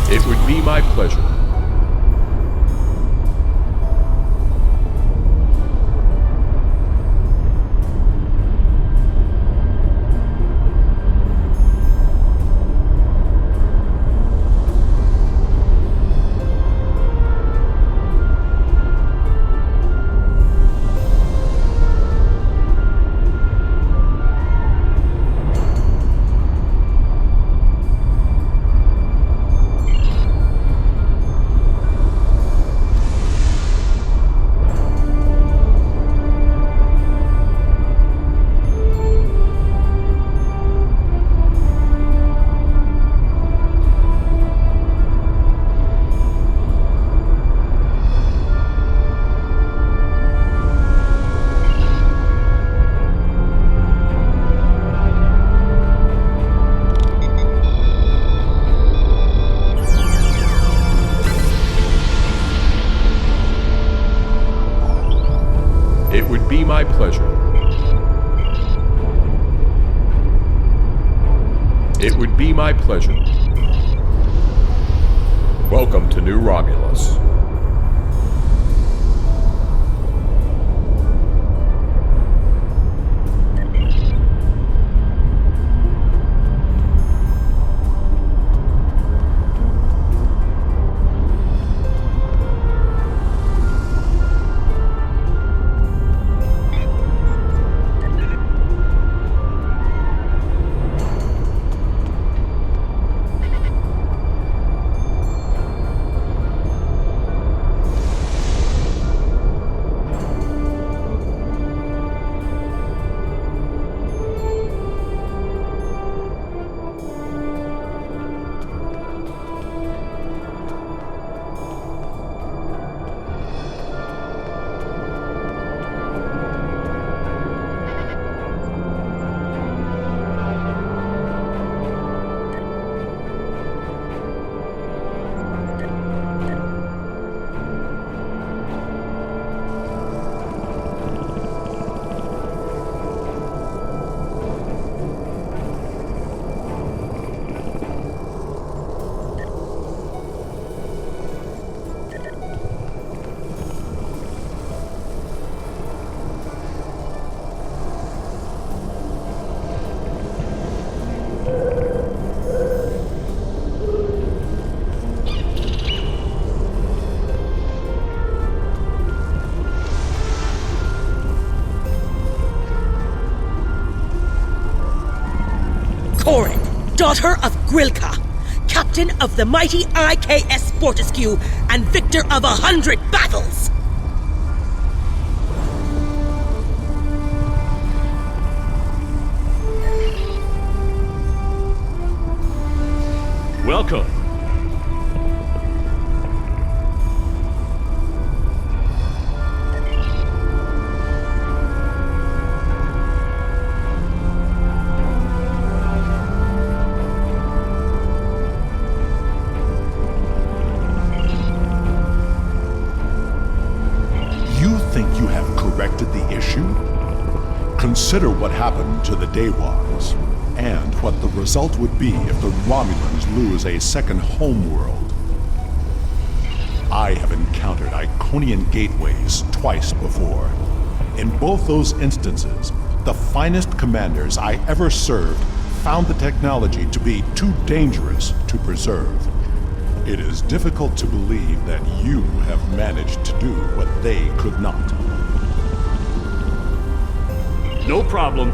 It would be my pleasure. It would be my pleasure. It would be my pleasure. Welcome to New Romulus. Corin, daughter of Grilka, captain of the mighty IKS Fortescue and victor of 100 battles! Welcome. You think you have corrected the issue? Consider what happened to the Daewons, and what the result would be if the Romulans lose a second homeworld. I have encountered Iconian gateways twice before. In both those instances, the finest commanders I ever served found the technology to be too dangerous to preserve. It is difficult to believe that you have managed to do what they could not. No problem.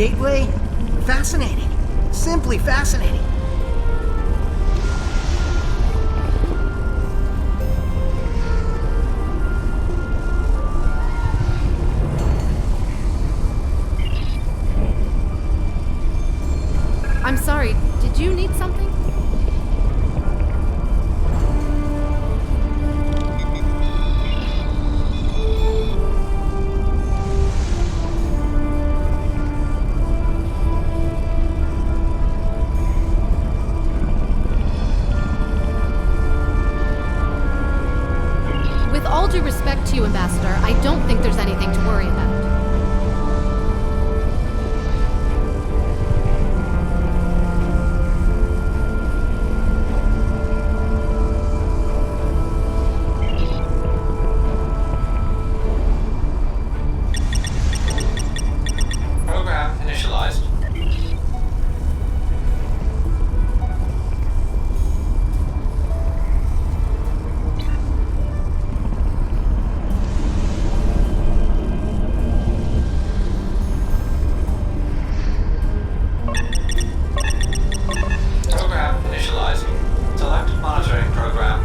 gateway? Fascinating. Simply fascinating. I'm sorry, did you need something? With all due respect to you, Ambassador, I don't think there's anything to worry about. Program initialized. Program initialized. Select monitoring program.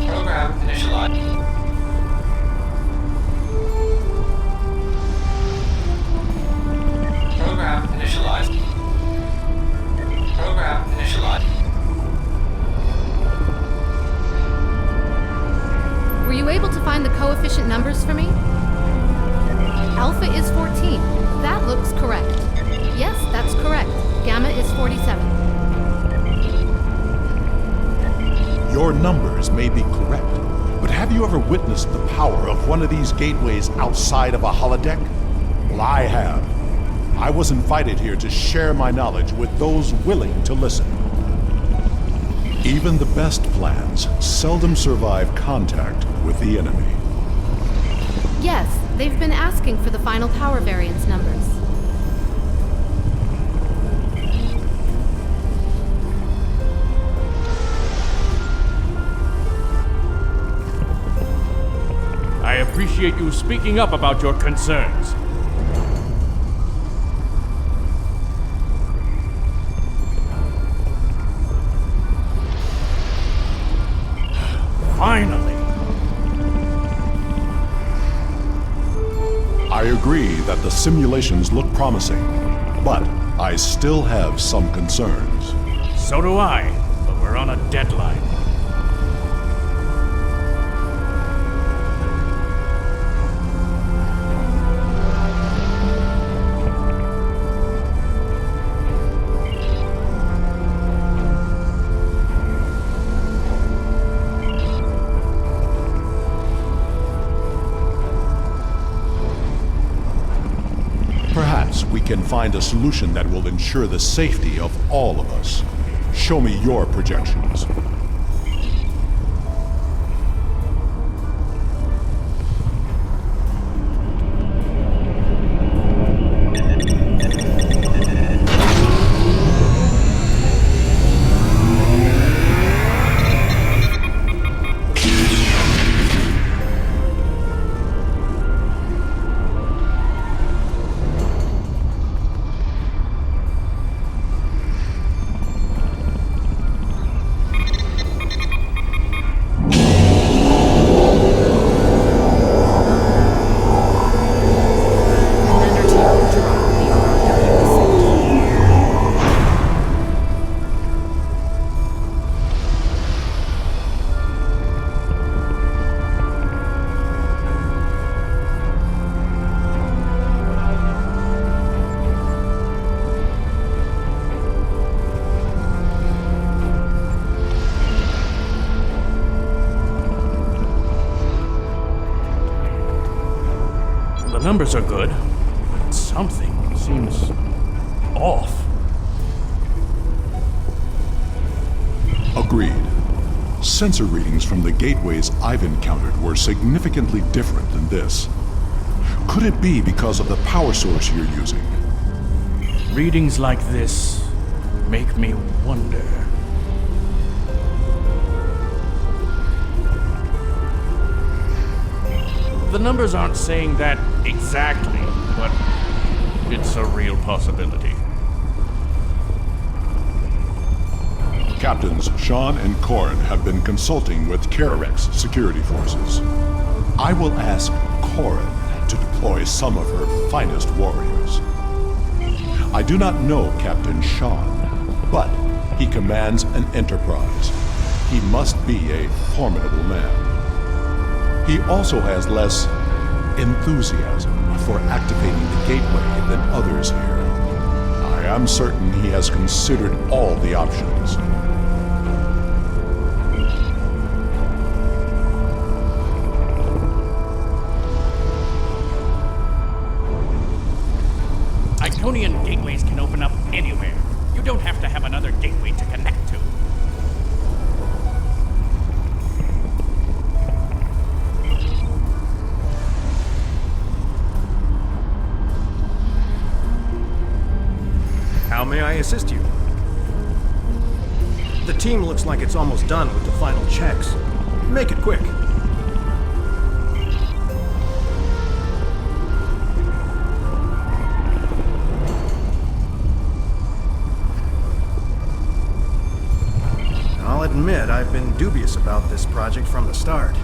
Program initialized. Program initialized. Program initialized. Were you able to find the coefficient numbers for me? Alpha is 14. That looks correct. Yes, that's correct. Gamma is 47. Your numbers may be correct, but have you ever witnessed the power of one of these gateways outside of a holodeck? Well, I have. I was invited here to share my knowledge with those willing to listen. Even the best plans seldom survive contact with the enemy. Yes, they've been asking for the final power variance numbers. I appreciate you speaking up about your concerns. Finally! I agree that the simulations look promising, but I still have some concerns. So do I, but we're on a deadline. Perhaps we can find a solution that will ensure the safety of all of us. Show me your projections. The numbers are good, but something seems off. Agreed. Sensor readings from the gateways I've encountered were significantly different than this. Could it be because of the power source you're using? Readings like this make me wonder. The numbers aren't saying that exactly, but it's a real possibility. Captains Sean and Corin have been consulting with Kararex security forces. I will ask Corin to deploy some of her finest warriors. I do not know Captain Sean, but he commands an enterprise. He must be a formidable man. He also has less enthusiasm for activating the gateway than others here. I am certain he has considered all the options. Iconian gateways can open up anywhere. You don't have to have another gateway to connect to. How may I assist you? The team looks like it's almost done with the final checks. Make it quick. I'll admit I've been dubious about this project from the start.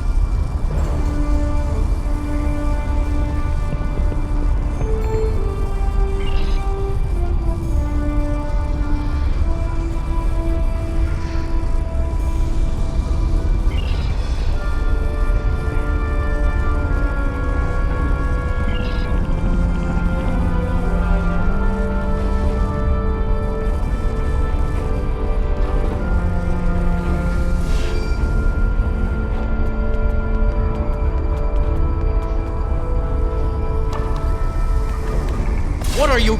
What are you...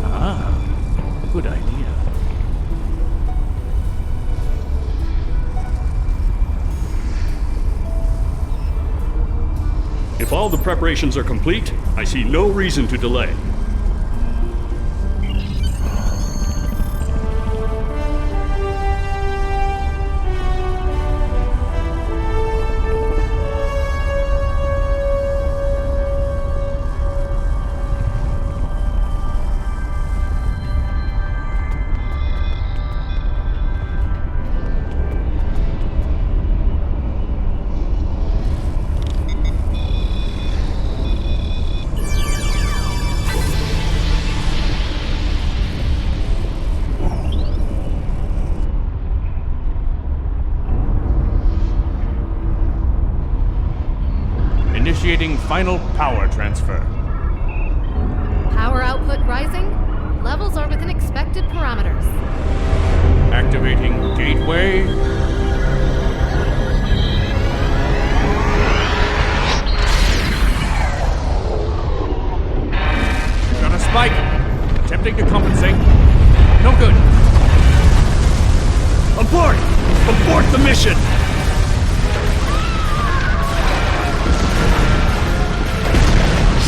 Ah, good idea. If all the preparations are complete, I see no reason to delay. Initiating final power transfer. Power output rising. Levels are within expected parameters. Activating gateway. Got a spike. Attempting to compensate. No good. Abort! Abort the mission!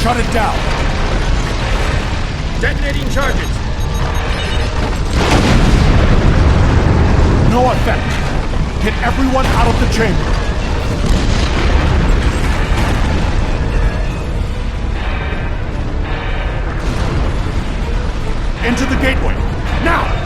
Shut it down! Detonating charges! No effect! Get everyone out of the chamber! Into the gateway! Now!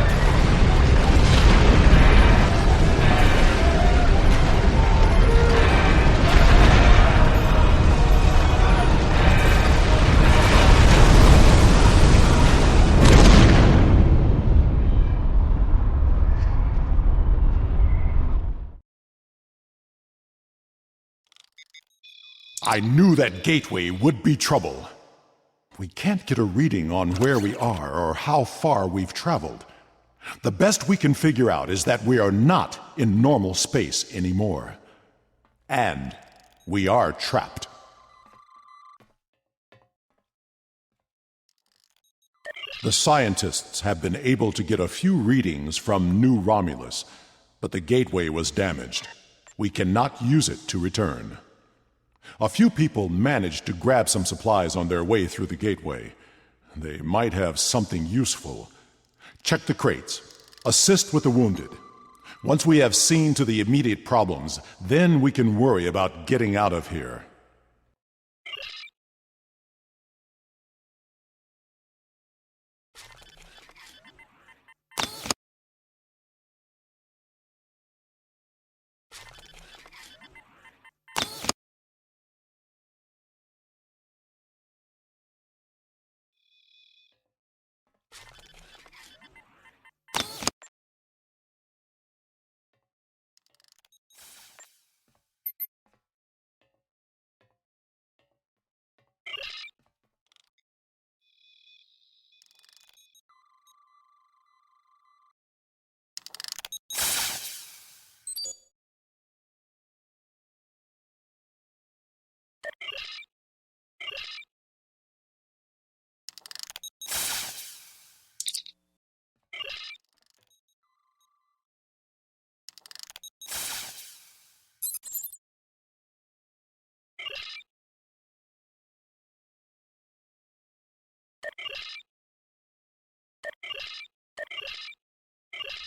I knew that gateway would be trouble. We can't get a reading on where we are or how far we've traveled. The best we can figure out is that we are not in normal space anymore. And we are trapped. The scientists have been able to get a few readings from New Romulus, but the gateway was damaged. We cannot use it to return. A few people managed to grab some supplies on their way through the gateway. They might have something useful. Check the crates. Assist with the wounded. Once we have seen to the immediate problems, then we can worry about getting out of here.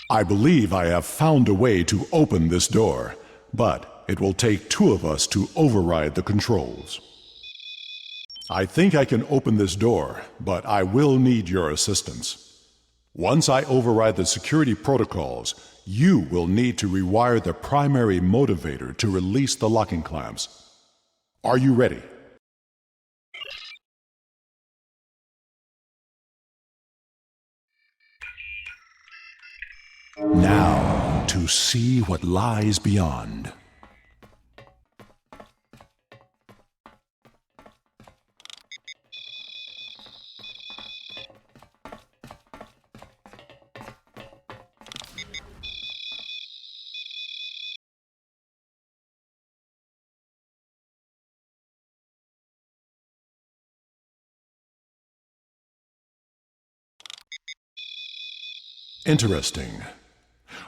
I believe I have found a way to open this door, but it will take two of us to override the controls. I think I can open this door, but I will need your assistance. Once I override the security protocols, you will need to rewire the primary motivator to release the locking clamps. Are you ready? Now, to see what lies beyond. Interesting.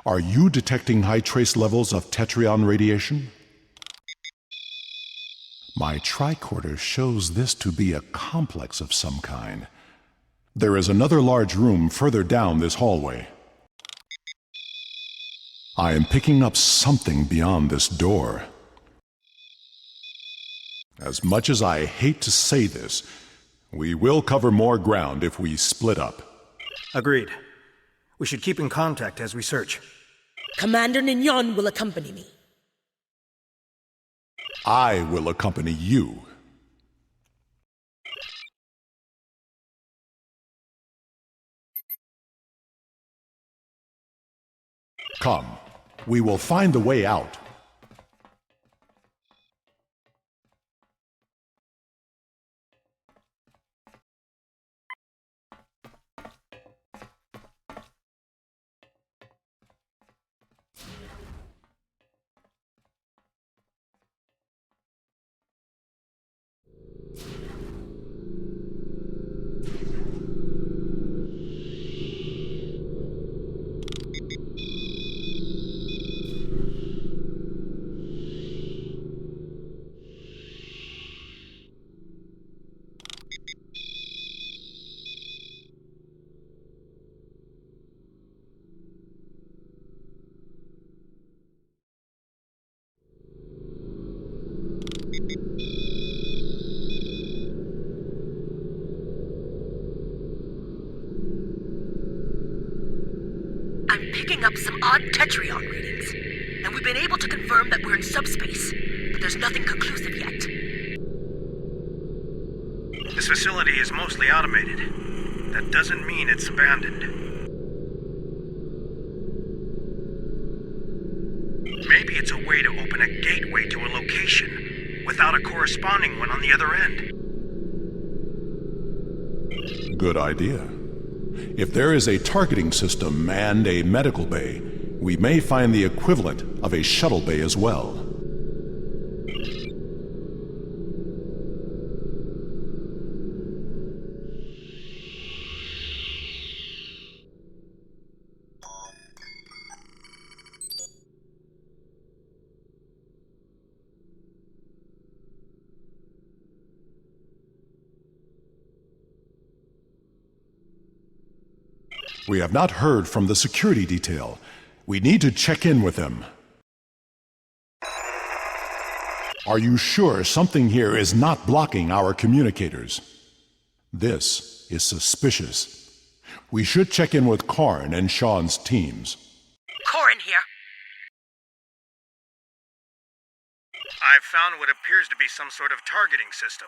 Are you detecting high trace levels of Tetrion radiation? My tricorder shows this to be a complex of some kind. There is another large room further down this hallway. I am picking up something beyond this door. As much as I hate to say this, we will cover more ground if we split up. Agreed. We should keep in contact as we search. Commander Nignon will accompany me. I will accompany you. Come, we will find the way out. I'm picking up some odd Tetrion readings, and we've been able to confirm that we're in subspace, but there's nothing conclusive yet. This facility is mostly automated. That doesn't mean it's abandoned. Maybe it's a way to open a gateway to a location without a corresponding one on the other end. Good idea. If there is a targeting system and a medical bay, we may find the equivalent of a shuttle bay as well. We have not heard from the security detail. We need to check in with them. Are you sure something here is not blocking our communicators? This is suspicious. We should check in with Karn and Sean's teams. Corin here. I've found what appears to be some sort of targeting system.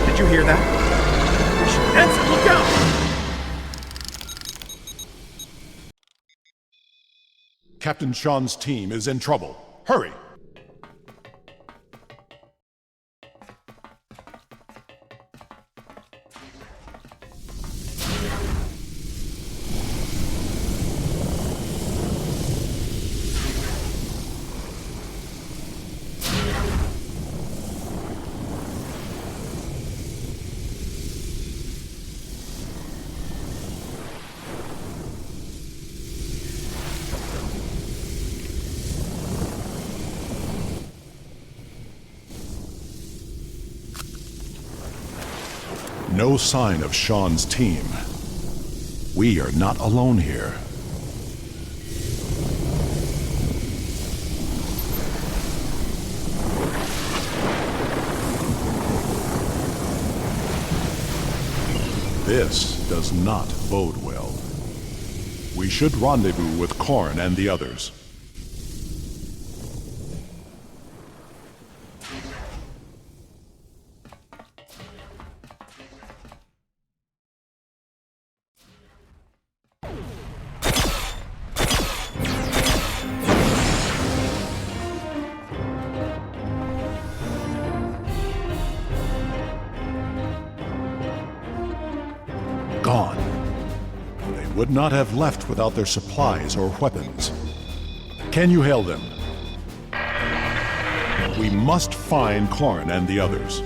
Did you hear that? Ensign, look out! Captain Sean's team is in trouble. Hurry! No sign of Sean's team. We are not alone here. This does not bode well. We should rendezvous with Karn and the others. Gone. They would not have left without their supplies or weapons. Can you hail them? We must find Karn and the others.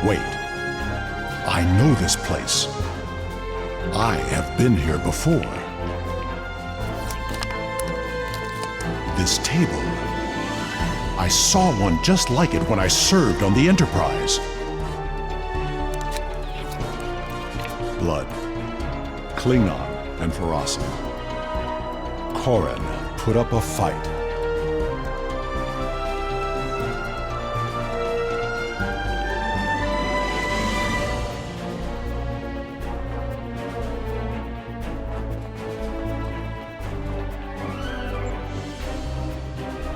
Wait. I know this place. I have been here before. This table. I saw one just like it when I served on the Enterprise. Blood. Klingon and Pharosi. Korin put up a fight.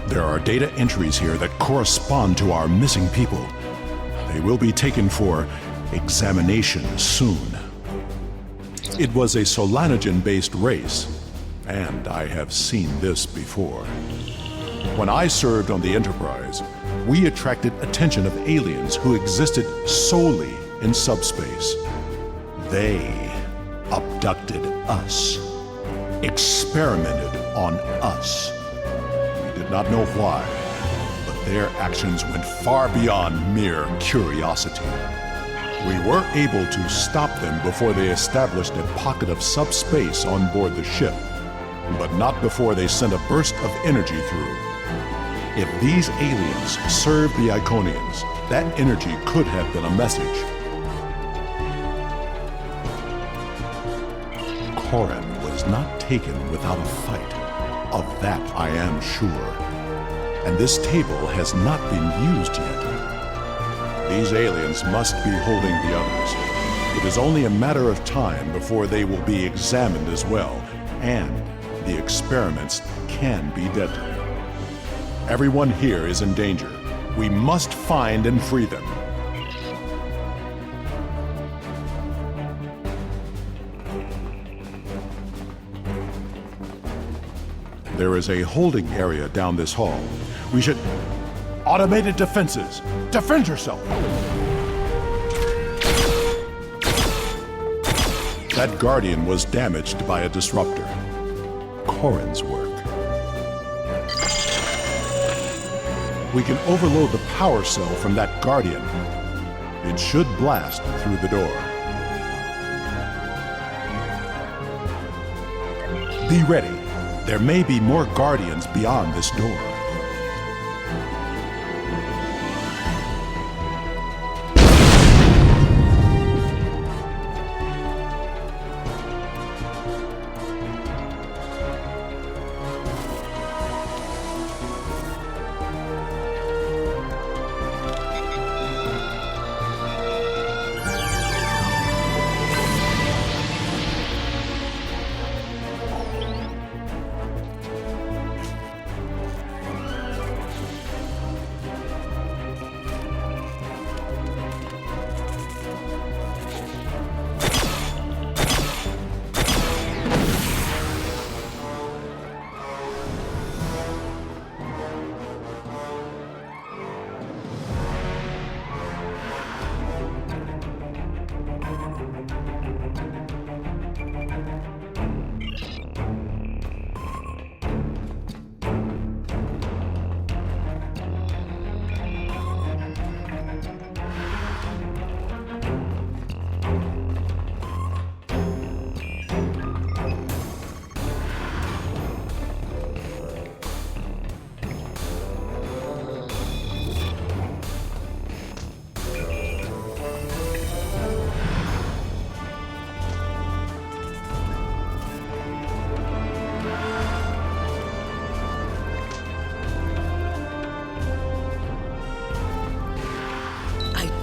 There are data entries here that correspond to our missing people. They will be taken for examination soon. It was a Solanogen-based race, and I have seen this before. When I served on the Enterprise, we attracted attention of aliens who existed solely in subspace. They abducted us, experimented on us. Not know why, but their actions went far beyond mere curiosity. We were able to stop them before they established a pocket of subspace on board the ship, but not before they sent a burst of energy through. If these aliens served the Iconians, that energy could have been a message. Korin was not taken without a fight. Of that I am sure. And this table has not been used yet. These aliens must be holding the others. It is only a matter of time before they will be examined as well, and the experiments can be deadly. Everyone here is in danger. We must find and free them. There is a holding area down this hall. We should... Automated defenses! Defend yourself! That Guardian was damaged by a disruptor. Korin's work. We can overload the power cell from that Guardian. It should blast through the door. Be ready. There may be more Guardians beyond this door.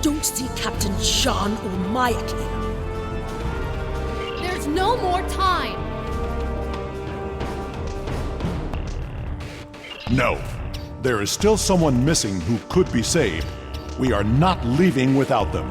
Don't see Captain Sean or Mayak here. There's no more time! No. There is still someone missing who could be saved. We are not leaving without them.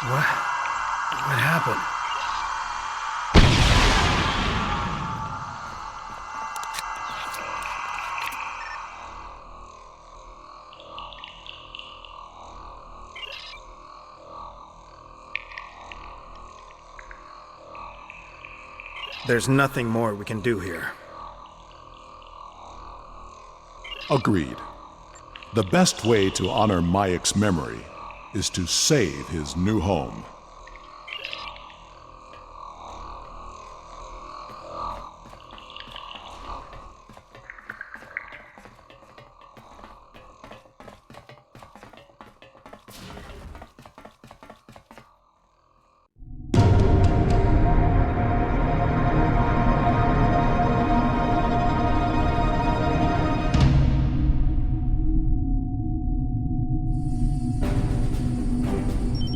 What happened? There's nothing more we can do here. Agreed. The best way to honor Mayak's memory is to save his new home.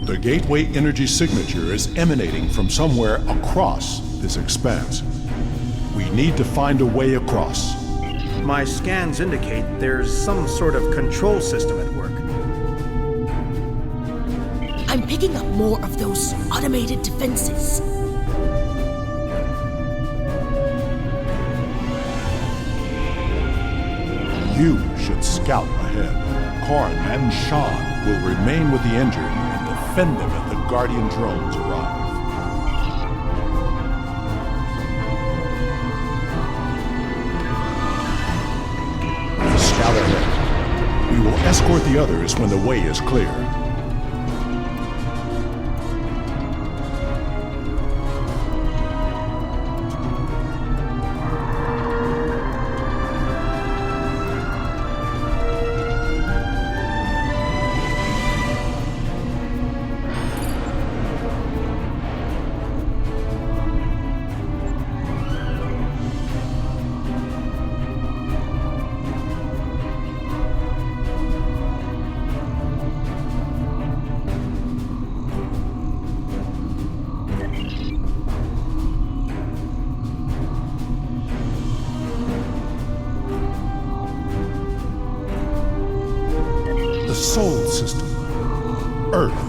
The Gateway energy signature is emanating from somewhere across this expanse. We need to find a way across. My scans indicate there's some sort of control system at work. I'm picking up more of those automated defenses. You should scout ahead. Karn and Shan will remain with the injured and defend them as the Guardian drones arrive. Scout ahead. We will escort the others when the way is clear. The Sol System, Earth.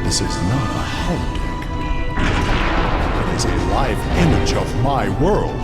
This is not a holodeck. It is a live image of my world.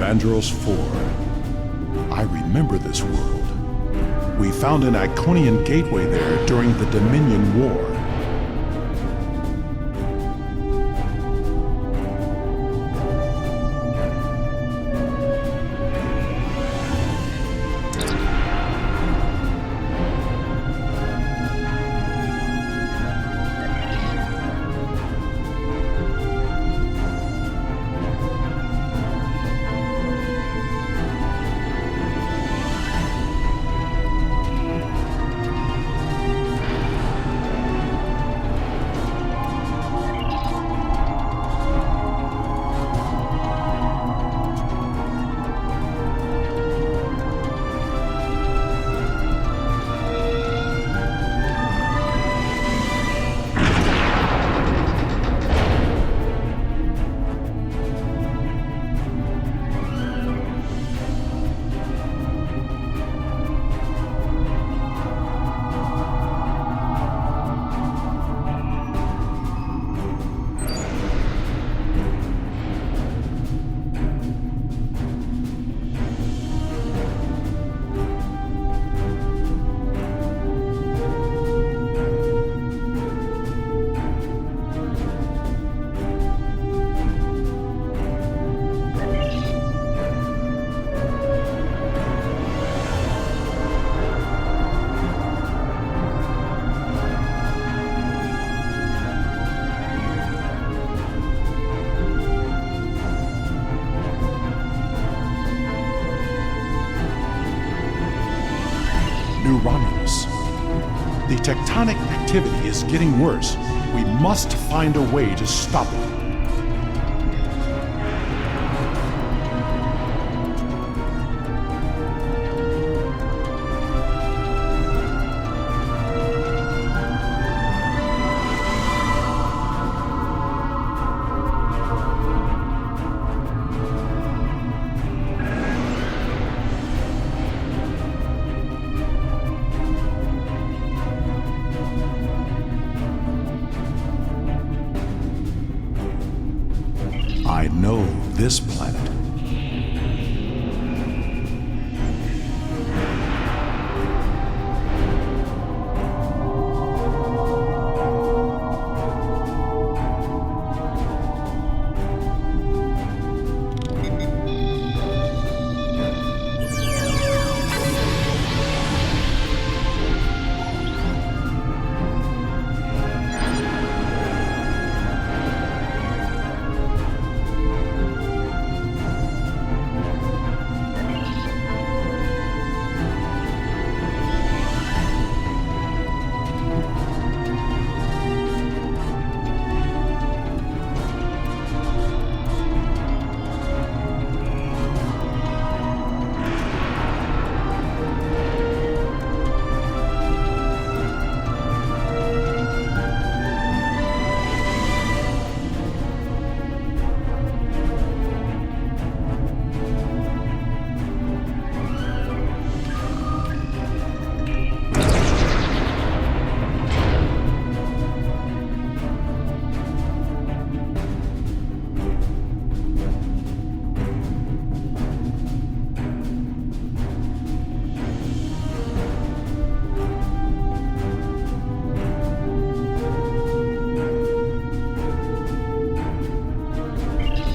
Vandros 4. I remember this world. We found an Iconian gateway there during the Dominion War. place. The tectonic activity is getting worse. We must find a way to stop it. I know this planet.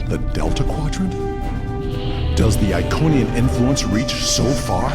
The Delta Quadrant? Does the Iconian influence reach so far?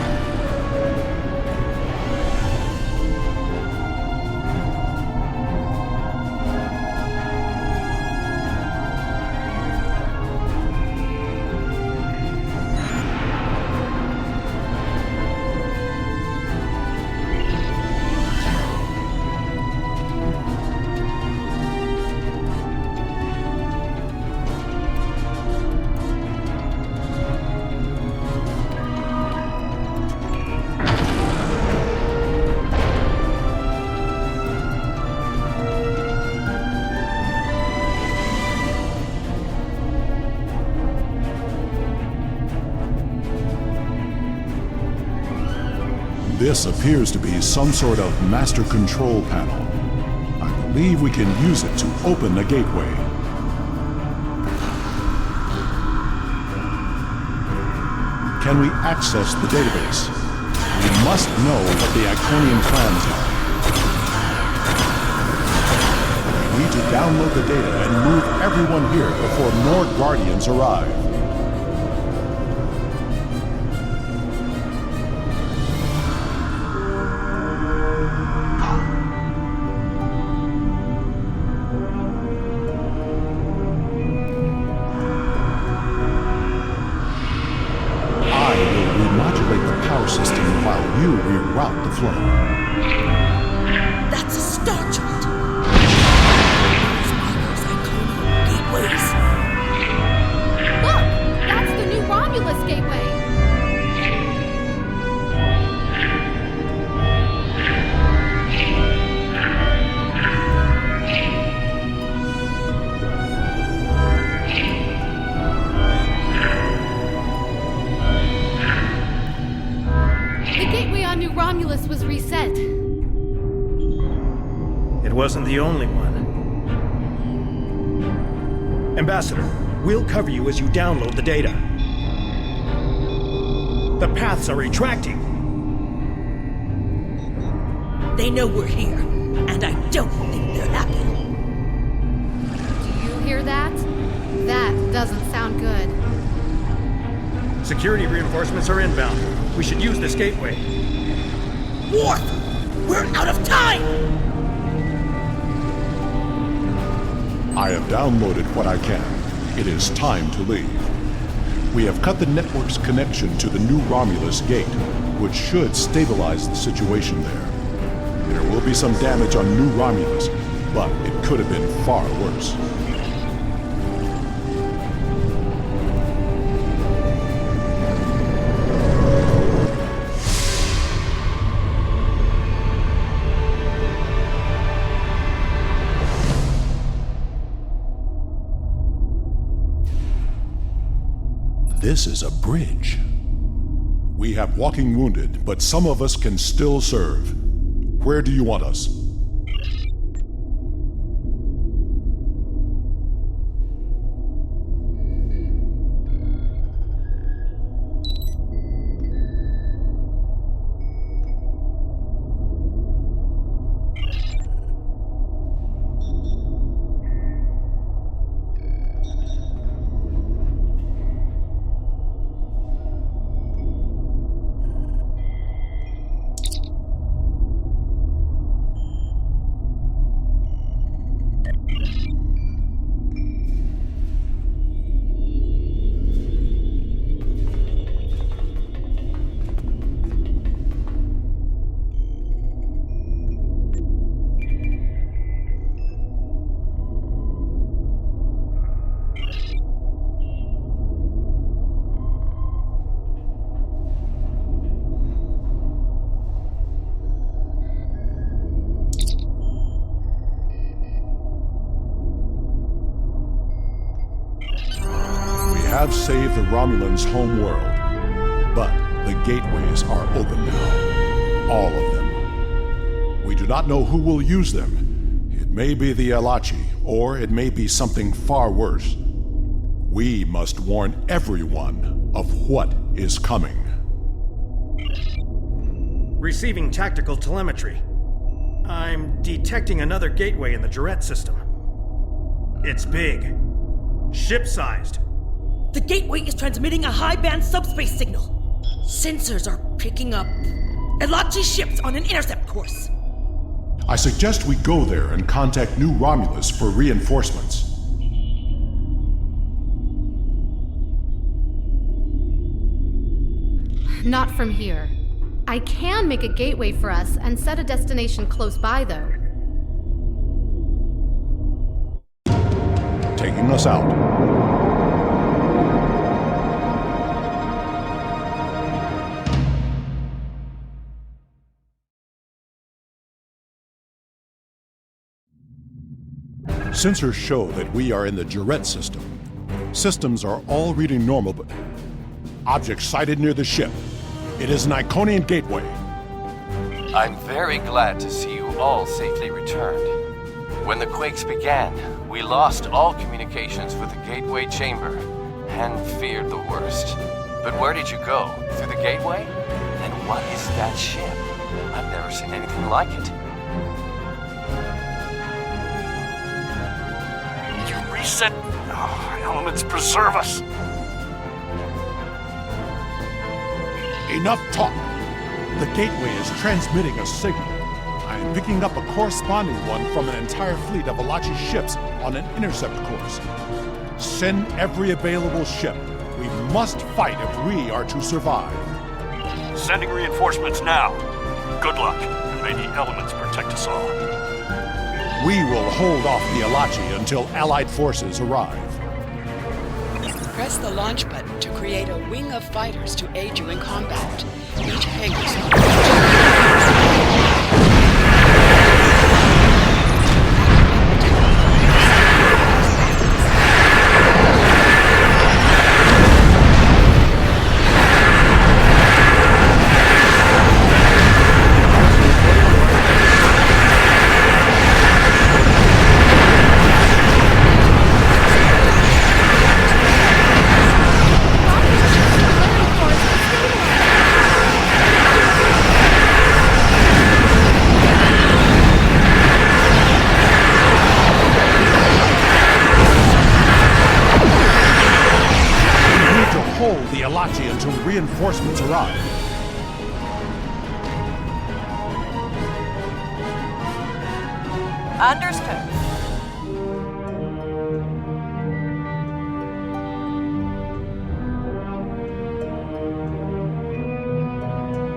This appears to be some sort of master control panel. I believe we can use it to open the gateway. Can we access the database? We must know what the Iconian plans are. We need to download the data and move everyone here before more Guardians arrive. System while you reroute the flow. That's a star chart. Those are those Iconian gateways. Look! That's the new Romulus gateway! New Romulus was reset. It wasn't the only one. Ambassador, we'll cover you as you download the data. The paths are retracting. They know we're here, and I don't think they're happy. Do you hear that? That doesn't sound good. Security reinforcements are inbound. We should use this gateway. Worf! We're out of time! I have downloaded what I can. It is time to leave. We have cut the network's connection to the new Romulus gate. which should stabilize the situation there. There will be some damage on New Romulus, but it could have been far worse. This is a bridge. We have walking wounded, but some of us can still serve. Where do you want us? Have saved the Romulans' home world, but the gateways are open now. All of them. We do not know who will use them. It may be the Alachi, or it may be something far worse. We must warn everyone of what is coming. Receiving tactical telemetry. I'm detecting another gateway in the Jarrett system. It's big. Ship-sized. The gateway is transmitting a high-band subspace signal. Sensors are picking up Elachi ships on an intercept course. I suggest we go there and contact New Romulus for reinforcements. Not from here. I can make a gateway for us and set a destination close by, though. Taking us out. Sensors show that we are in the Jarrett system. Systems are all reading normal, but object sighted near the ship. It is an Iconian gateway. I'm very glad to see you all safely returned. When the quakes began, we lost all communications with the gateway chamber and feared the worst. But where did you go? Through the gateway? And what is that ship? I've never seen anything like it. Reset. Elements preserve us. Enough talk. The gateway is transmitting a signal. I am picking up a corresponding one from an entire fleet of Elachi ships on an intercept course. Send every available ship. We must fight if we are to survive. Sending reinforcements now. Good luck, and may the elements protect us all. We will hold off the Elachi until Allied forces arrive. Press the launch button to create a wing of fighters to aid you in combat. Each Pegasus. The Elachi until reinforcements arrive. Understood.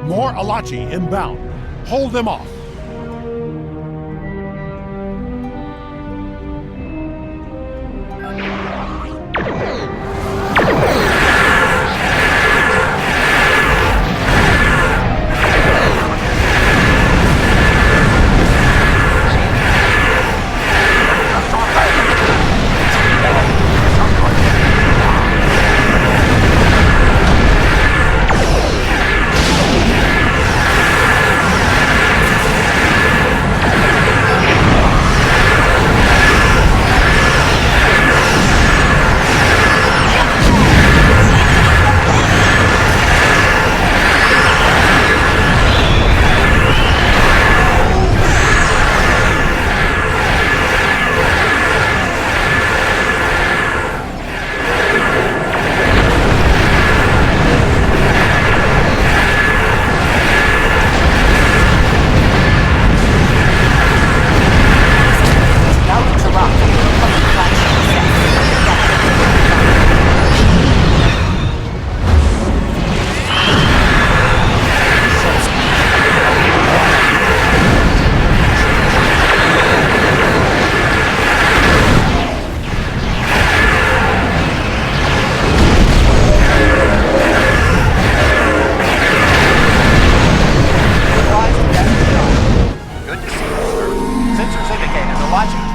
More Alachi inbound. Hold them off.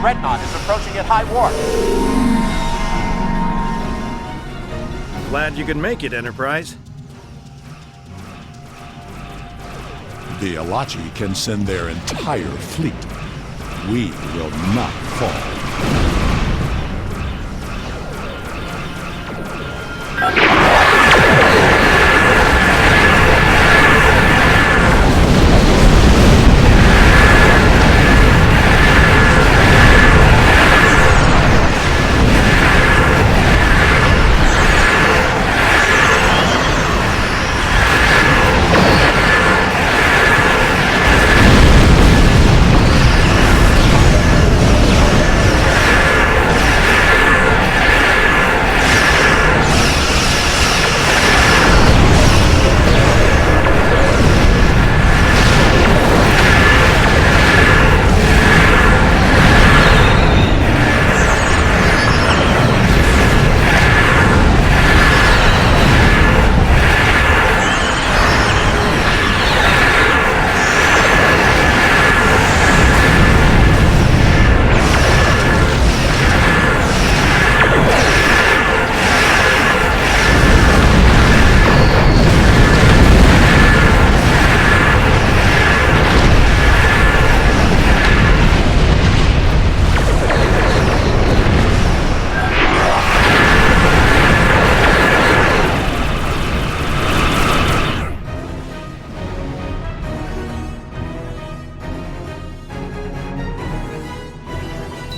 Dreadnought is approaching at high warp. Glad you could make it, Enterprise. The Alachi can send their entire fleet. We will not fall.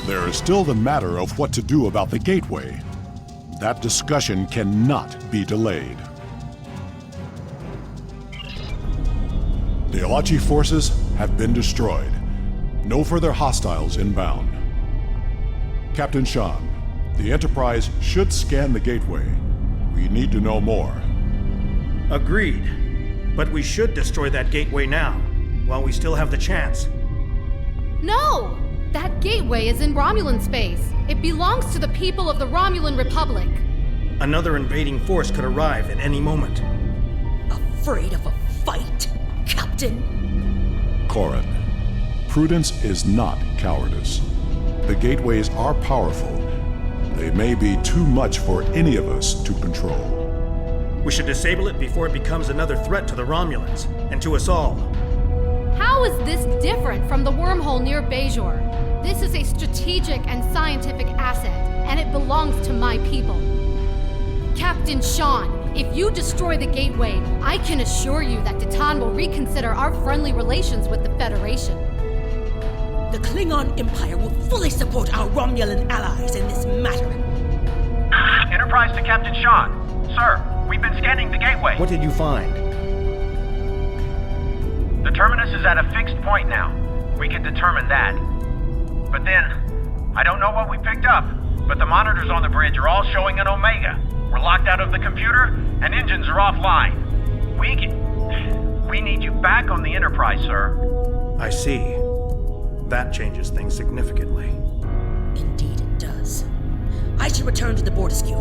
There is still the matter of what to do about the gateway. That discussion cannot be delayed. The Alachi forces have been destroyed. No further hostiles inbound. Captain Shan, the Enterprise should scan the gateway. We need to know more. Agreed. But we should destroy that gateway now, while we still have the chance. No! That gateway is in Romulan space. It belongs to the people of the Romulan Republic. Another invading force could arrive at any moment. Afraid of a fight, Captain? Corrin, prudence is not cowardice. The gateways are powerful. They may be too much for any of us to control. We should disable it before it becomes another threat to the Romulans, and to us all. How is this different from the wormhole near Bajor? This is a strategic and scientific asset, and it belongs to my people. Captain Shan, if you destroy the gateway, I can assure you that Titan will reconsider our friendly relations with the Federation. The Klingon Empire will fully support our Romulan allies in this matter. Enterprise to Captain Shan. Sir, we've been scanning the gateway. What did you find? The terminus is at a fixed point now. We can determine that. But then, I don't know what we picked up, but the monitors on the bridge are all showing an Omega. We're locked out of the computer, and engines are offline. We need you back on the Enterprise, sir. I see. That changes things significantly. Indeed it does. I should return to the Bortiscu.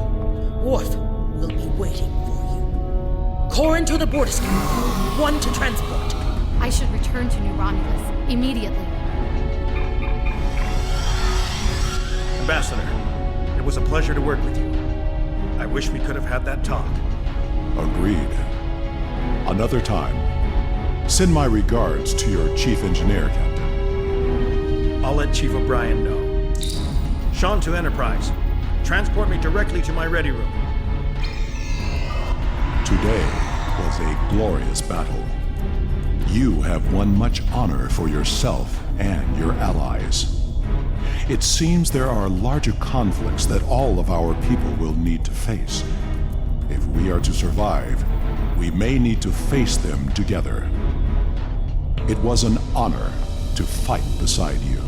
Worf will be waiting for you. Corin to the Bortiscu. 1 to transport. I should return to New Romulus immediately. Ambassador, it was a pleasure to work with you. I wish we could have had that talk. Agreed. Another time. Send my regards to your chief engineer, Captain. I'll let Chief O'Brien know. Sean to Enterprise. Transport me directly to my ready room. Today was a glorious battle. You have won much honor for yourself and your allies. It seems there are larger conflicts that all of our people will need to face. If we are to survive, we may need to face them together. It was an honor to fight beside you.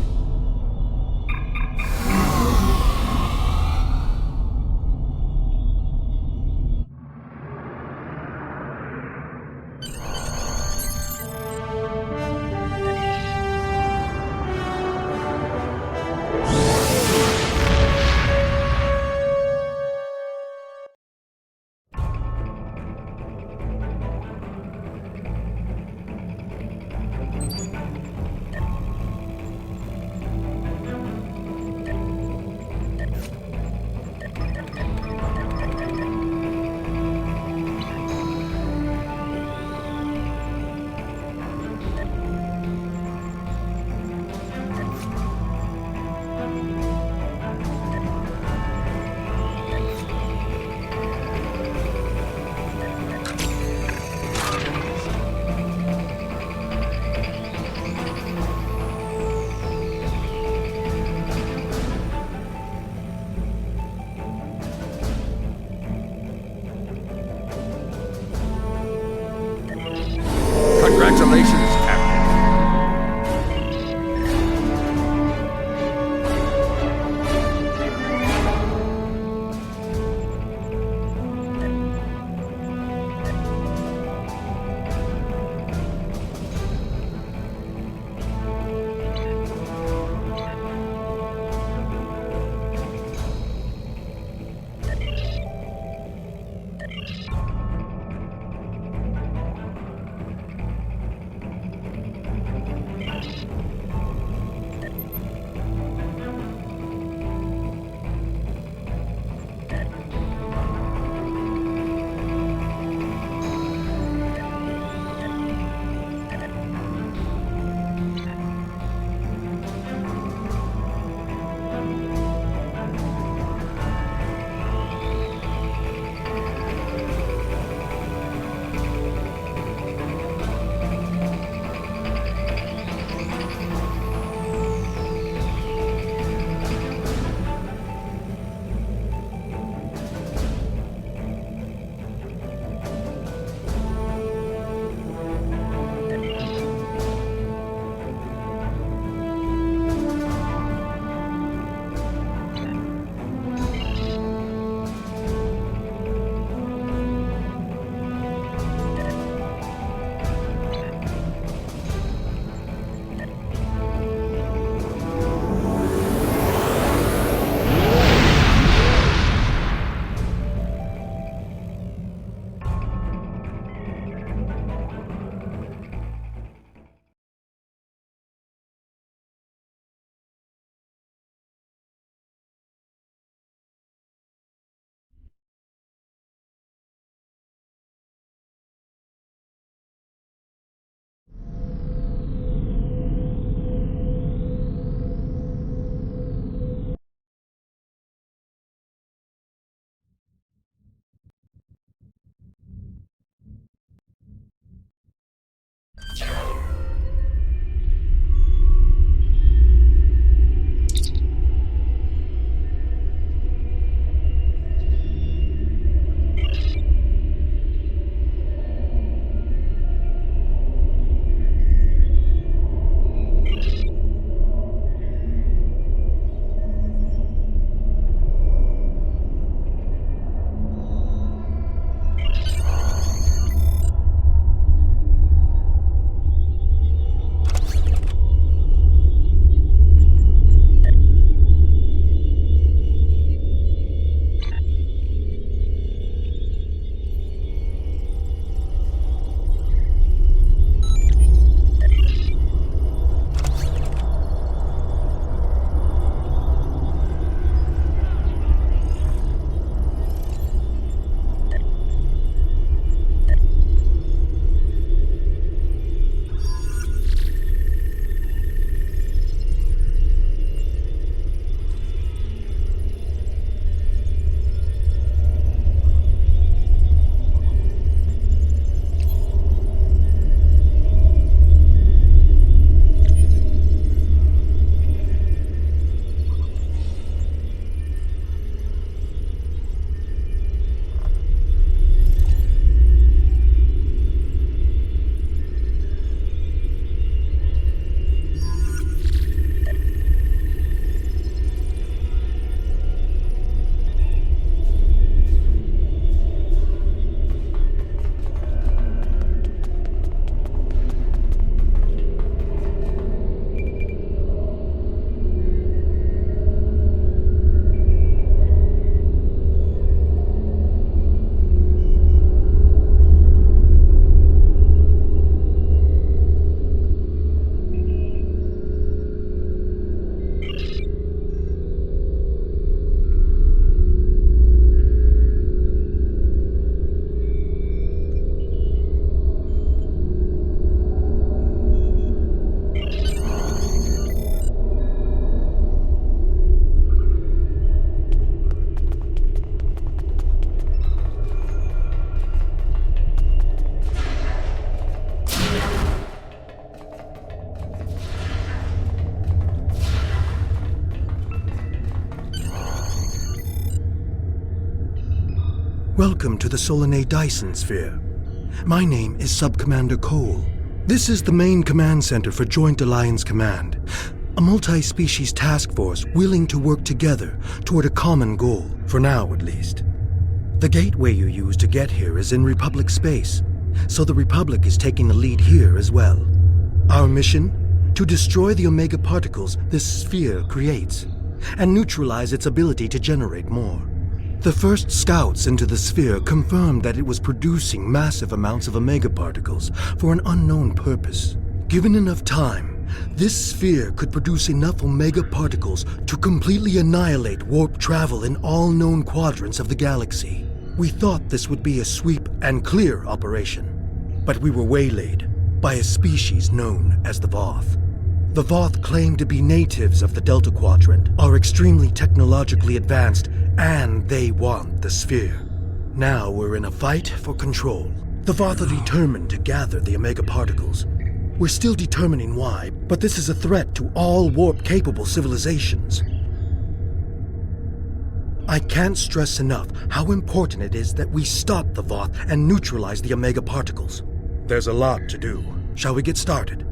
Welcome to the Solanae Dyson Sphere. My name is Subcommander Cole. This is the main command center for Joint Alliance Command, a multi-species task force willing to work together toward a common goal, for now at least. The gateway you use to get here is in Republic space, so the Republic is taking the lead here as well. Our mission? To destroy the Omega particles this sphere creates, and neutralize its ability to generate more. The first scouts into the sphere confirmed that it was producing massive amounts of Omega particles for an unknown purpose. Given enough time, this sphere could produce enough Omega particles to completely annihilate warp travel in all known quadrants of the galaxy. We thought this would be a sweep and clear operation, but we were waylaid by a species known as the Voth. The Voth claim to be natives of the Delta Quadrant, are extremely technologically advanced, and they want the sphere. Now we're in a fight for control. The Voth are determined to gather the Omega particles. We're still determining why, but this is a threat to all warp-capable civilizations. I can't stress enough how important it is that we stop the Voth and neutralize the Omega particles. There's a lot to do. Shall we get started?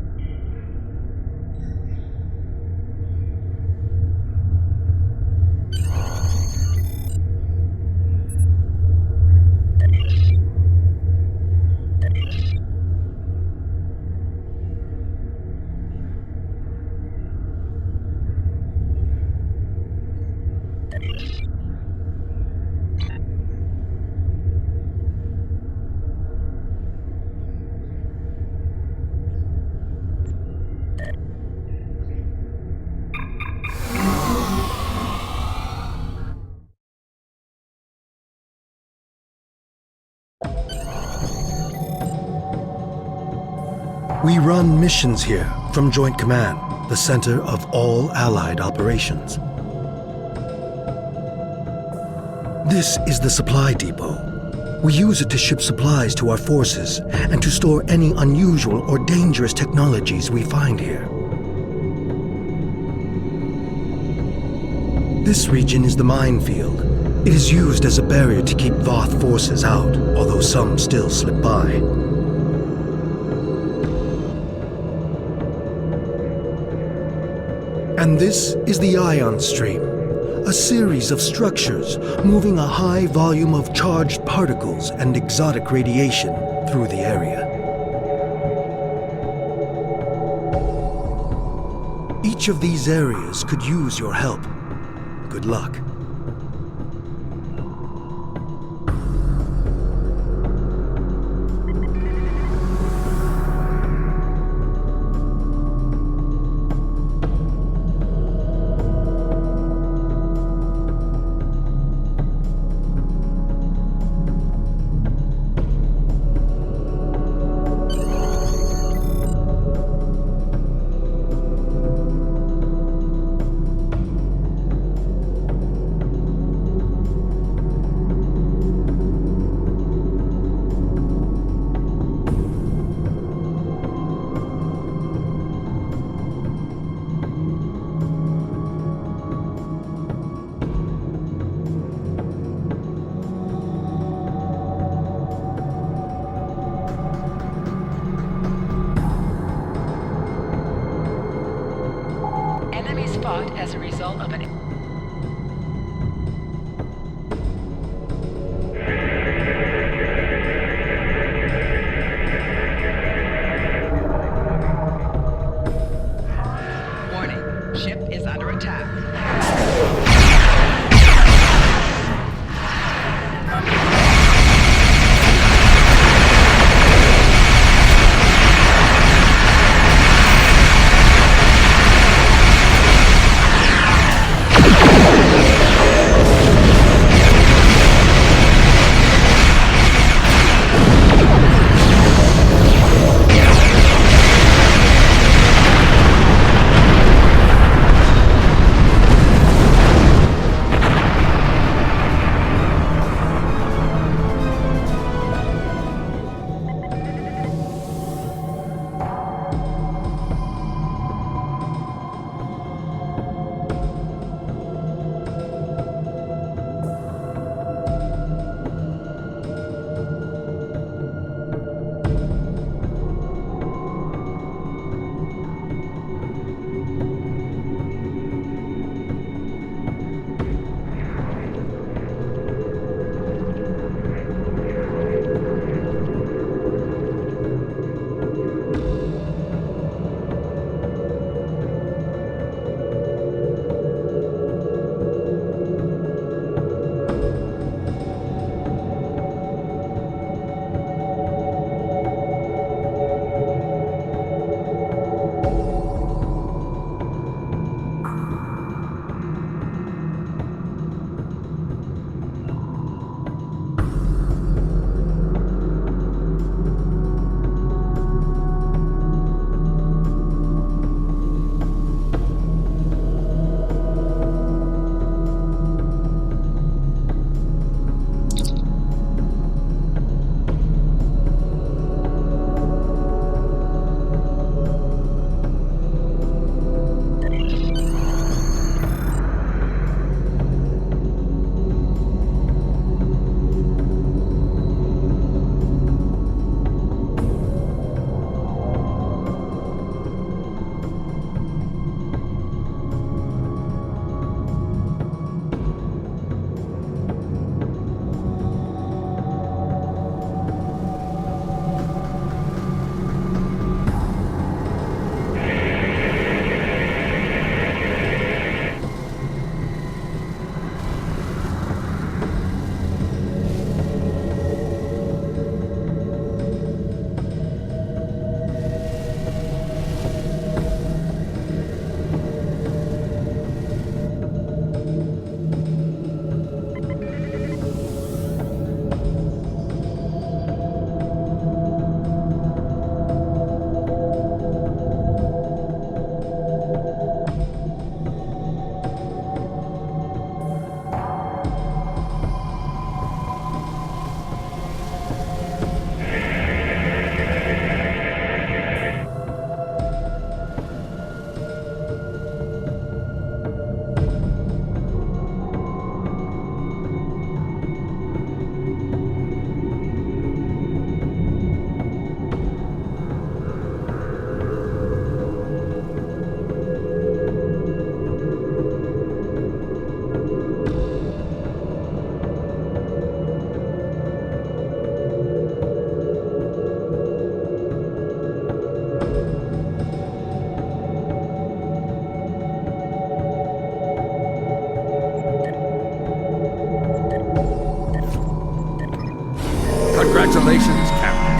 We run missions here from Joint Command, the center of all Allied operations. This is the supply depot. We use it to ship supplies to our forces and to store any unusual or dangerous technologies we find here. This region is the minefield. It is used as a barrier to keep Voth forces out, although some still slip by. And this is the ion stream, a series of structures moving a high volume of charged particles and exotic radiation through the area. Each of these areas could use your help. Good luck. As a result of an warning, ship is under attack. Congratulations, Captain.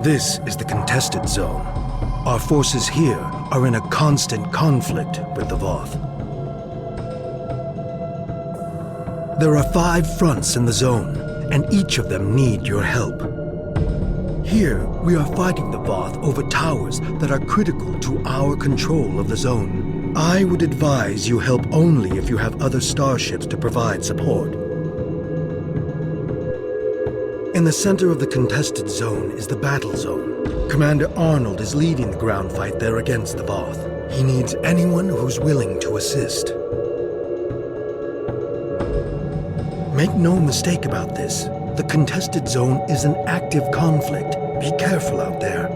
This is the contested zone. Our forces here are in a constant conflict with the Voth. There are 5 fronts in the zone, and each of them need your help. Here, we are fighting the Voth over towers that are critical to our control of the zone. I would advise you help only if you have other starships to provide support. In the center of the contested zone is the battle zone. Commander Arnold is leading the ground fight there against the Voth. He needs anyone who's willing to assist. Make no mistake about this. The contested zone is an active conflict. Be careful out there.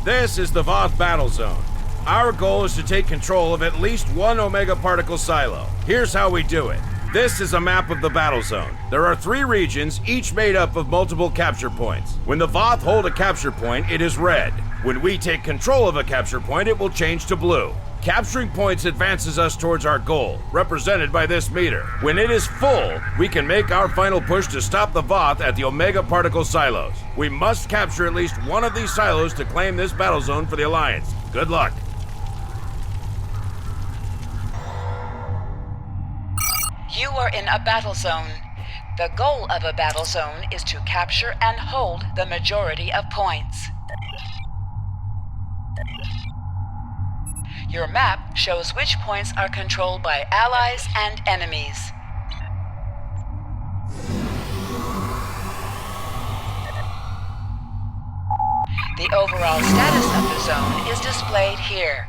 This is the Voth Battle Zone. Our goal is to take control of at least one Omega Particle silo. Here's how we do it. This is a map of the battle zone. There are 3 regions, each made up of multiple capture points. When the Voth hold a capture point, it is red. When we take control of a capture point, it will change to blue. Capturing points advances us towards our goal, represented by this meter. When it is full, we can make our final push to stop the Voth at the Omega Particle silos. We must capture at least one of these silos to claim this battle zone for the Alliance. Good luck. You are in a battle zone. The goal of a battle zone is to capture and hold the majority of points. Your map shows which points are controlled by allies and enemies. The overall status of the zone is displayed here.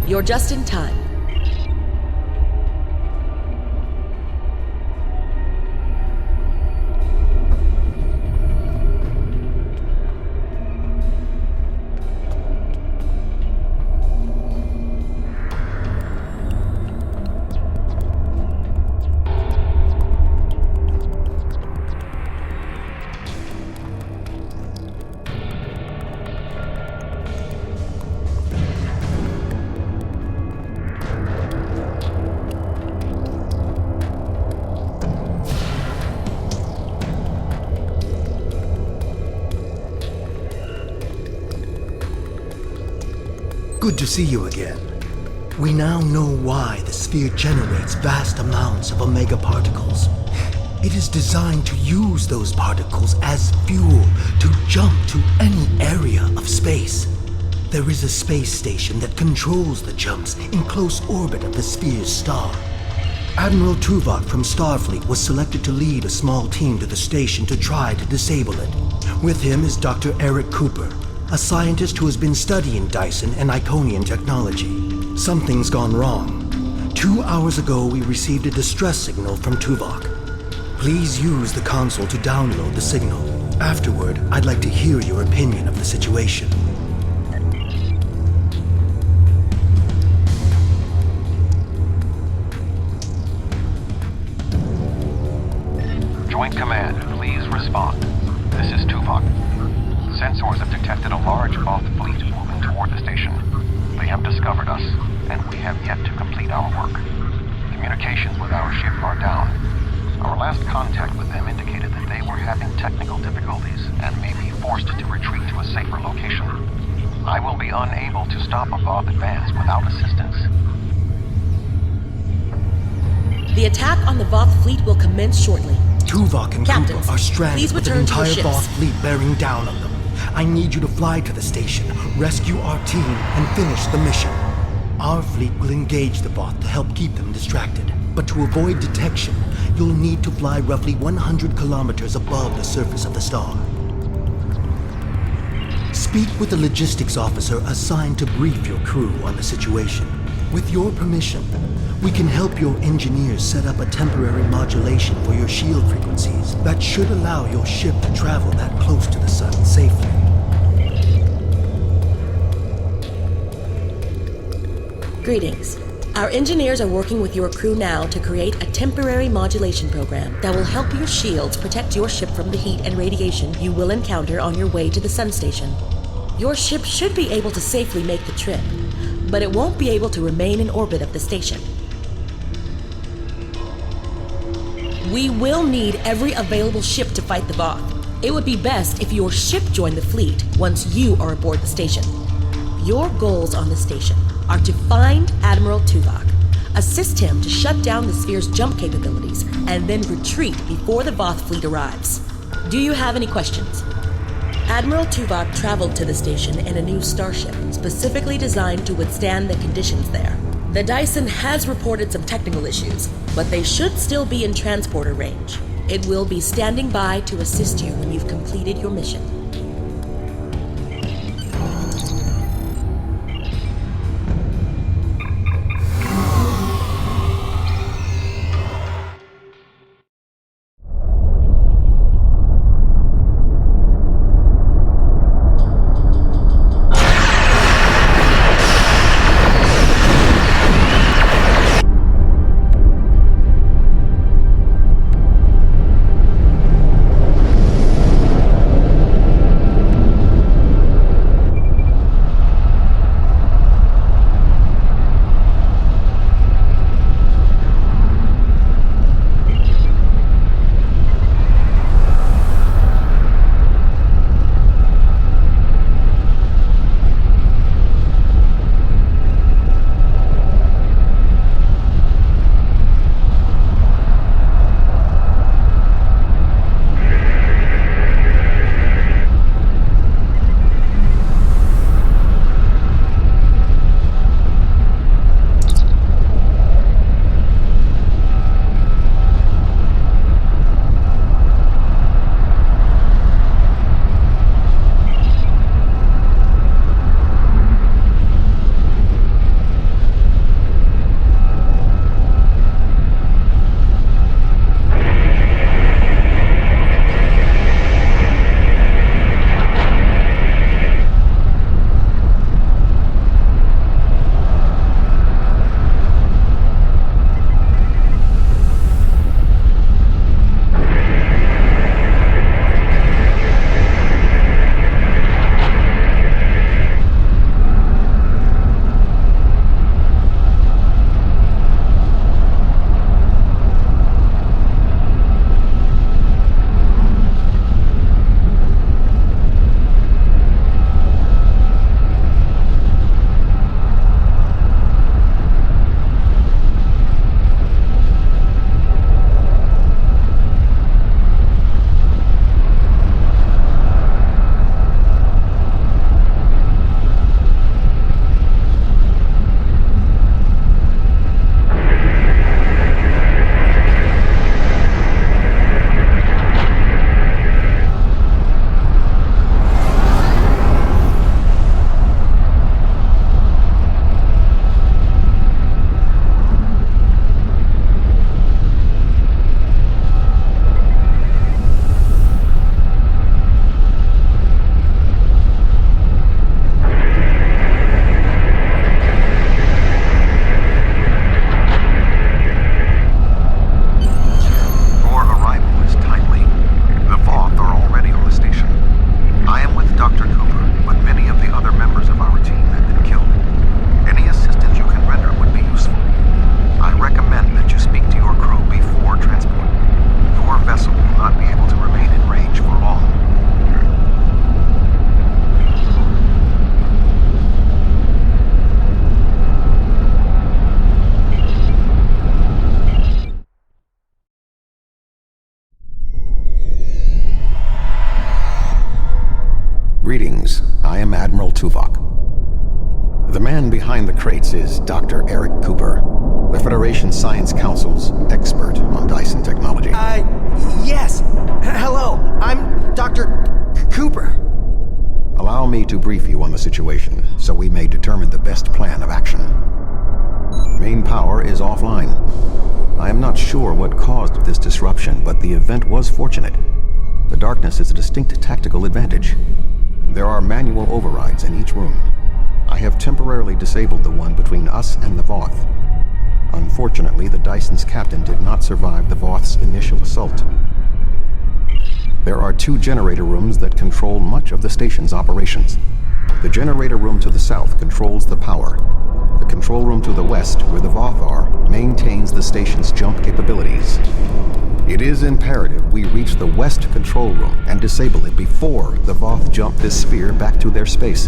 You're just in time. Good to see you again. We now know why the sphere generates vast amounts of omega particles. It is designed to use those particles as fuel to jump to any area of space. There is a space station that controls the jumps in close orbit of the sphere's star. Admiral Tuvok from Starfleet was selected to lead a small team to the station to try to disable it. With him is Dr. Eric Cooper, a scientist who has been studying Dyson and Iconian technology. Something's gone wrong. 2 hours ago, we received a distress signal from Tuvok. Please use the console to download the signal. Afterward, I'd like to hear your opinion of the situation. Joint Command, please respond. This is Tuvok. Sensors have detected a large Voth fleet moving toward the station. They have discovered us, and we have yet to complete our work. Communications with our ship are down. Our last contact with them indicated that they were having technical difficulties and may be forced to retreat to a safer location. I will be unable to stop a Voth advance without assistance. The attack on the Voth fleet will commence shortly. Tuvok and Captains, Cooper are stranded please with an return to your entire ships. Voth fleet bearing down on them. I need you to fly to the station, rescue our team, and finish the mission. Our fleet will engage the Voth to help keep them distracted. But to avoid detection, you'll need to fly roughly 100 kilometers above the surface of the star. Speak with the logistics officer assigned to brief your crew on the situation. With your permission, we can help your engineers set up a temporary modulation for your shield frequencies that should allow your ship to travel that close to the sun safely. Greetings. Our engineers are working with your crew now to create a temporary modulation program that will help your shields protect your ship from the heat and radiation you will encounter on your way to the sun station. Your ship should be able to safely make the trip, but it won't be able to remain in orbit of the station. We will need every available ship to fight the Voth. It would be best if your ship joined the fleet once you are aboard the station. Your goals on the station are to find Admiral Tuvok, assist him to shut down the sphere's jump capabilities, and then retreat before the Voth fleet arrives. Do you have any questions? Admiral Tuvok traveled to the station in a new starship, specifically designed to withstand the conditions there. The Dyson has reported some technical issues, but they should still be in transporter range. It will be standing by to assist you when you've completed your mission. Greetings, I am Admiral Tuvok. The man behind the crates is Dr. Eric Cooper, the Federation Science Council's expert on Dyson technology. Yes. Hello, I'm Dr. Cooper. Allow me to brief you on the situation, so we may determine the best plan of action. Main power is offline. I am not sure what caused this disruption, but the event was fortunate. The darkness is a distinct tactical advantage. There are manual overrides in each room. I have temporarily disabled the one between us and the Voth. Unfortunately, the Dyson's captain did not survive the Voth's initial assault. There are 2 generator rooms that control much of the station's operations. The generator room to the south controls the power. The control room to the west, where the Voth are, maintains the station's jump capabilities. It is imperative we reach the west control room and disable it before the Voth jump this sphere back to their space.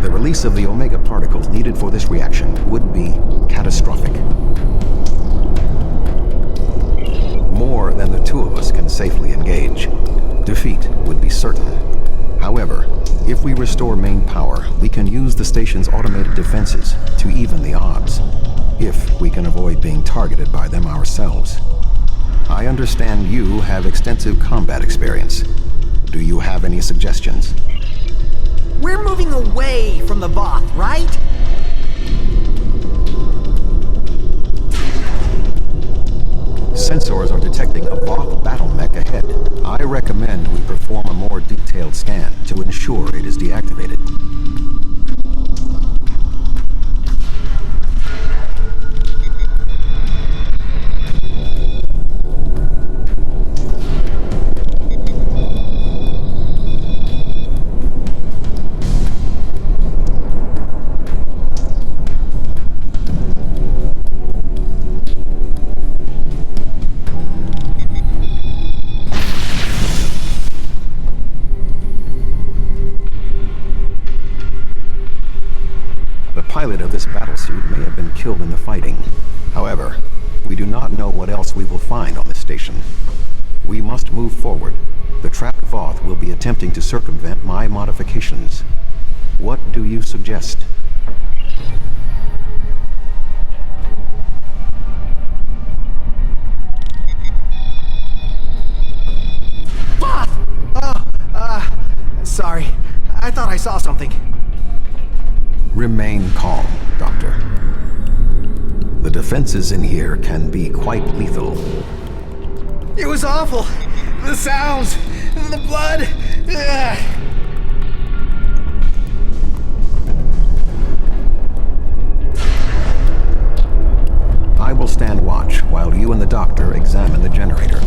The release of the Omega particles needed for this reaction would be catastrophic. More than the 2 of us can safely engage. Defeat would be certain. However, if we restore main power, we can use the station's automated defenses to even the odds. if we can avoid being targeted by them ourselves. I understand you have extensive combat experience. Do you have any suggestions? We're moving away from the Voth, right? Sensors are detecting a Voth battle mech ahead. I recommend we perform a more detailed scan to ensure it is deactivated. Pilot of this battlesuit may have been killed in the fighting. However, we do not know what else we will find on this station. We must move forward. The trapped Voth will be attempting to circumvent my modifications. What do you suggest? Voth! Sorry. I thought I saw something. Remain calm, Doctor. The defenses in here can be quite lethal. It was awful. The sounds, the blood. I will stand watch while you and the doctor examine the generator.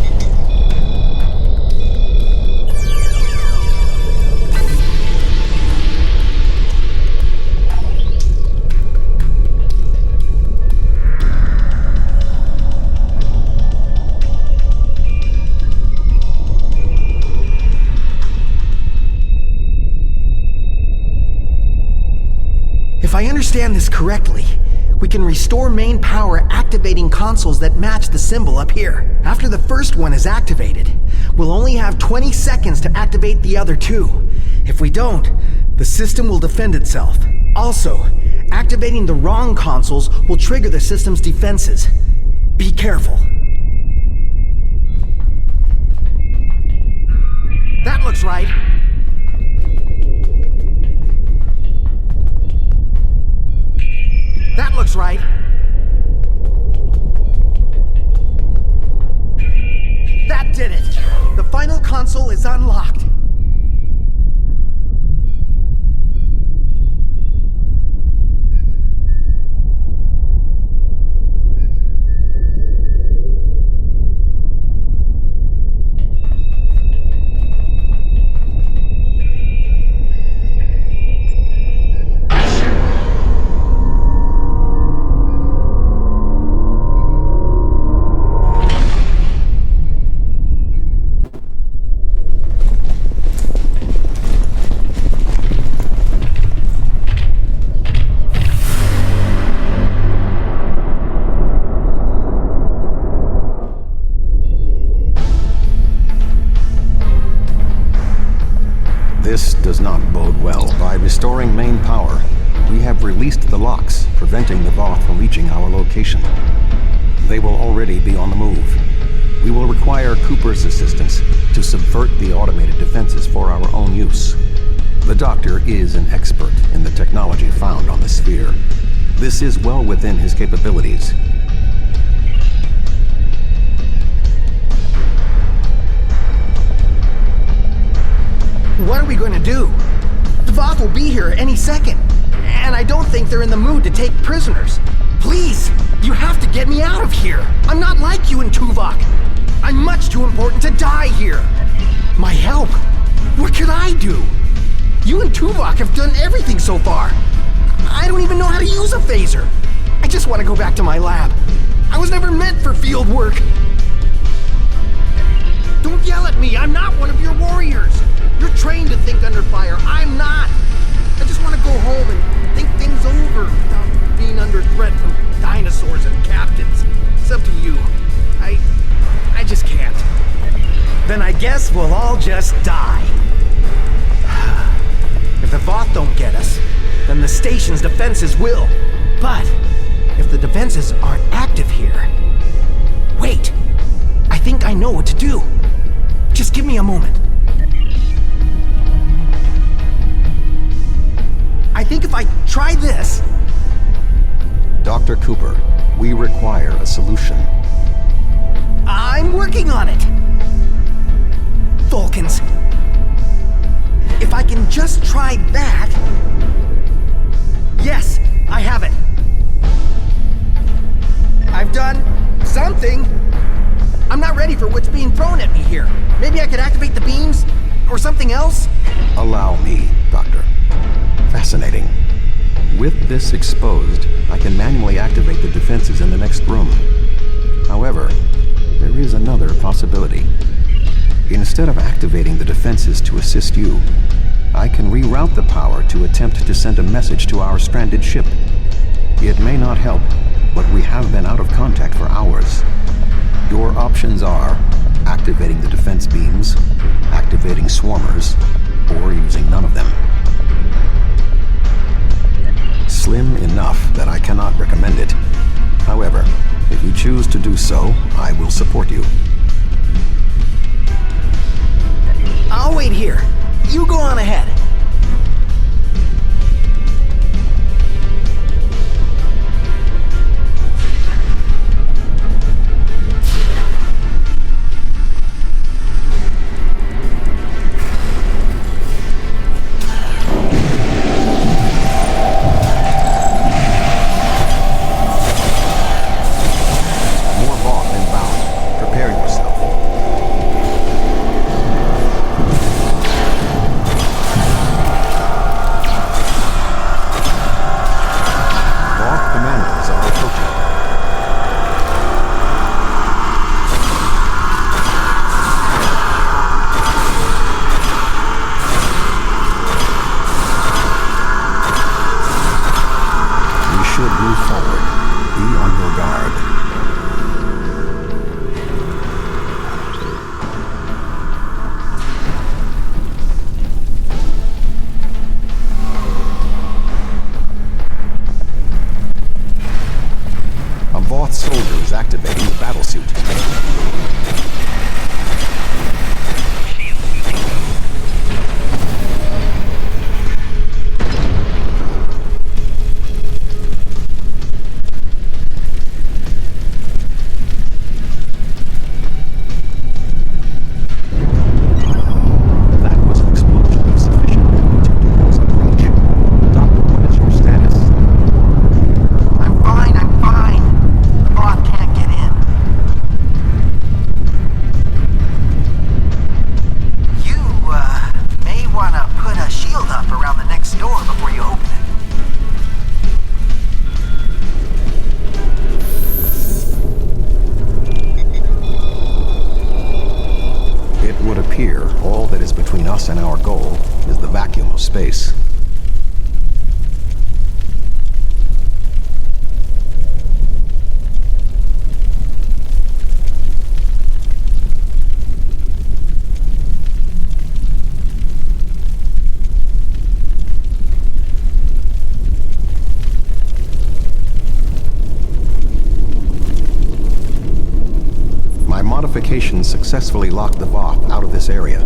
If I understand this correctly, we can restore main power activating consoles that match the symbol up here. After the first one is activated, we'll only have 20 seconds to activate the other two. If we don't, the system will defend itself. Also, activating the wrong consoles will trigger the system's defenses. Be careful. That looks right. That looks right. That did it! The final console is unlocked. This does not bode well. By restoring main power, we have released the locks, preventing the Voth from reaching our location. They will already be on the move. We will require Cooper's assistance to subvert the automated defenses for our own use. The Doctor is an expert in the technology found on the sphere. This is well within his capabilities. What are we going to do? The Voth will be here any second. And I don't think they're in the mood to take prisoners. Please, you have to get me out of here. I'm not like you and Tuvok. I'm much too important to die here. My help? What could I do? You and Tuvok have done everything so far. I don't even know how to use a phaser. I just want to go back to my lab. I was never meant for field work. Don't yell at me. I'm not one of your warriors. You're trained to think under fire. I'm not. I just want to go home and think things over without being under threat from dinosaurs and captains. It's up to you. I just can't. Then I guess we'll all just die. If the Voth don't get us, then the station's defenses will. But if the defenses aren't active here. Wait! I think I know what to do. Just give me a moment. I think if I try this... Dr. Cooper, we require a solution. I'm working on it! Vulcans. If I can just try that... Yes, I have it. I've done something. I'm not ready for what's being thrown at me here. Maybe I could activate the beams? Or something else? Allow me, Doctor. Fascinating. With this exposed, I can manually activate the defenses in the next room. However, there is another possibility. Instead of activating the defenses to assist you, I can reroute the power to attempt to send a message to our stranded ship. It may not help, but we have been out of contact for hours. Your options are activating the defense beams, activating swarmers, or using none of them. Slim enough that I cannot recommend it. However, if you choose to do so, I will support you. I'll wait here. You go on ahead. And our goal is the vacuum of space. My modifications successfully locked the Voth out of this area.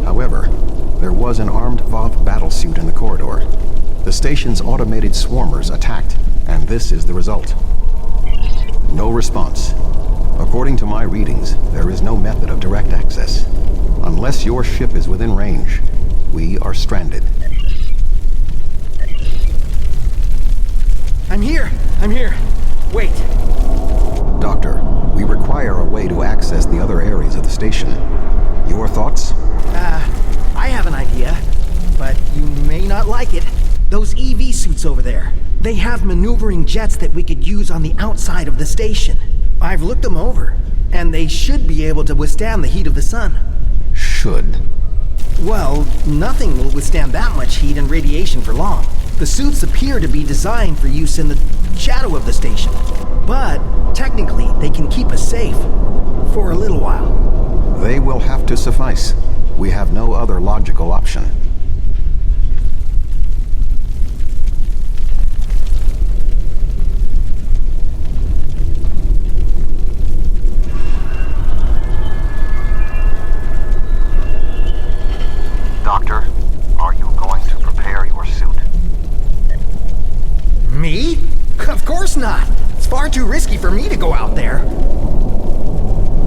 However, there was an armed Voth battlesuit in the corridor. The station's automated swarmers attacked, and this is the result. No response. According to my readings, there is no method of direct access. Unless your ship is within range, we are stranded. I'm here! Wait. Doctor, we require a way to access the other areas of the station. Your thoughts? I have an idea, but you may not like it. Those EV suits over there, they have maneuvering jets that we could use on the outside of the station. I've looked them over, and they should be able to withstand the heat of the sun. Should? Well, nothing will withstand that much heat and radiation for long. The suits appear to be designed for use in the shadow of the station. But, technically, they can keep us safe. For a little while. They will have to suffice. We have no other logical option. too risky for me to go out there.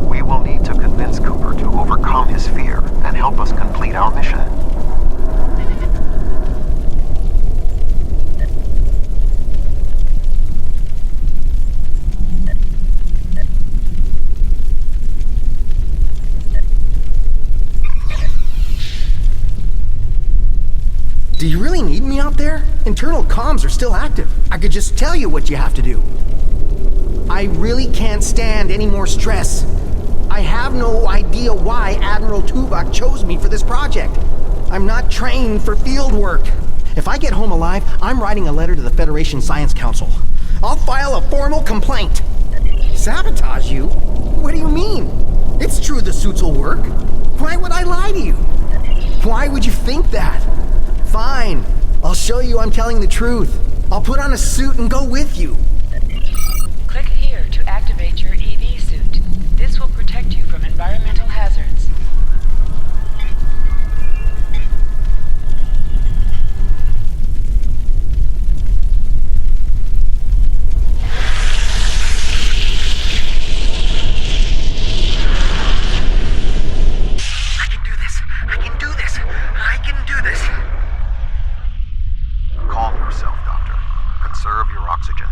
We will need to convince Cooper to overcome his fear and help us complete our mission. Do you really need me out there? Internal comms are still active. I could just tell you what you have to do. I really can't stand any more stress. I have no idea why Admiral Tuvok chose me for this project. I'm not trained for field work. If I get home alive, I'm writing a letter to the Federation Science Council. I'll file a formal complaint. Sabotage you? What do you mean? It's true the suits will work. Why would I lie to you? Why would you think that? Fine. I'll show you I'm telling the truth. I'll put on a suit and go with you. Click here to activate your EV suit. This will protect you from environmental hazards. I can do this. I can do this. I can do this. Calm yourself, Doctor. Conserve your oxygen.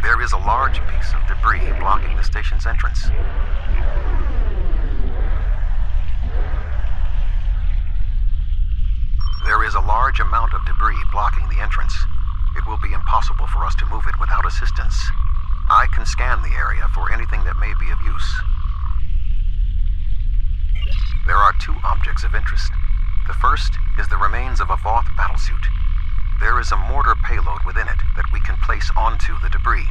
There is a large piece of debris blocking the station's entrance. There is a large amount of debris blocking the entrance. It will be impossible for us to move it without assistance. I can scan the area for anything that may be of use. There are two objects of interest. The first is the remains of a Voth battlesuit. There is a mortar payload within it that we can place onto the debris.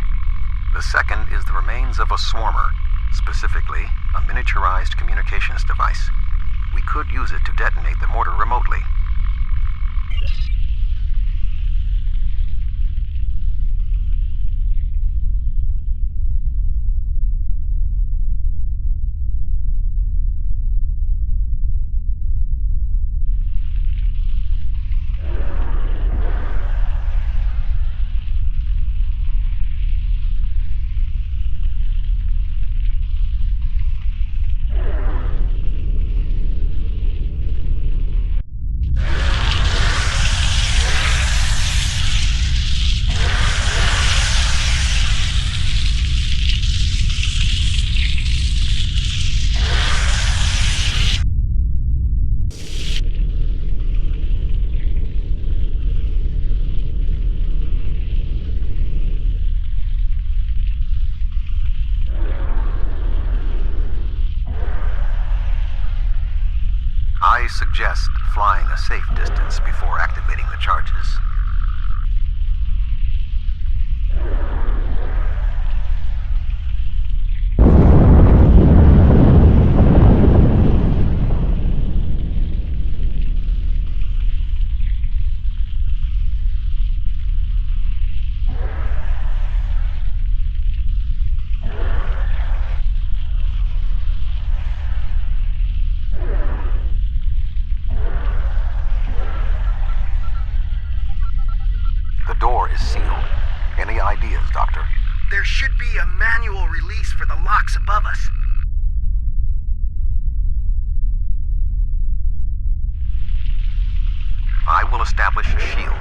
The second is the remains of a swarmer, specifically a miniaturized communications device. We could use it to detonate the mortar remotely. I suggest flying a safe distance before activating the charges. The door is sealed. Any ideas, Doctor? There should be a manual release for the locks above us. I will establish a shield.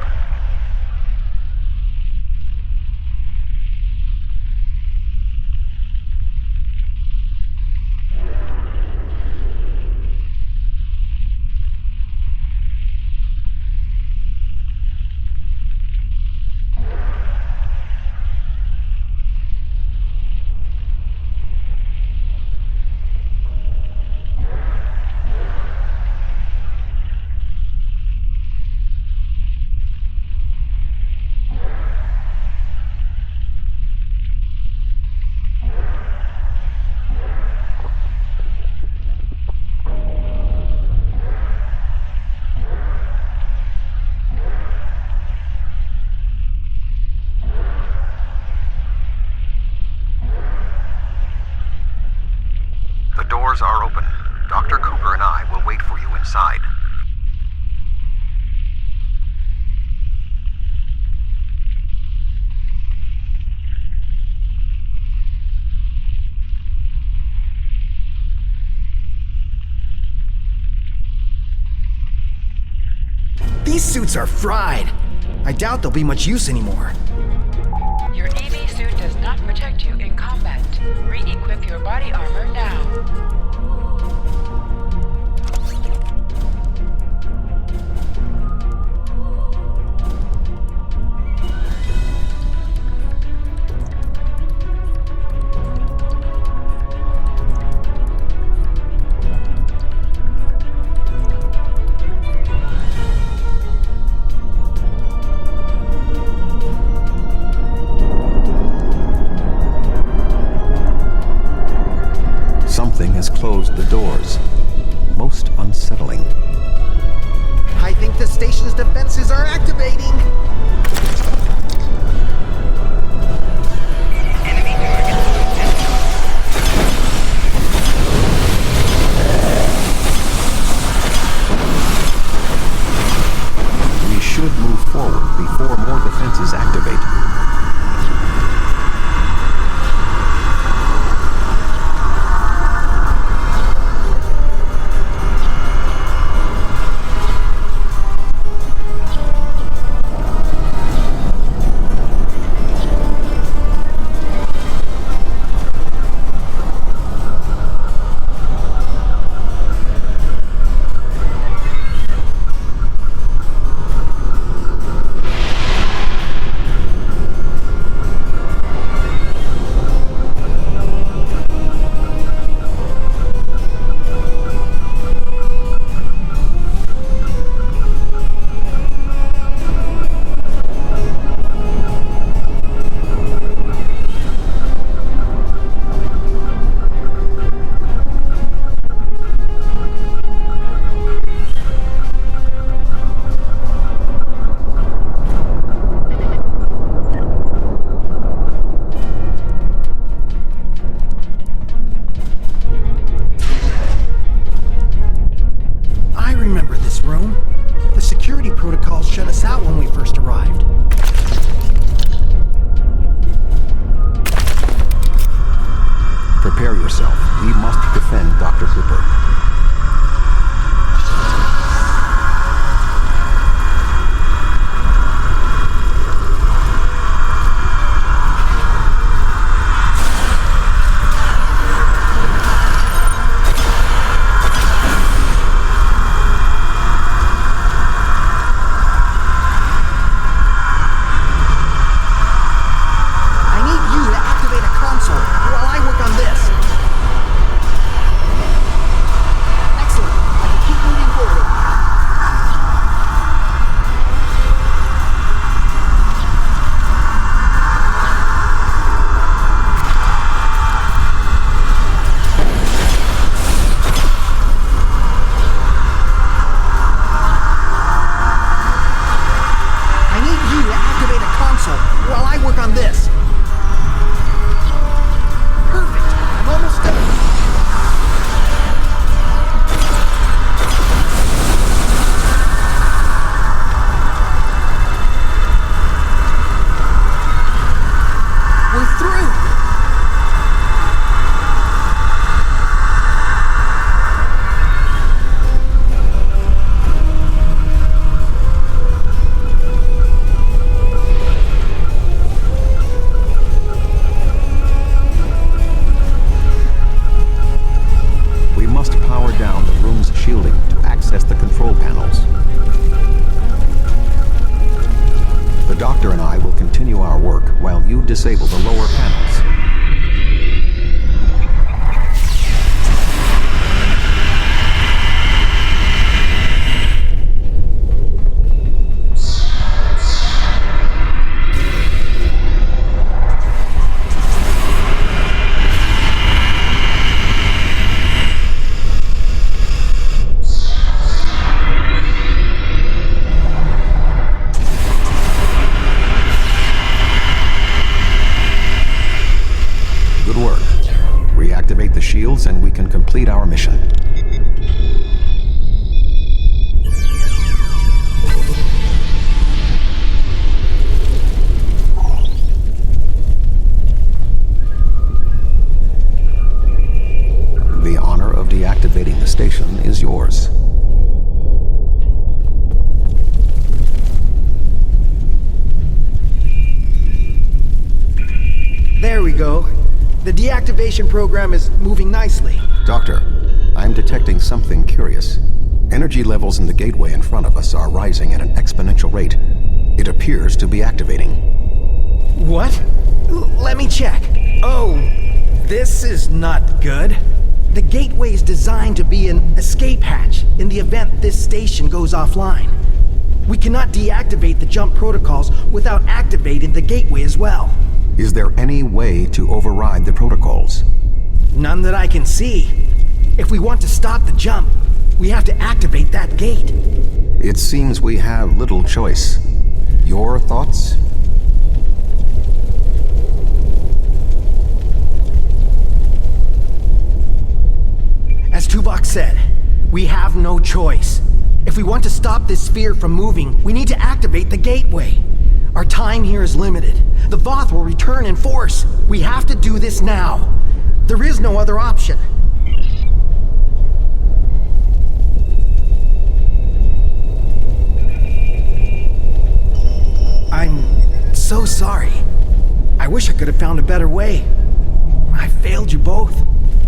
doors are open. Dr. Cooper and I will wait for you inside. These suits are fried. I doubt they'll be much use anymore. Your EV suit does not protect you in combat. Re-equip your body armor now. Something has closed the doors. Most unsettling. I think the station's defenses are activating. We should move forward before more defenses activate. Shut us out when we first arrived. Prepare yourself. We must defend Dr. Cooper. Disable the lower panels. can complete our mission. The honor of deactivating the station is yours. There we go. The deactivation program is moving nicely. Doctor, I'm detecting something curious. Energy levels in the gateway in front of us are rising at an exponential rate. It appears to be activating. What? Let me check. Oh, this is not good. The gateway is designed to be an escape hatch in the event this station goes offline. We cannot deactivate the jump protocols without activating the gateway as well. Is there any way to override the protocols? None that I can see. If we want to stop the jump, we have to activate that gate. It seems we have little choice. Your thoughts? As Tuvok said, we have no choice. If we want to stop this sphere from moving, we need to activate the gateway. Our time here is limited. The Voth will return in force. We have to do this now. There is no other option. I'm so sorry. I wish I could have found a better way. I failed you both.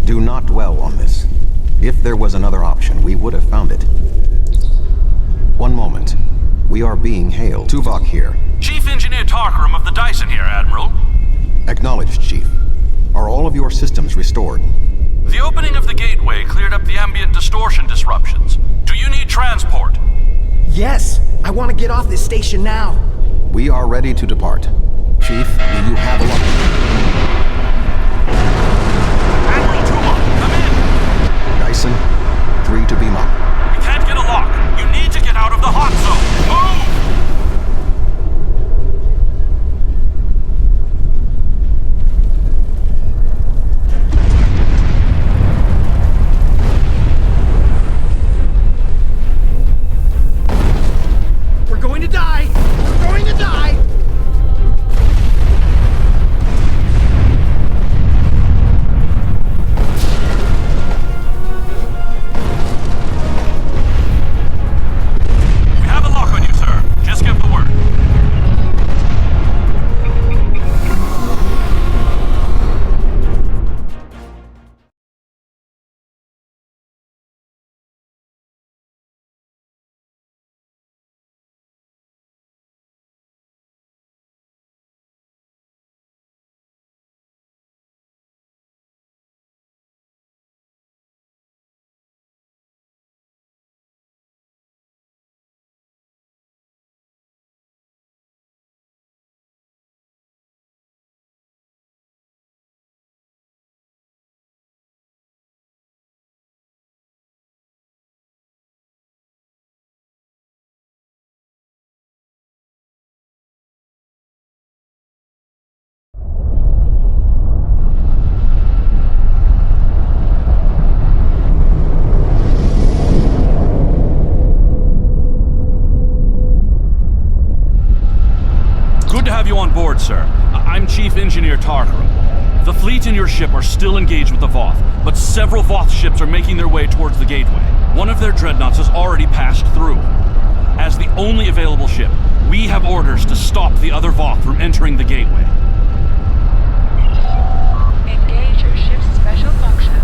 Do not dwell on this. If there was another option, we would have found it. One moment. We are being hailed. Tuvok here. Chief Engineer Tarkaram of the Dyson here, Admiral. Acknowledged, Chief. Are all of your systems restored? The opening of the gateway cleared up the ambient distortion disruptions. Do you need transport? Yes, I want to get off this station now. We are ready to depart. Chief, do you have a lock? Admiral Tuvok, come in! Dyson, 3 to beam up. We can't get a lock. You need to get out of the hot zone. Move! We're going to die! We're going to die! We have a lock on you, sir. Just give the word. Good to have you on board, sir. I'm Chief Engineer Tarkaram. The fleet and your ship are still engaged with the Voth, but several Voth ships are making their way towards the gateway. One of their dreadnoughts has already passed through. As the only available ship, we have orders to stop the other Voth from entering the gateway. Engage your ship's special function.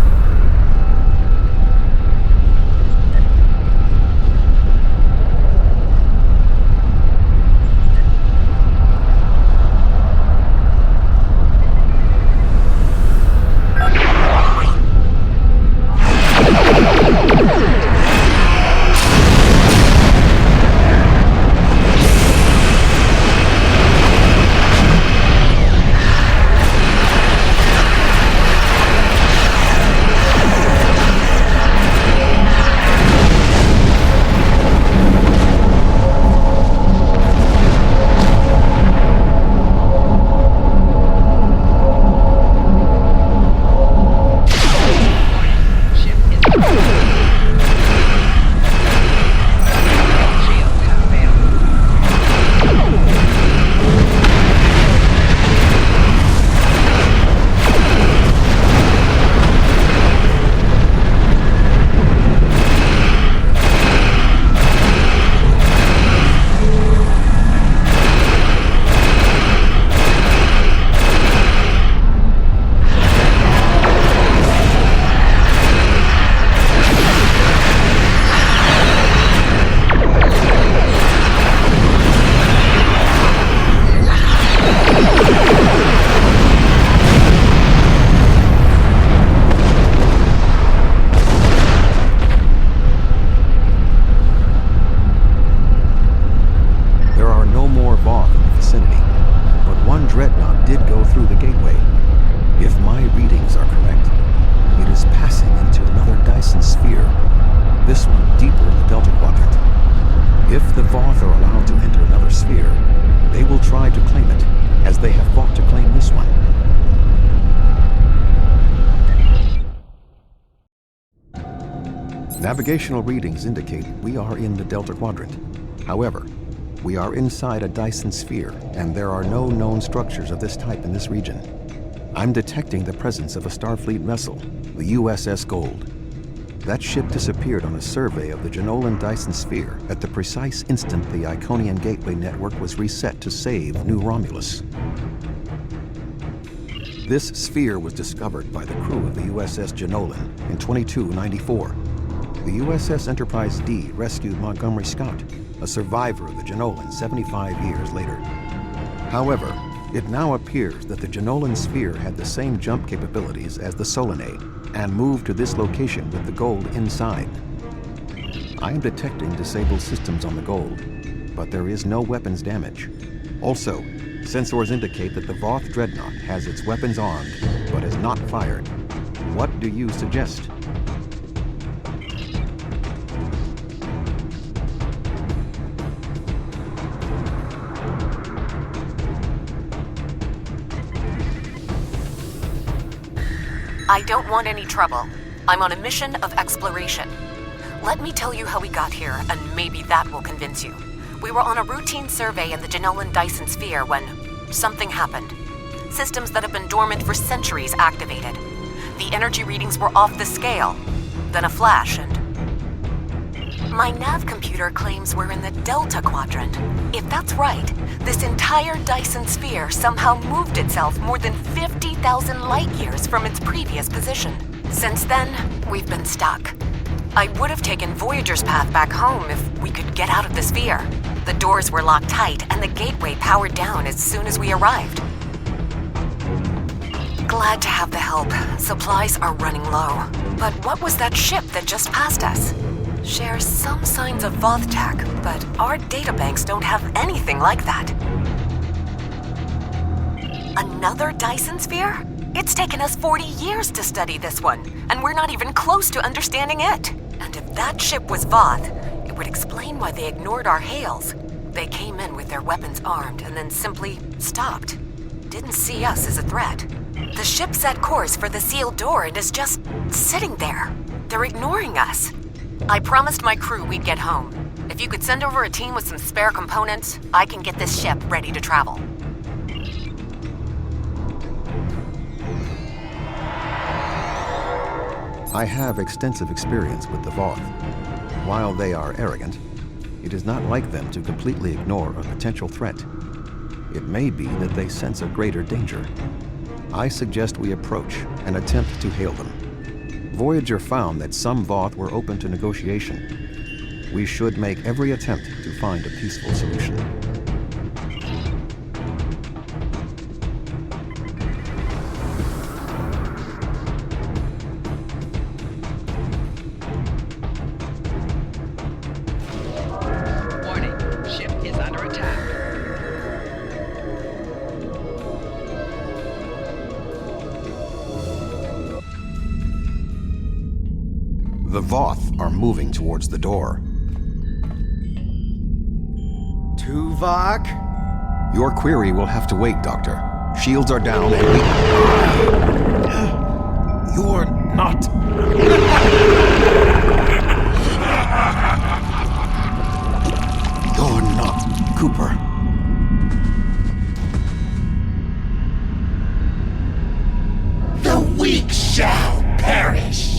Navigational readings indicate we are in the Delta Quadrant. However, we are inside a Dyson sphere, and there are no known structures of this type in this region. I'm detecting the presence of a Starfleet vessel, the USS Gold. That ship disappeared on a survey of the Jenolan Dyson sphere at the precise instant the Iconian Gateway network was reset to save New Romulus. This sphere was discovered by the crew of the USS Jenolan in 2294. The USS Enterprise D rescued Montgomery Scott, a survivor of the Jenolan 75 years later. However, it now appears that the Jenolan sphere had the same jump capabilities as the Solanae and moved to this location with the Gold inside. I am detecting disabled systems on the Gold, but there is no weapons damage. Also, sensors indicate that the Voth Dreadnought has its weapons armed, but is not fired. What do you suggest? I don't want any trouble. I'm on a mission of exploration. Let me tell you how we got here, and maybe that will convince you. We were on a routine survey in the Jenolan Dyson sphere when something happened. Systems that have been dormant for centuries activated. The energy readings were off the scale. Then a flash and... My nav computer claims we're in the Delta Quadrant. If that's right, this entire Dyson sphere somehow moved itself more than 50,000 light years from its previous position. Since then, we've been stuck. I would have taken Voyager's path back home if we could get out of the sphere. The doors were locked tight and the gateway powered down as soon as we arrived. Glad to have the help. Supplies are running low. But what was that ship that just passed us? Shares some signs of Voth tech, but our databanks don't have anything like that. Another Dyson sphere? It's taken us 40 years to study this one, and we're not even close to understanding it. And if that ship was Voth, it would explain why they ignored our hails. They came in with their weapons armed and then simply stopped. Didn't see us as a threat. The ship set course for the sealed door and is just sitting there. They're ignoring us. I promised my crew we'd get home. If you could send over a team with some spare components, I can get this ship ready to travel. I have extensive experience with the Voth. While they are arrogant, it is not like them to completely ignore a potential threat. It may be that they sense a greater danger. I suggest we approach and attempt to hail them. Voyager found that some Voth were open to negotiation. We should make every attempt to find a peaceful solution. Warning, ship is under attack. The Voth are moving towards the door. Tuvok? Your query will have to wait, Doctor. Shields are down and we... You're not... You're not Cooper. The weak shall perish.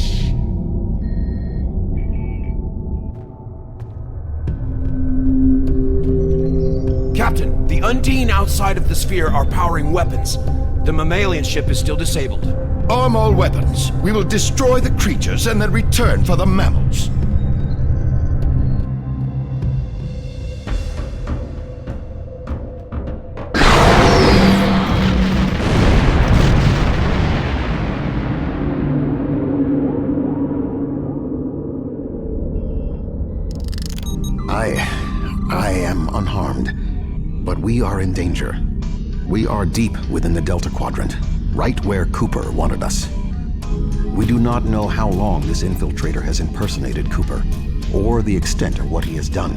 Captain, the Undine outside of the sphere are powering weapons. The mammalian ship is still disabled. Arm all weapons. We will destroy the creatures and then return for the mammals. I am unharmed, but we are in danger. We are deep within the Delta Quadrant, right where Cooper wanted us. We do not know how long this infiltrator has impersonated Cooper, or the extent of what he has done.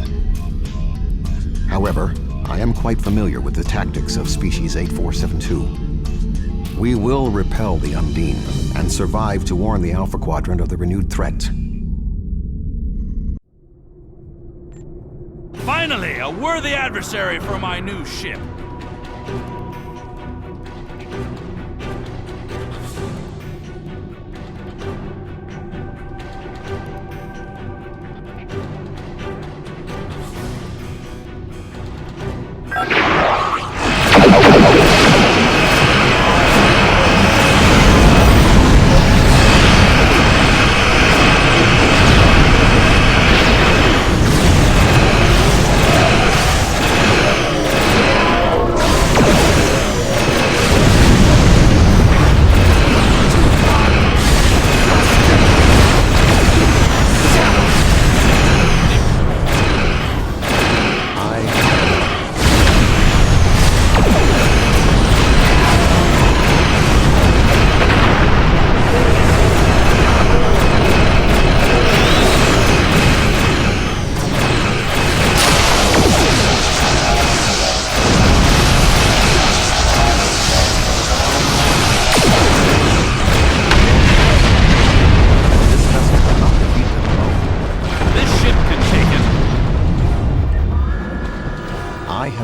However, I am quite familiar with the tactics of Species 8472. We will repel the Undine and survive to warn the Alpha Quadrant of the renewed threat. Finally, a worthy adversary for my new ship.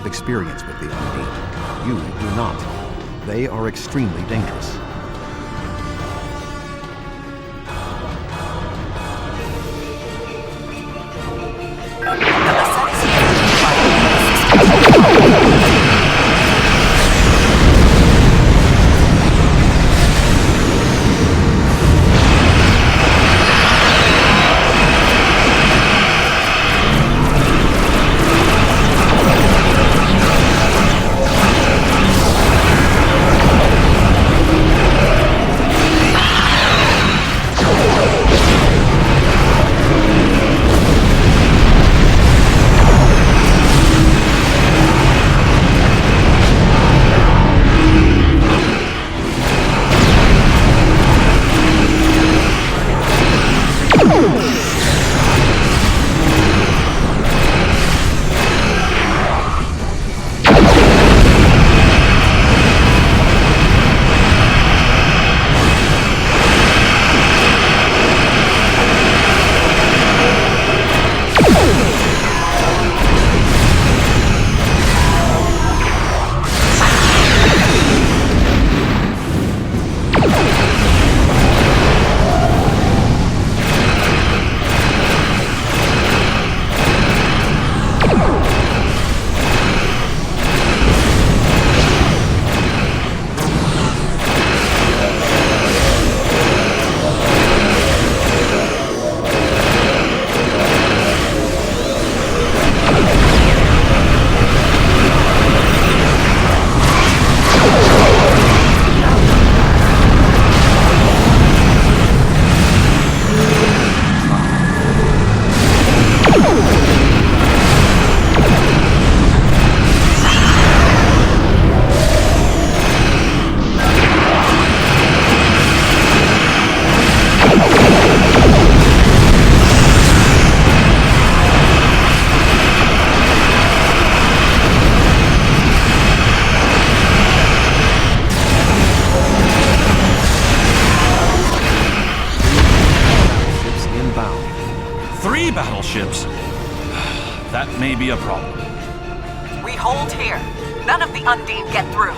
Experience with the Undine. You do not. They are extremely dangerous. Battleships. That may be a problem. We hold here. None of the Undine get through.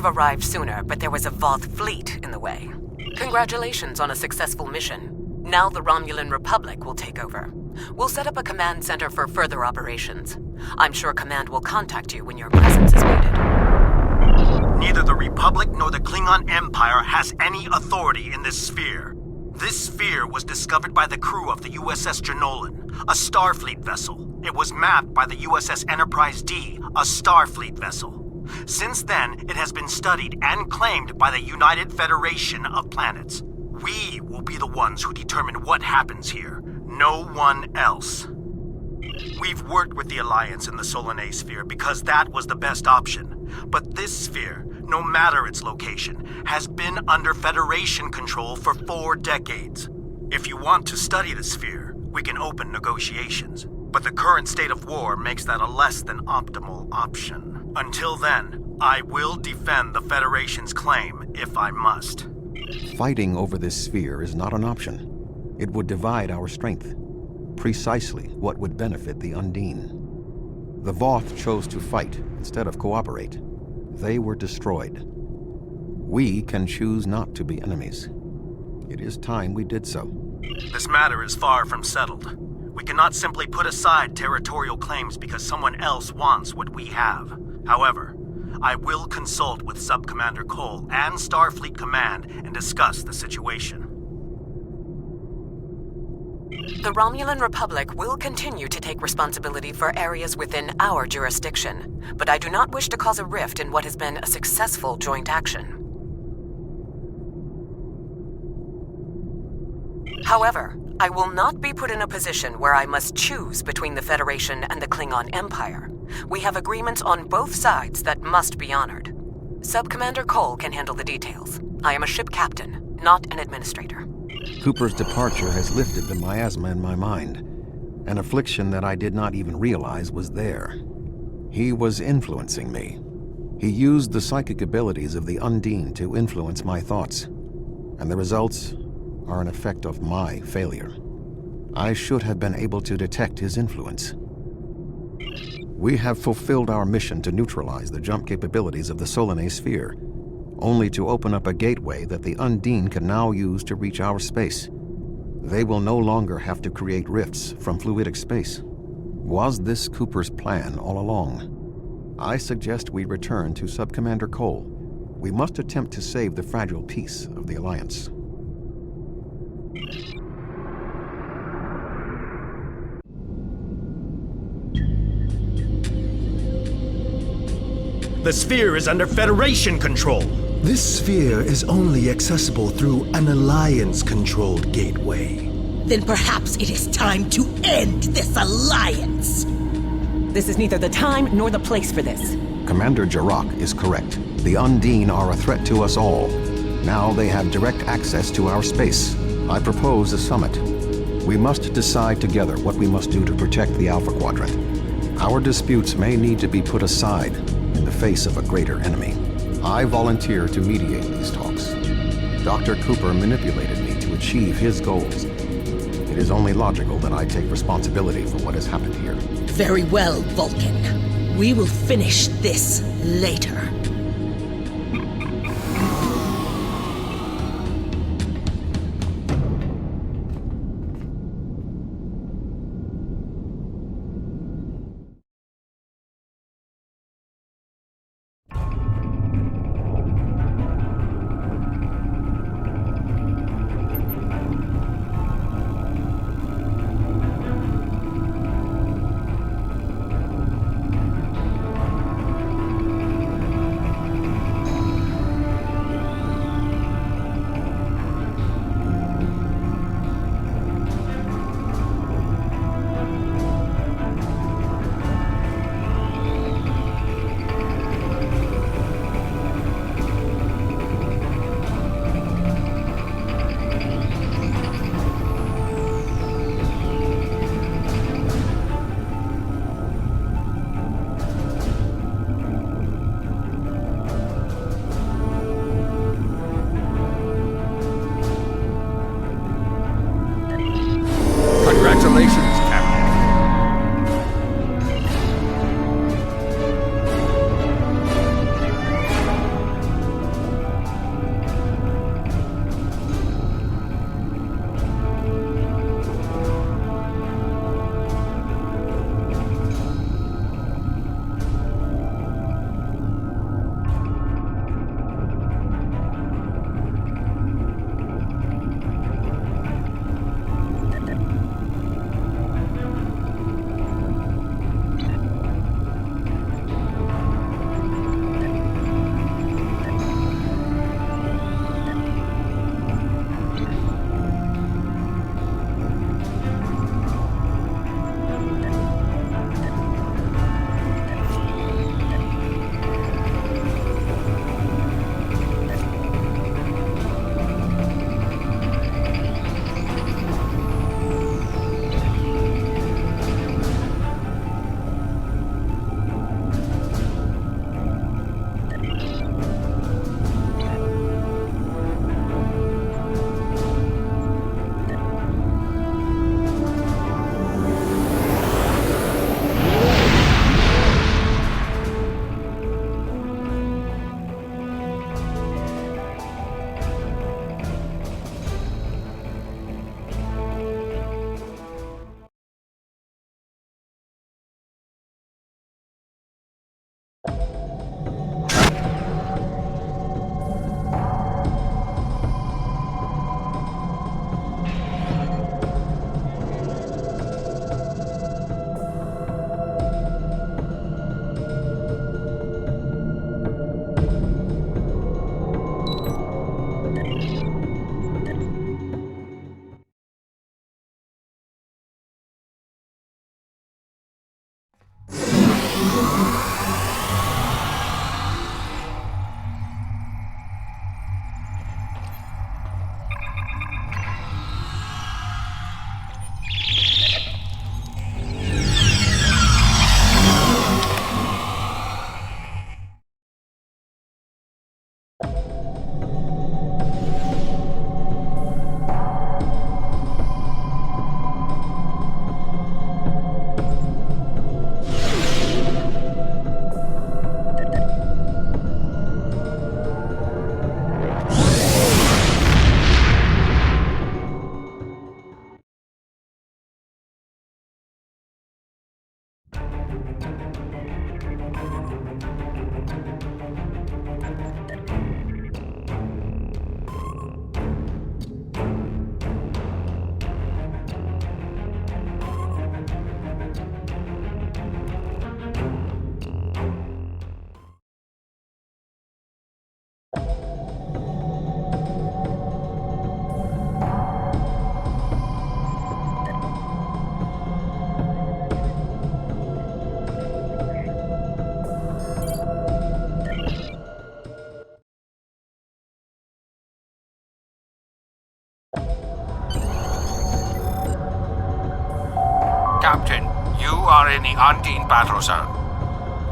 Arrived sooner, but there was a Voth fleet in the way. Congratulations on a successful mission. Now the Romulan Republic will take over. We'll set up a command center for further operations. I'm sure Command will contact you when your presence is needed. Neither the Republic nor the Klingon Empire has any authority in this sphere. This sphere was discovered by the crew of the USS Jenolan, a Starfleet vessel. It was mapped by the USS Enterprise D, a Starfleet vessel. Since then, it has been studied and claimed by the United Federation of Planets. We will be the ones who determine what happens here, no one else. We've worked with the Alliance in the Solanae sphere because that was the best option. But this sphere, no matter its location, has been under Federation control for 4 decades. If you want to study the sphere, we can open negotiations. But the current state of war makes that a less than optimal option. Until then, I will defend the Federation's claim if I must. Fighting over this sphere is not an option. It would divide our strength. Precisely what would benefit the Undine. The Voth chose to fight instead of cooperate. They were destroyed. We can choose not to be enemies. It is time we did so. This matter is far from settled. We cannot simply put aside territorial claims because someone else wants what we have. However, I will consult with Sub-Commander Cole and Starfleet Command and discuss the situation. The Romulan Republic will continue to take responsibility for areas within our jurisdiction, but I do not wish to cause a rift in what has been a successful joint action. However, I will not be put in a position where I must choose between the Federation and the Klingon Empire. We have agreements on both sides that must be honored. Sub-Commander Cole can handle the details. I am a ship captain, not an administrator. Cooper's departure has lifted the miasma in my mind, an affliction that I did not even realize was there. He was influencing me. He used the psychic abilities of the Undine to influence my thoughts, and the results are an effect of my failure. I should have been able to detect his influence. We have fulfilled our mission to neutralize the jump capabilities of the Solanae sphere, only to open up a gateway that the Undine can now use to reach our space. They will no longer have to create rifts from fluidic space. Was this Cooper's plan all along? I suggest we return to Sub-Commander Cole. We must attempt to save the fragile peace of the Alliance. The sphere is under Federation control. This sphere is only accessible through an Alliance-controlled gateway. Then perhaps it is time to end this alliance. This is neither the time nor the place for this. Commander Jarak is correct. The Undine are a threat to us all. Now they have direct access to our space. I propose a summit. We must decide together what we must do to protect the Alpha Quadrant. Our disputes may need to be put aside in the face of a greater enemy. I volunteer to mediate these talks. Dr. Cooper manipulated me to achieve his goals. It is only logical that I take responsibility for what has happened here. Very well, Vulcan. We will finish this later. Captain, you are in the Undine battle zone.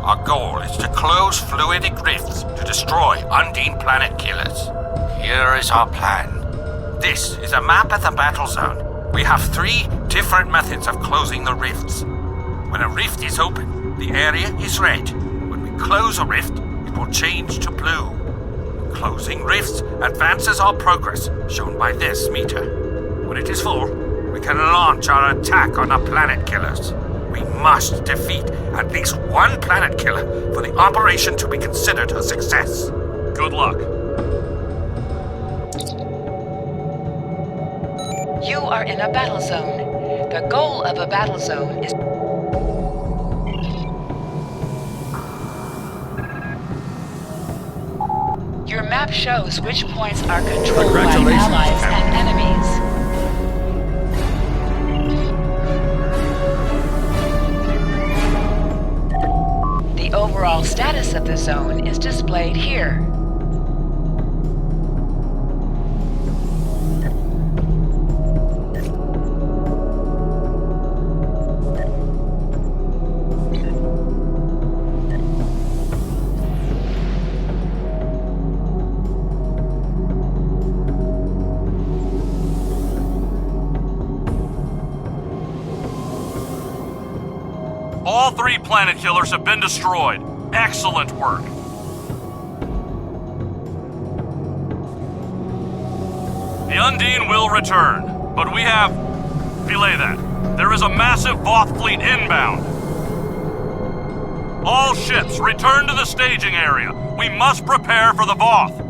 Our goal is to close fluidic rifts to destroy Undine planet killers. Here is our plan. This is a map of the battle zone. We have 3 different methods of closing the rifts. When a rift is open, the area is red. When we close a rift, it will change to blue. Closing rifts advances our progress, shown by this meter. When it is full, we can launch our attack on the planet killers. We must defeat at least 1 planet killer for the operation to be considered a success. Good luck. You are in a battle zone. The goal of a battle zone is... Your map shows which points are controlled by allies and enemies. The overall status of the zone is displayed here. All 3 planet killers have been destroyed. Excellent work. The Undine will return, but we have... Belay that. There is a massive Voth fleet inbound. All ships, return to the staging area. We must prepare for the Voth.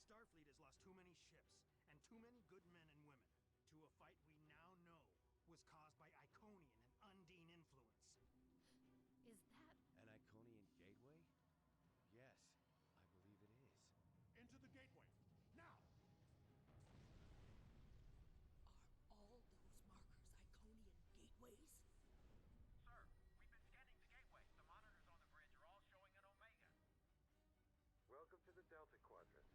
Starfleet has lost too many ships and too many good men and women to a fight we now know was caused by Iconian and Undine influence. Is that... An Iconian gateway? Yes, I believe it is. Into the gateway, now! Are all those markers Iconian gateways? Sir, we've been scanning the gateway. The monitors on the bridge are all showing an Omega. Welcome to the Delta Quadrant.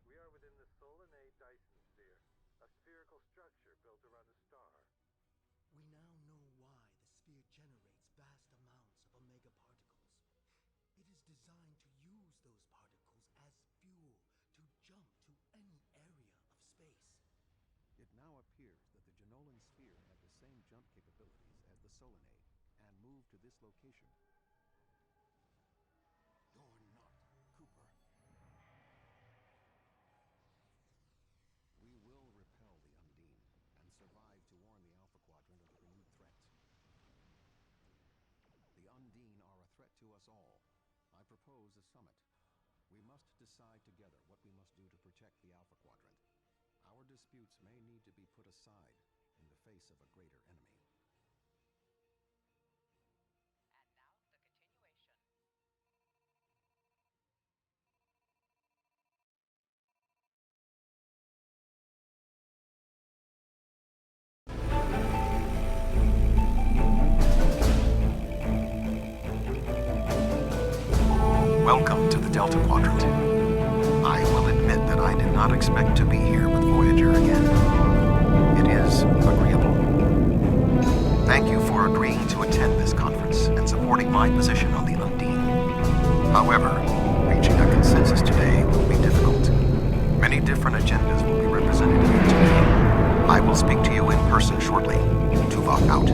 We are within the Solanae Dyson sphere, a spherical structure built around a star. We now know why the sphere generates vast amounts of omega particles. It is designed to use those particles as fuel to jump to any area of space. It now appears that the Jenolan sphere had the same jump capabilities as the Solanae, and moved to this location. You're not Cooper. We will repel the Undine, and survive to warn the Alpha Quadrant of the renewed threat. The Undine are a threat to us all. I propose a summit. We must decide together what we must do to protect the Alpha Quadrant. Our disputes may need to be put aside in the face of a greater enemy. And now the continuation. Welcome to the Delta Quadrant. I will admit that I did not expect to be here with Voyager again. It is agreeable. Thank you for agreeing to attend this conference and supporting my position on the Undine. However, reaching a consensus today will be difficult. Many different agendas will be represented here today. I will speak to you in person shortly. Tuvok out.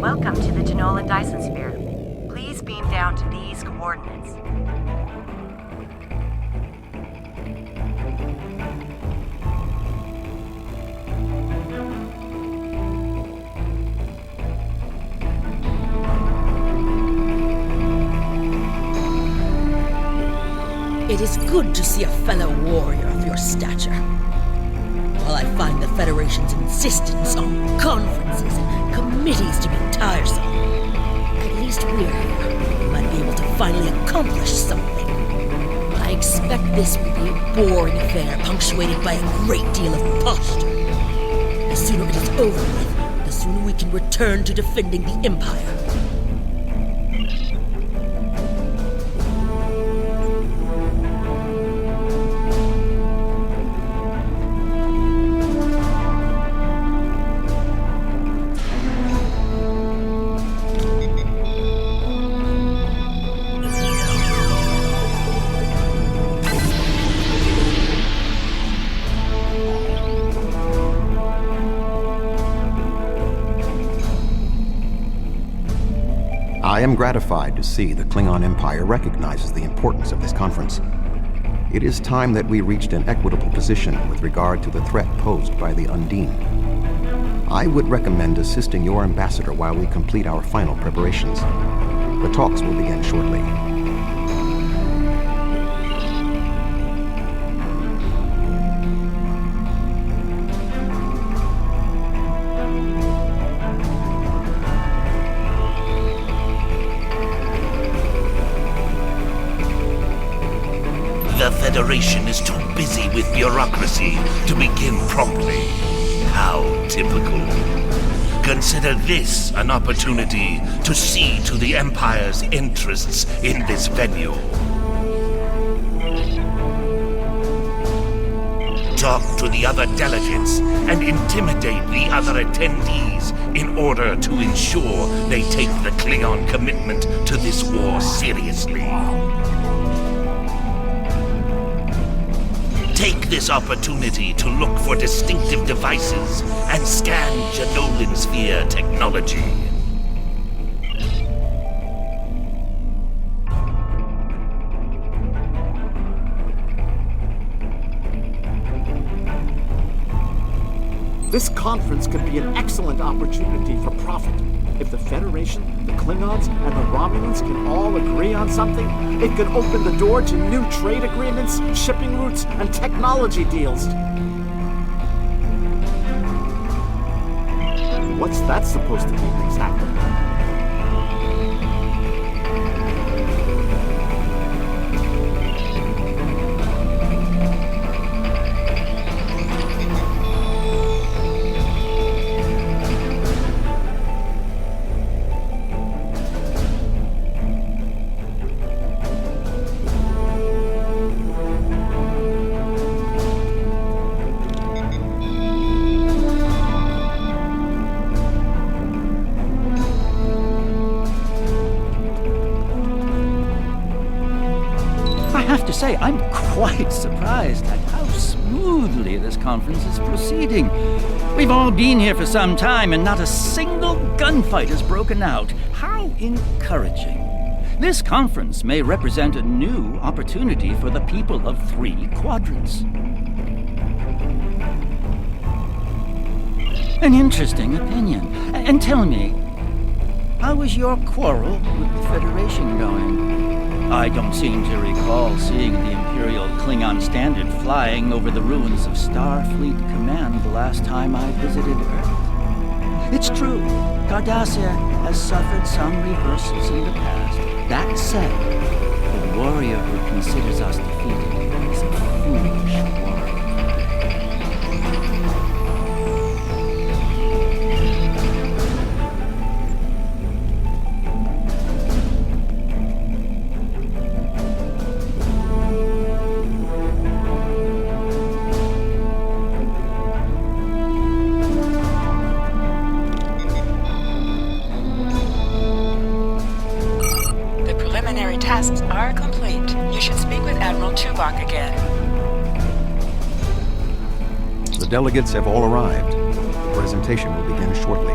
Welcome to the Jenolan Dyson Sphere. Please beam down to these coordinates. It is good to see a fellow warrior of your stature. While I find the Federation's insistence on conferences and committees to be tiresome, at least we're here. We might be able to finally accomplish something. I expect this will be a boring affair punctuated by a great deal of posture. The sooner it is over with, the sooner we can return to defending the Empire. I am gratified to see the Klingon Empire recognizes the importance of this conference. It is time that we reached an equitable position with regard to the threat posed by the Undine. I would recommend assisting your ambassador while we complete our final preparations. The talks will begin shortly. The Federation is too busy with bureaucracy to begin promptly. How typical. Consider this an opportunity to see to the Empire's interests in this venue. Talk to the other delegates and intimidate the other attendees in order to ensure they take the Klingon commitment to this war seriously. Take this opportunity to look for distinctive devices and scan Jenolan Sphere technology. This conference could be an excellent opportunity for profit. If the Federation, the Klingons, and the Romulans can all agree on something, it could open the door to new trade agreements, shipping routes, and technology deals. What's that supposed to mean exactly? Say, I'm quite surprised at how smoothly this conference is proceeding. We've all been here for some time and not a single gunfight has broken out. How encouraging. This conference may represent a new opportunity for the people of 3 quadrants. An interesting opinion. And tell me, how is your quarrel with the Federation going? I don't seem to recall seeing the Imperial Klingon standard flying over the ruins of Starfleet Command the last time I visited Earth. It's true, Cardassia has suffered some reversals in the past. That said, the warrior who considers us defeated is a foolish warrior. are complete. You should speak with Admiral Tuvok again. The delegates have all arrived. The presentation will begin shortly.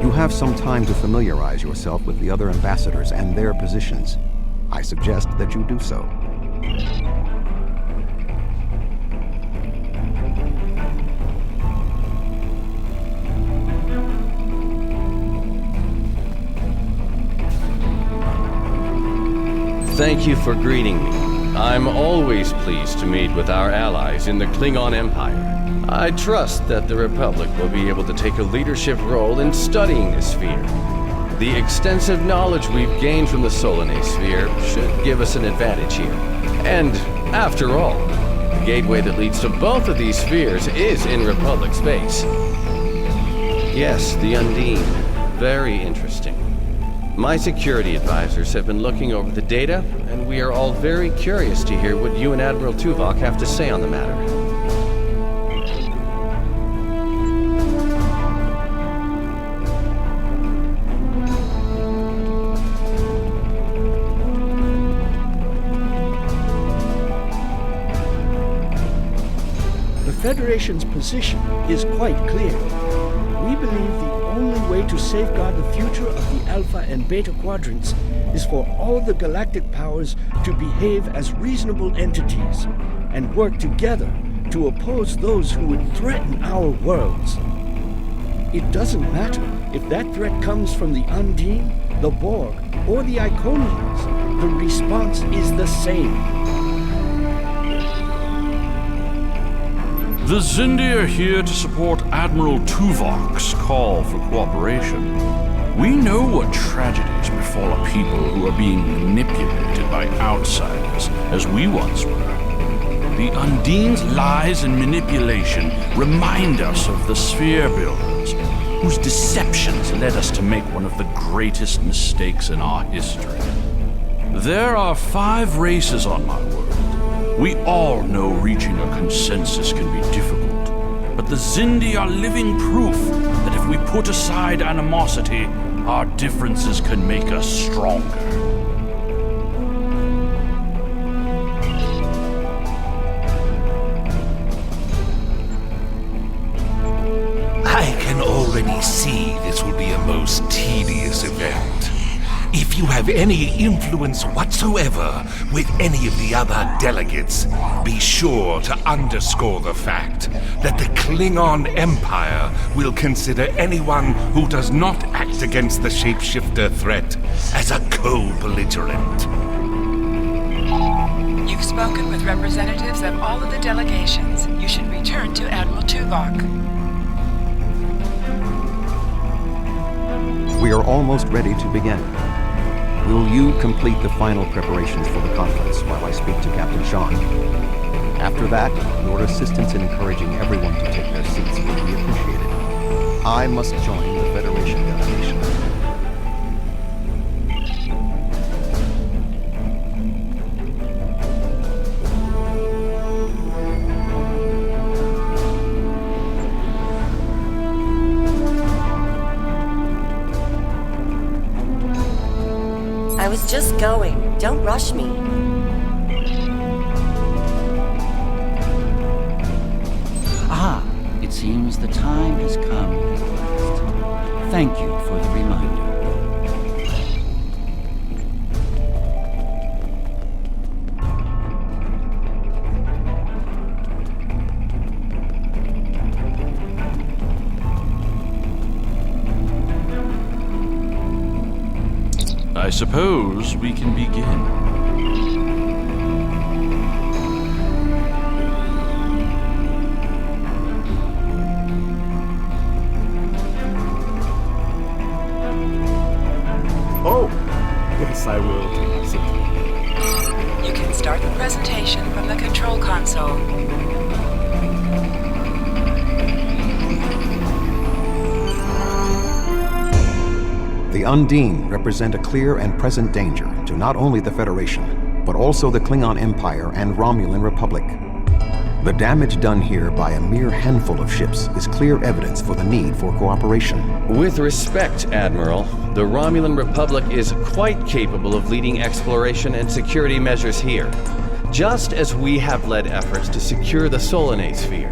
You have some time to familiarize yourself with the other ambassadors and their positions. I suggest that you do so. Thank you for greeting me. I'm always pleased to meet with our allies in the Klingon Empire. I trust that the Republic will be able to take a leadership role in studying the sphere. The extensive knowledge we've gained from the Solanae sphere should give us an advantage here. And, after all, the gateway that leads to both of these spheres is in Republic space. Yes, the Undine. Very interesting. My security advisors have been looking over the data, and we are all very curious to hear what you and Admiral Tuvok have to say on the matter. The Federation's position is quite clear. We believe the only way to safeguard the future of the Alpha and Beta Quadrants is for all the galactic powers to behave as reasonable entities and work together to oppose those who would threaten our worlds. It doesn't matter if that threat comes from the Undine, the Borg, or the Iconians. The response is the same. The Xindi are here to support Admiral Tuvok's call for cooperation. We know what tragedies befall a people who are being manipulated by outsiders, as we once were. The Undine's lies and manipulation remind us of the Sphere Builders, whose deceptions led us to make one of the greatest mistakes in our history. There are 5 races on my world. We all know reaching a consensus can be difficult, but the Xindi are living proof that if we put aside animosity, our differences can make us stronger. I can already see this will be a most tedious event. If you have any influence whatsoever with any of the other delegates, be sure to underscore the fact that the Klingon Empire will consider anyone who does not act against the shapeshifter threat as a co-belligerent. You've spoken with representatives of all of the delegations. You should return to Admiral Tuvok. We are almost ready to begin. Will you complete the final preparations for the conference while I speak to Captain Sean? After that, your assistance in encouraging everyone to take their seats will be appreciated. I must join the Federation delegation. I was just going. Don't rush me. Ah, it seems the time has come at last. Thank you for the reminder. I suppose we can begin. Oh, yes, I will take my seat. You can start the presentation from the control console. The Undine represent a clear and present danger to not only the Federation, but also the Klingon Empire and Romulan Republic. The damage done here by a mere handful of ships is clear evidence for the need for cooperation. With respect, Admiral, the Romulan Republic is quite capable of leading exploration and security measures here, just as we have led efforts to secure the Solanae sphere.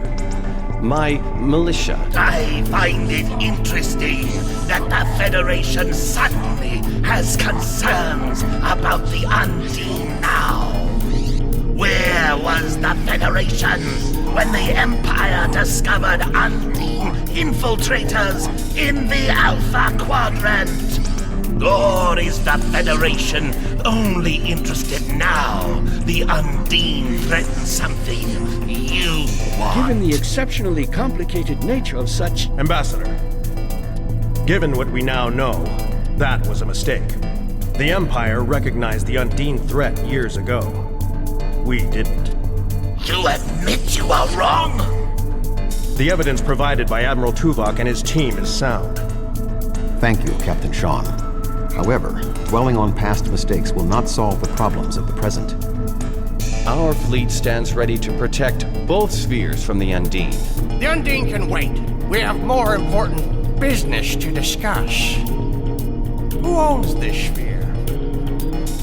My militia. I find it interesting that the Federation suddenly has concerns about the Undine now. Where was the Federation when the Empire discovered Undine infiltrators in the Alpha Quadrant? Or is the Federation only interested now the Undine threatens something you want? Given the exceptionally complicated nature of such... Ambassador, given what we now know, that was a mistake. The Empire recognized the Undine threat years ago. We didn't. You admit you are wrong? The evidence provided by Admiral Tuvok and his team is sound. Thank you, Captain Sean. However, dwelling on past mistakes will not solve the problems of the present. Our fleet stands ready to protect both spheres from the Undine. The Undine can wait. We have more important business to discuss. Who owns this sphere?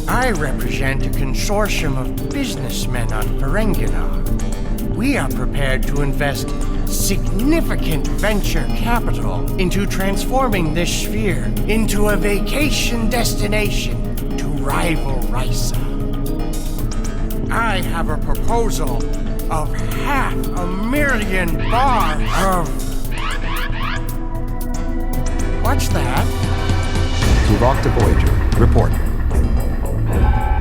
I represent a consortium of businessmen on Ferenginar. We are prepared to invest significant venture capital into transforming this sphere into a vacation destination to rival Risa. I have a proposal of $500,000 of... What's that? Tuvok to Voyager. Report.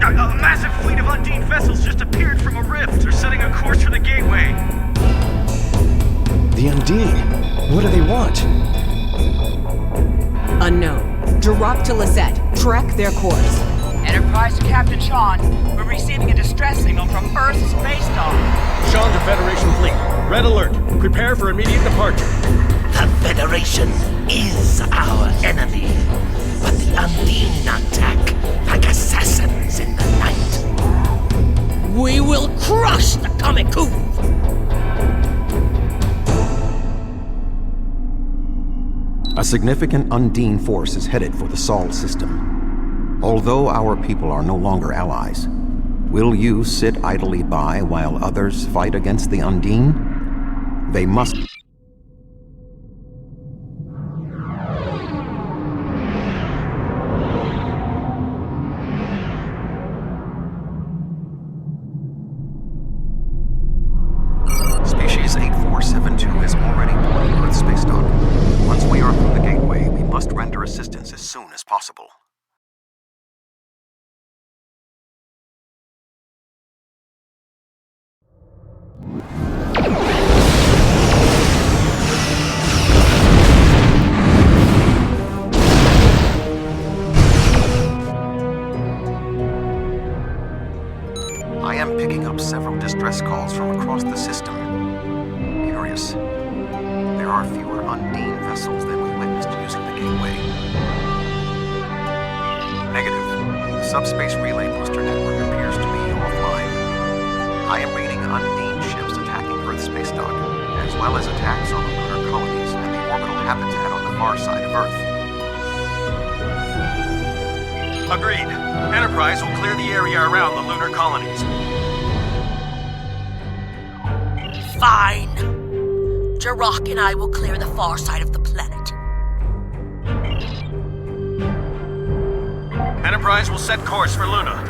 A massive fleet of Undine vessels just appeared from a rift. They're setting a course for the gateway. The Undine? What do they want? Unknown. Drop to Lisette. Track their course. Enterprise to Captain Sean. We're receiving a distress signal from Earth's space dock. Sean to Federation fleet. Red alert. Prepare for immediate departure. The Federation is our enemy, but the Undine attack like assassins in the night. We will crush the Comic-Coup! A significant Undine force is headed for the Sol system. Although our people are no longer allies, will you sit idly by while others fight against the Undine? They must... Species 8472 is already boarding Earth space dock. Once we are through the gateway, we must render assistance as soon as possible. I am picking up several distress calls from across the system. Curious. There are fewer Undine vessels than we witnessed using the gateway. Negative. The subspace relay booster network appears to be offline. I am reading Undine ships attacking Earth space dock, as well as attacks on the lunar colonies and the orbital habitat on the far side of Earth. Agreed. Enterprise will clear the area around the lunar colonies. Fine. Jirok and I will clear the far side of the planet. Enterprise will set course for Luna.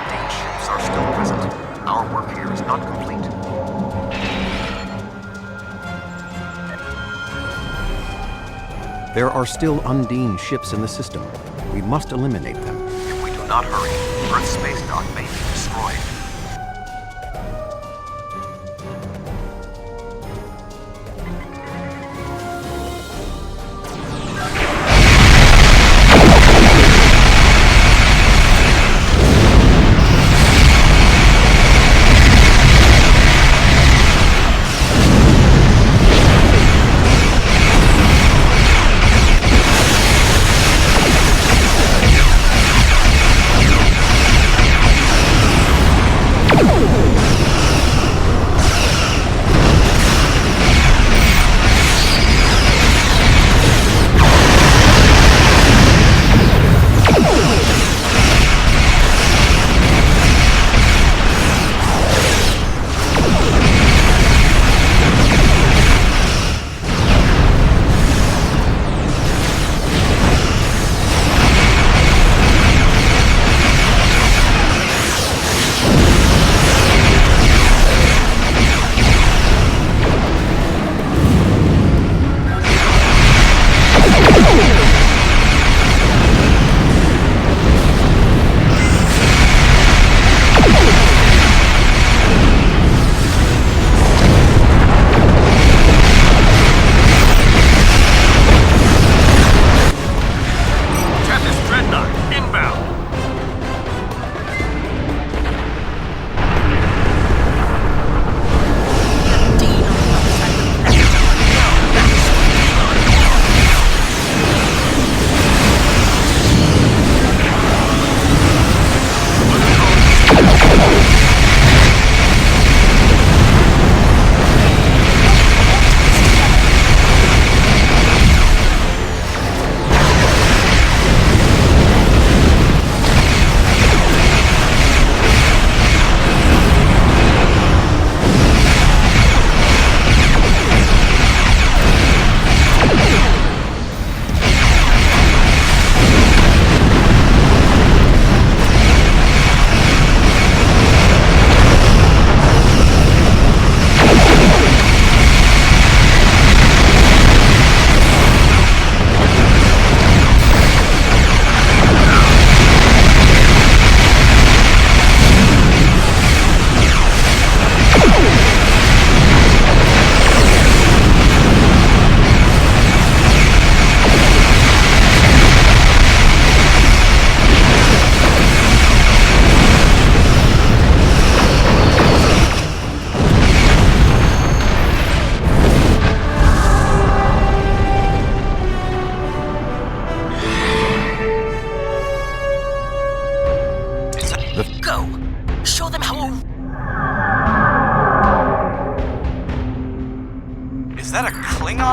Undine ships are still present. Our work here is not complete. There are still Undine ships in the system. We must eliminate them. If we do not hurry, Earth's space dock may be destroyed.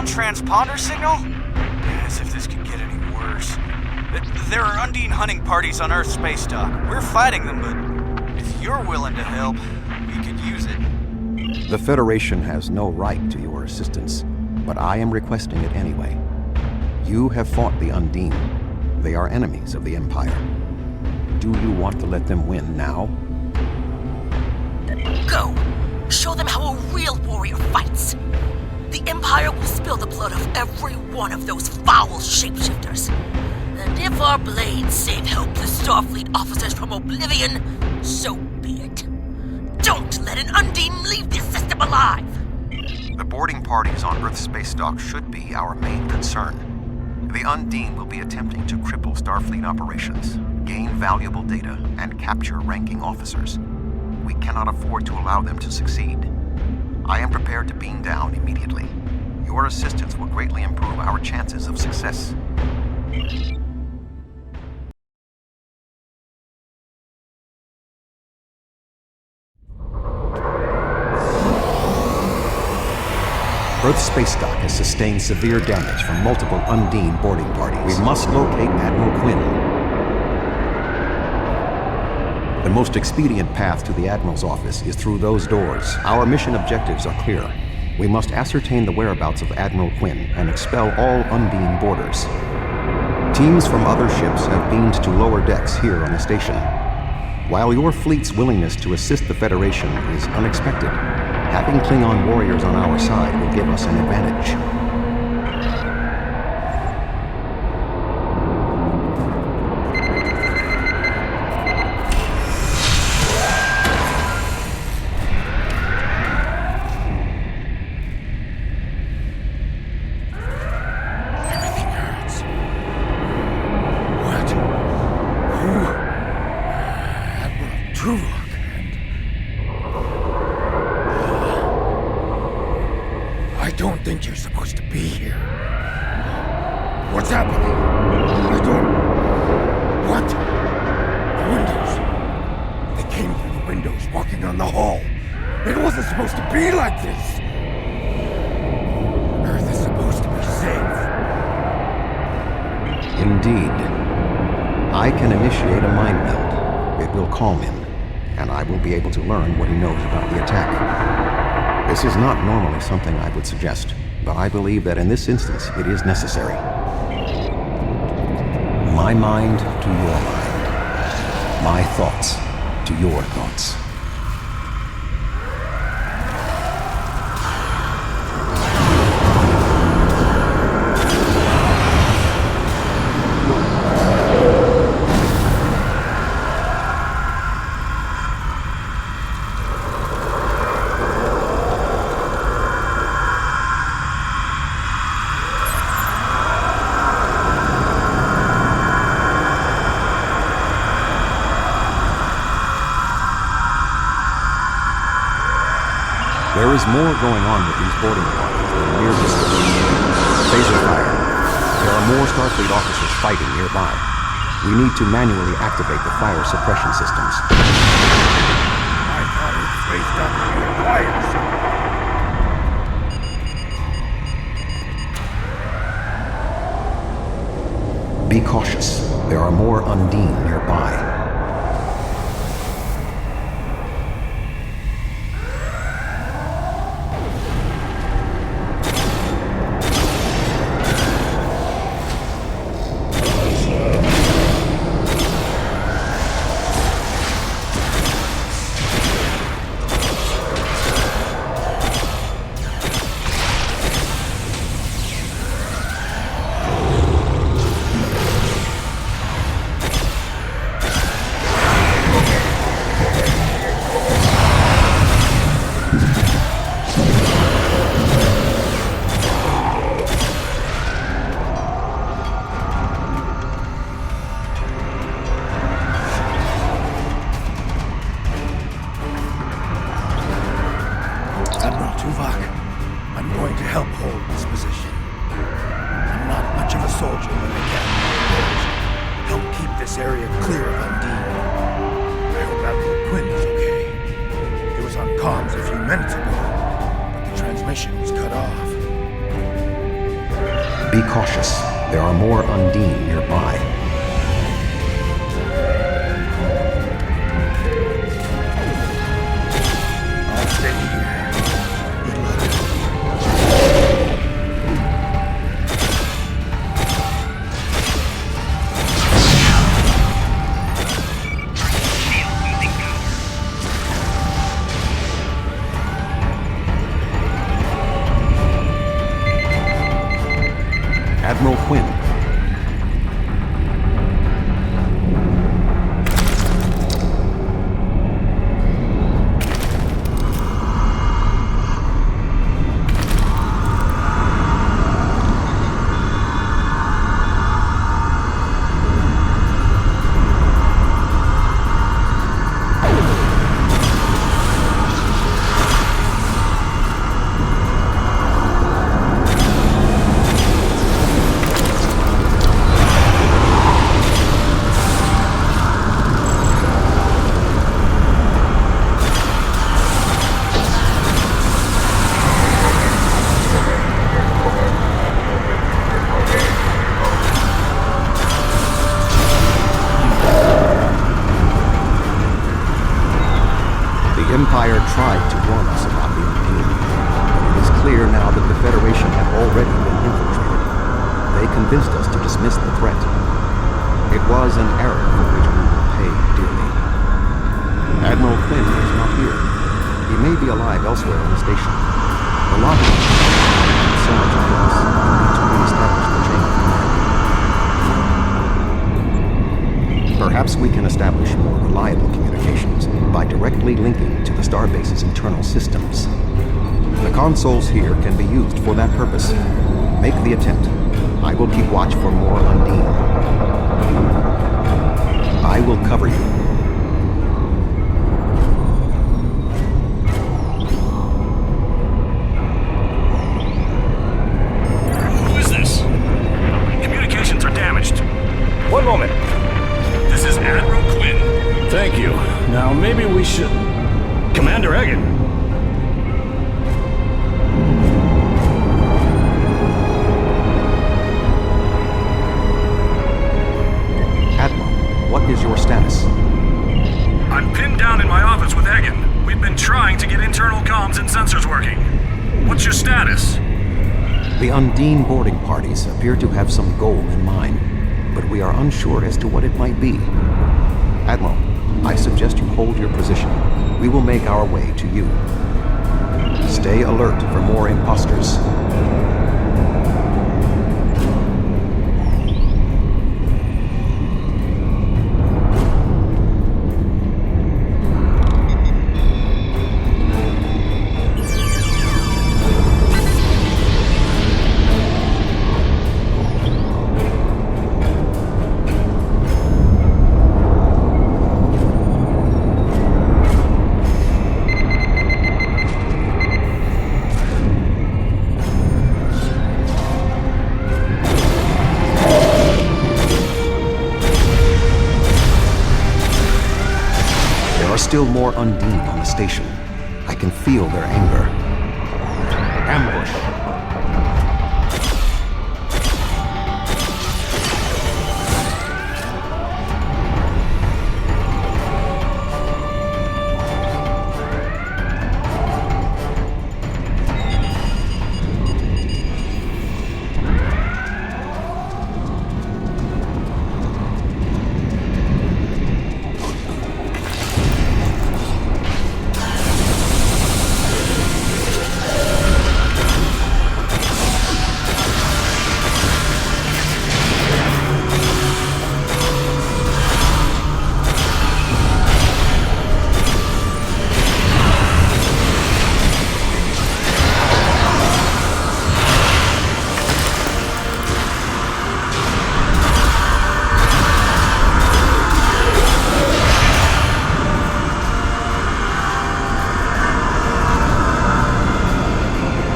Transponder signal? As if this could get any worse. There are Undine hunting parties on Earth's space dock. We're fighting them, but if you're willing to help, we could use it. The Federation has no right to your assistance, but I am requesting it anyway. You have fought the Undine. They are enemies of the Empire. Do you want to let them win now? Go! Show them how a real warrior fights! The Empire will spill the blood of every one of those foul shapeshifters. And if our blades save helpless Starfleet officers from oblivion, so be it. Don't let an Undine leave this system alive! The boarding parties on Earth's space dock should be our main concern. The Undine will be attempting to cripple Starfleet operations, gain valuable data, and capture ranking officers. We cannot afford to allow them to succeed. I am prepared to beam down immediately. Your assistance will greatly improve our chances of success. Earth's space dock has sustained severe damage from multiple Undine boarding parties. We must locate Admiral Quinn. The most expedient path to the Admiral's office is through those doors. Our mission objectives are clear. We must ascertain the whereabouts of Admiral Quinn and expel all Undine boarders. Teams from other ships have beamed to lower decks here on the station. While your fleet's willingness to assist the Federation is unexpected, having Klingon warriors on our side will give us an advantage. I don't think you're supposed to be here. What's happening? I don't... What? The windows. They came through the windows, walking on the hall. It wasn't supposed to be like this. Earth is supposed to be safe. Indeed. I can initiate a mind meld. It will calm him, and I will be able to learn what he knows about the attack. This is not normally something I would suggest, but I believe that in this instance it is necessary. My mind to your mind. My thoughts to your thoughts. There is more going on with these boarding parties than mere discourse. Phaser fire. There are more Starfleet officers fighting nearby. We need to manually activate the fire suppression systems. I thought it spaced up to be a quiet zone. Be cautious. There are more Undine nearby. Admiral Tuvok, I'm going to help hold this position. I'm not much of a soldier, but I can help keep this area clear of Undine. I hope Admiral Quinn is okay. He was on comms a few minutes ago, but the transmission was cut off. Be cautious. There are more Undine nearby. I'll stay here. Admiral Quinn. The Empire tried to warn us about the Undine, but it is clear now that the Federation had already been infiltrated. They convinced us to dismiss the threat. It was an error for which we will pay dearly. be alive elsewhere in the station. The lobby is so much of this. We need to re-establish the chain of command. Perhaps we can establish more reliable communications by directly linking to the starbase's internal systems. The consoles here can be used for that purpose. Make the attempt. I will keep watch for more Undine. I will cover you. Who is this? Communications are damaged. One moment. This is Admiral Quinn. Thank you. Now, maybe we should... Commander Egan. Admiral, what is your status? I'm pinned down in my office with Egan. We've been trying to get internal comms and sensors working. What's your status? The Undine boarding parties appear to have some goal in mind, but we are unsure as to what it might be. Admiral, I suggest you hold your position. We will make our way to you. Stay alert for more imposters. Still more Undine on the station. I can feel their anger. Ambush.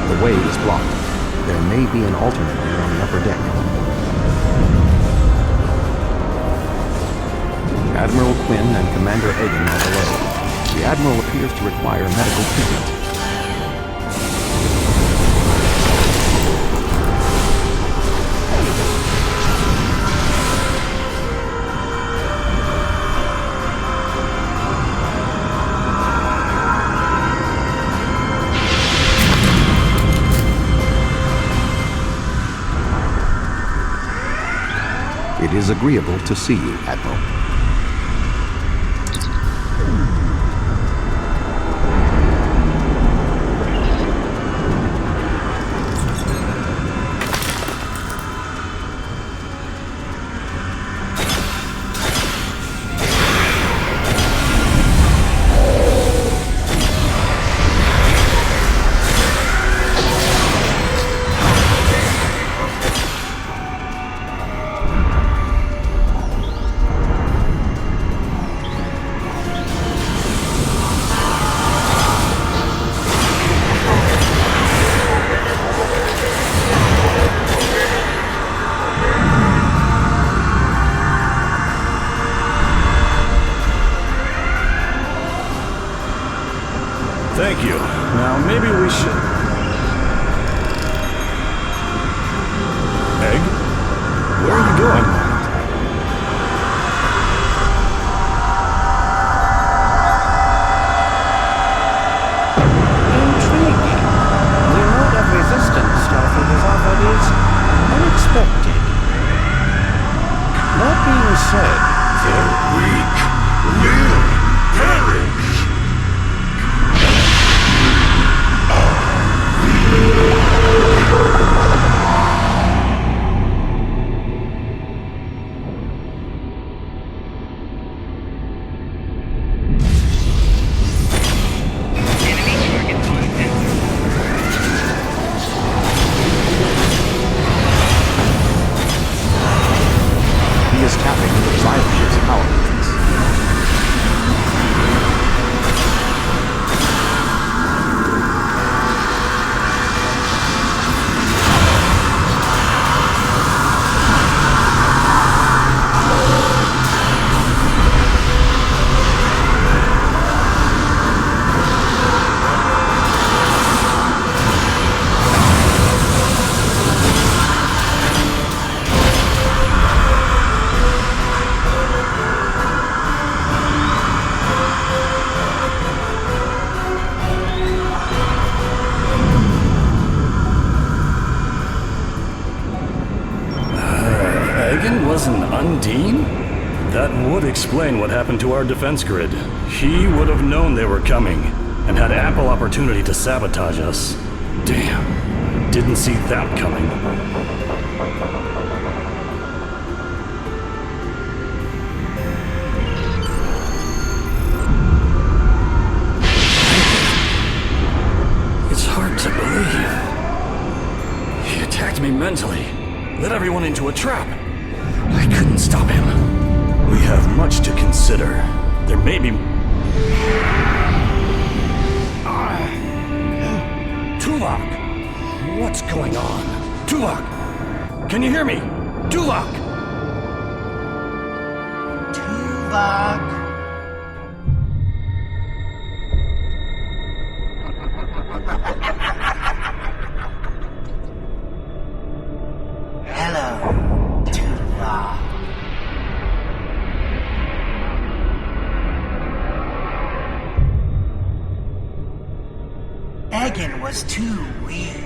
The way is blocked. There may be an alternate way on the upper deck. Admiral Quinn and Commander Egan are below. The Admiral appears to require medical treatment. It is agreeable to see you, Admiral. Thank you. Now, maybe we should... Egg? Where are you going? Intriguing. The mode of resistance Starfleet has offered is unexpected. That being said, the weak will perish. was an Undine? That would explain what happened to our defense grid. He would have known they were coming, and had ample opportunity to sabotage us. Damn, didn't see that coming. It's hard to believe. He attacked me mentally, led everyone into a trap. I couldn't stop him. We have much to consider. There may be... Tuvok! What's going on? Tuvok! Can you hear me? Tuvok! Tuvok! Hello, Tuvok. Egan was too weak.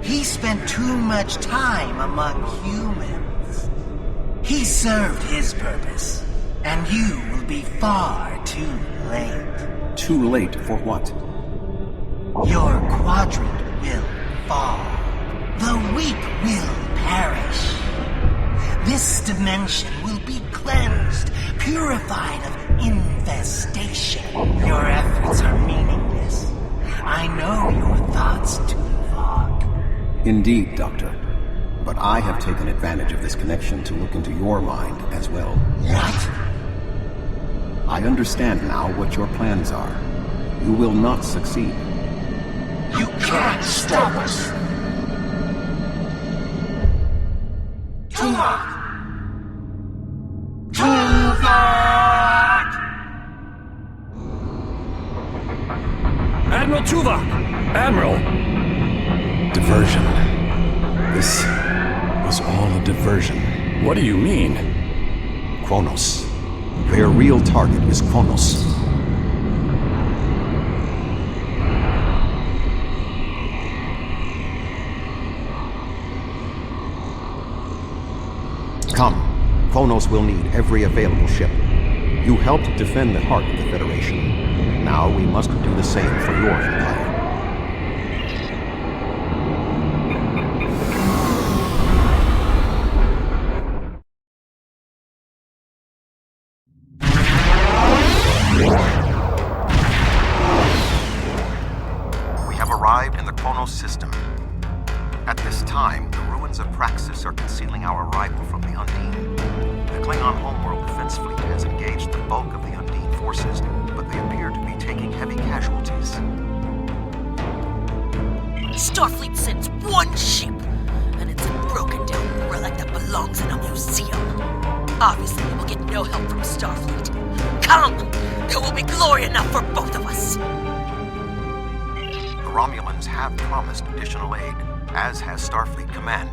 He spent too much time among humans. He served his purpose, and you will be far too late. Too late for what? Your quadrant will fall. The weak will perish. This dimension will be cleansed, purified of infestation. Your efforts are meaningless. I know your thoughts, Tuvok. Indeed, Doctor. But I have taken advantage of this connection to look into your mind as well. What? I understand now what your plans are. You will not succeed. You can't stop us. Tuvok! Tuvok! Admiral Tuvok! Admiral! Diversion. This was all a diversion. What do you mean? Kronos. Their real target is Kronos. Come. Kronos will need every available ship. You helped defend the heart of the Federation. Now we must do the same for your empire. We have arrived in the Kronos system. At this time, the ruins of Praxis are concealing our arrival from the Undine. The Klingon homeworld defense fleet has engaged the bulk of the Undine forces, but they appear to be taking heavy casualties. Starfleet sends one ship, and it's a broken down relic that belongs in a museum. Obviously, we'll get no help from Starfleet. Come! There will be glory enough for both of us! The Romulans have promised additional aid, as has Starfleet Command.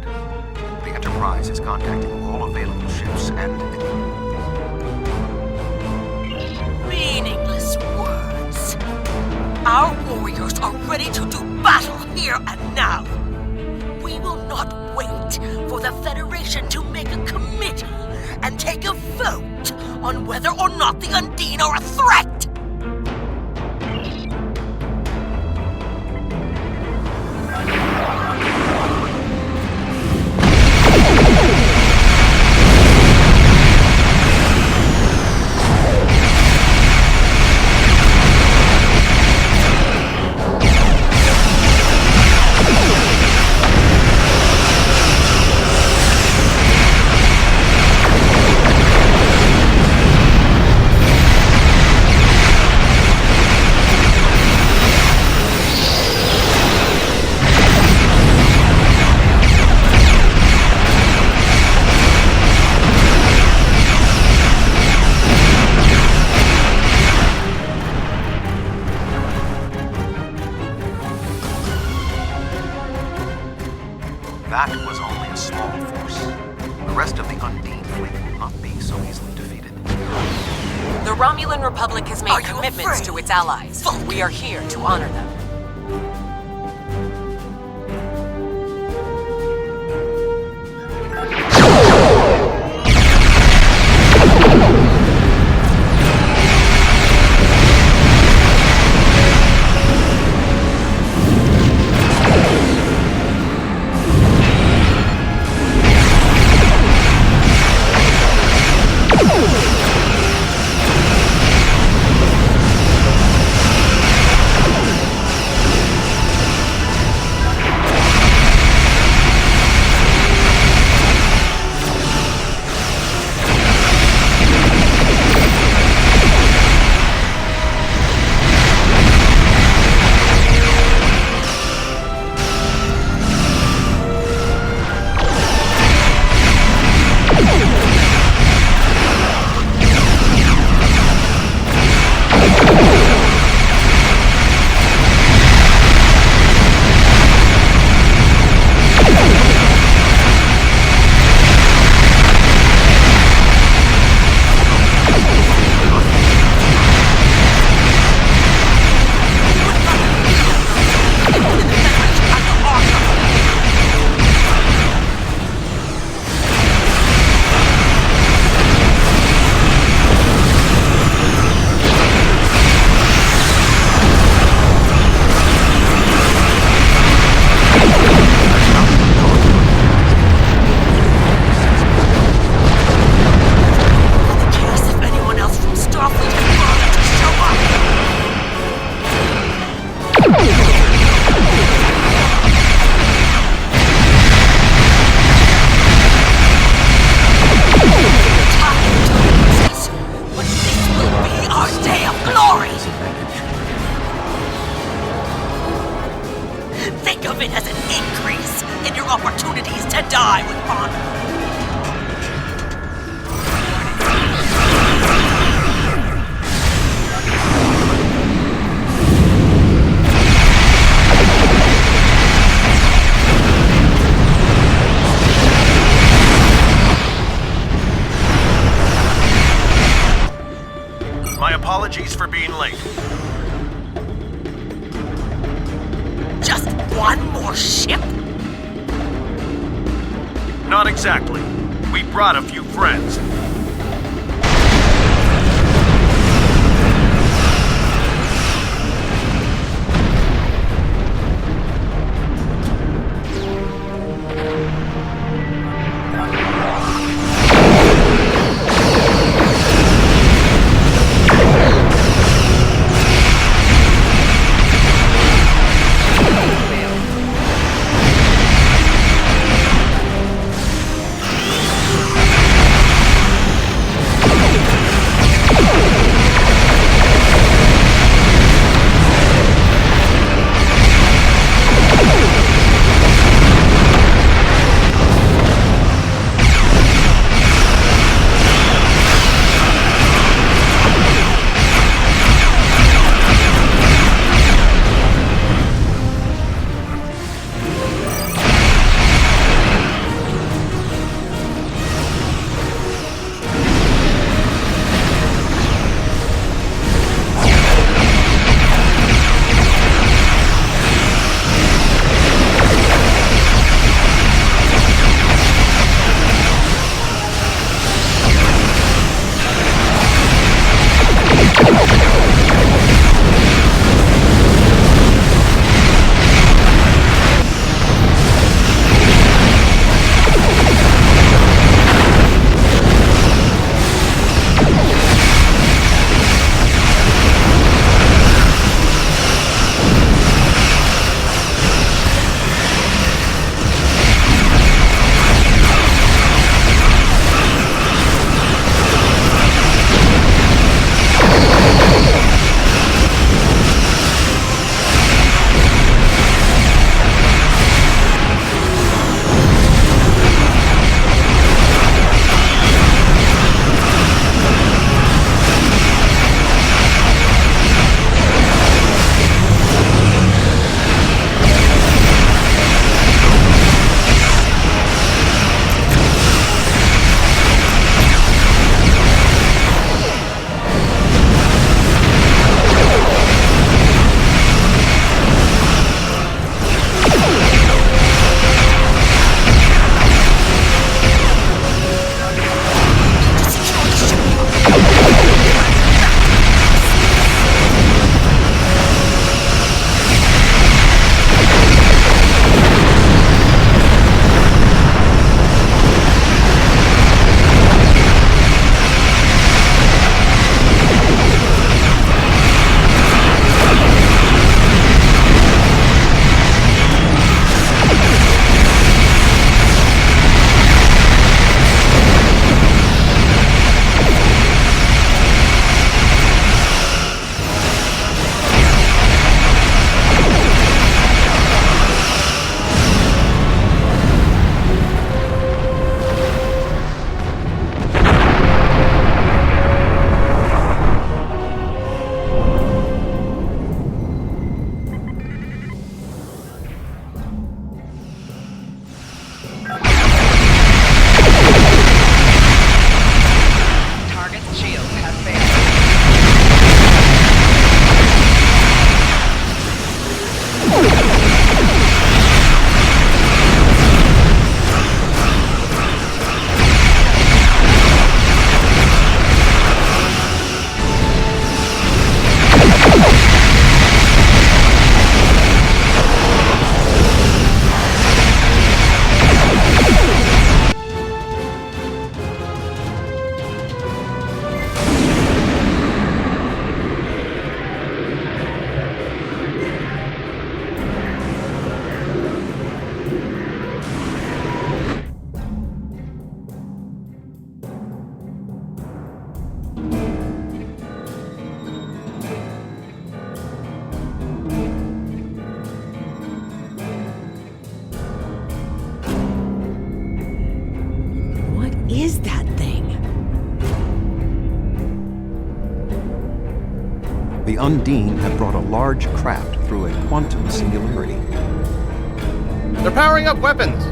The Enterprise is contacting all available ships and... Meaningless words. Our warriors are ready to do battle here and now. We will not wait for the Federation to make a committee and take a vote on whether or not the Undine are a threat. That was only a small force. The rest of the Undine fleet will not be so easily defeated. The Romulan Republic has made commitments to its allies. We are here to honor them. die with honor. My apologies for being late. Just one more ship? Not exactly. We brought a few friends. The Undine had brought a large craft through a quantum singularity. They're powering up weapons!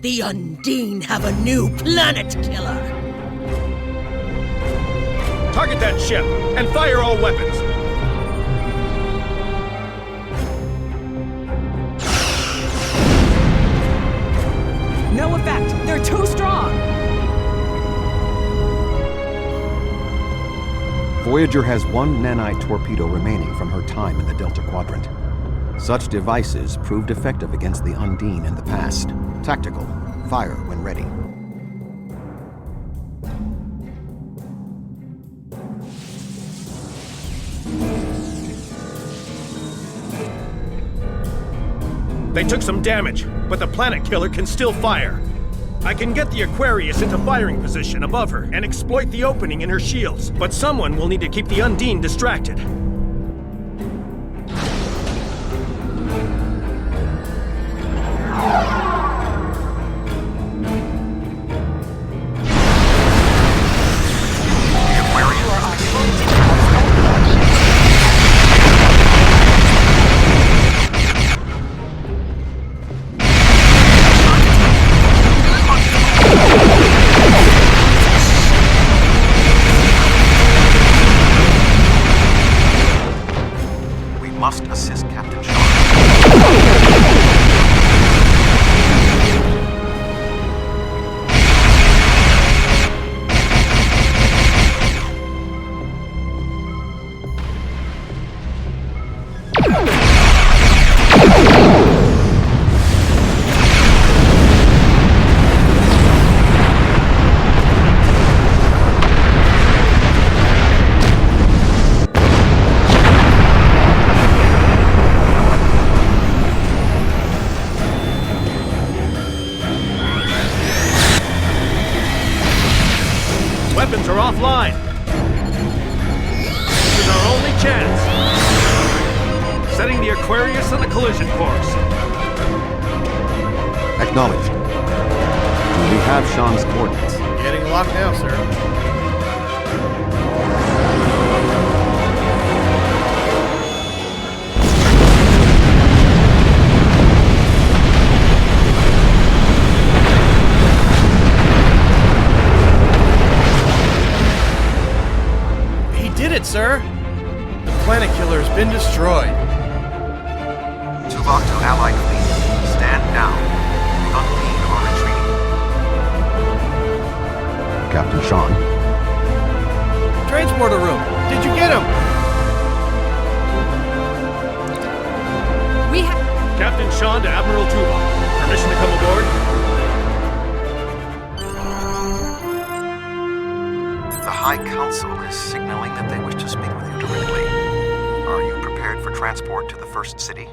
The Undine have a new planet killer! Target that ship, and fire all weapons! No effect. They're too strong. Voyager has one nanite torpedo remaining from her time in the Delta Quadrant. Such devices proved effective against the Undine in the past. Tactical. Fire when ready. They took some damage, but the planet killer can still fire. I can get the Aquarius into firing position above her and exploit the opening in her shields, but someone will need to keep the Undine distracted. Must assist Captain Shaw. Weapons are offline. This is our only chance. Setting the Aquarius on a collision course. Acknowledged. We have Sean's coordinates. Getting locked now, sir. Sir, the planet killer's been destroyed. Tuvok to Allied fleet. Stand down. The Undine are retreating. Captain Sean. Transporter room. Did you get him? We have... Captain Sean to Admiral Tuvok. Permission to come aboard? The High Council is signaling that they wish to speak with you directly. Are you prepared for transport to the First City?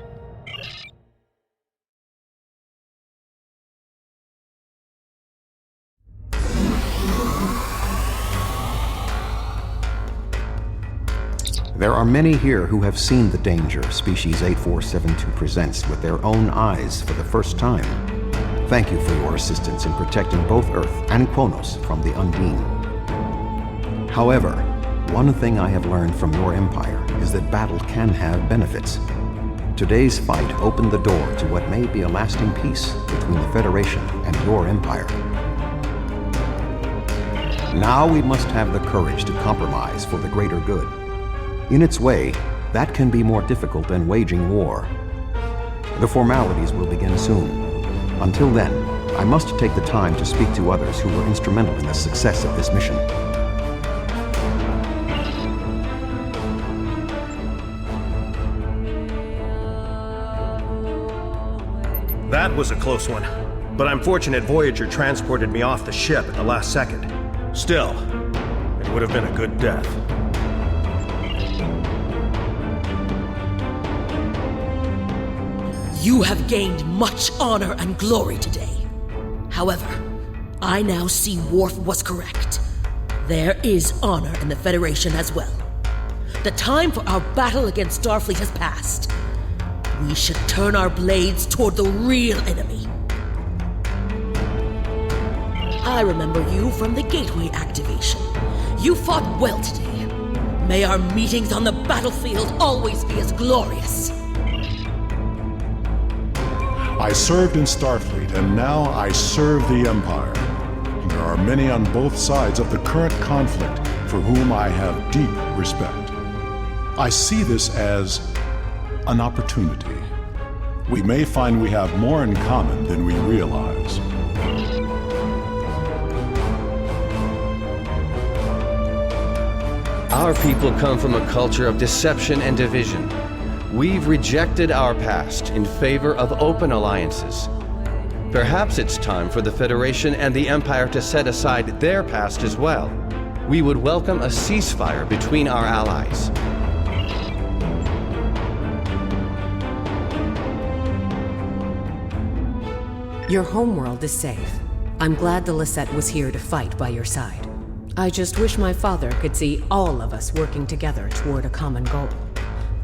There are many here who have seen the danger Species 8472 presents with their own eyes for the first time. Thank you for your assistance in protecting both Earth and Kronos from the Undine. However, one thing I have learned from your empire is that battle can have benefits. Today's fight opened the door to what may be a lasting peace between the Federation and your empire. Now we must have the courage to compromise for the greater good. In its way, that can be more difficult than waging war. The formalities will begin soon. Until then, I must take the time to speak to others who were instrumental in the success of this mission. That was a close one, but I'm fortunate Voyager transported me off the ship at the last second. Still, it would have been a good death. You have gained much honor and glory today. However, I now see Worf was correct. There is honor in the Federation as well. The time for our battle against Starfleet has passed. We should turn our blades toward the real enemy. I remember you from the Gateway activation. You fought well today. May our meetings on the battlefield always be as glorious. I served in Starfleet, and now I serve the Empire. There are many on both sides of the current conflict for whom I have deep respect. I see this as an opportunity. We may find we have more in common than we realize. Our people come from a culture of deception and division. We've rejected our past in favor of open alliances. Perhaps it's time for the Federation and the Empire to set aside their past as well. We would welcome a ceasefire between our allies. Your homeworld is safe. I'm glad the Lisette was here to fight by your side. I just wish my father could see all of us working together toward a common goal.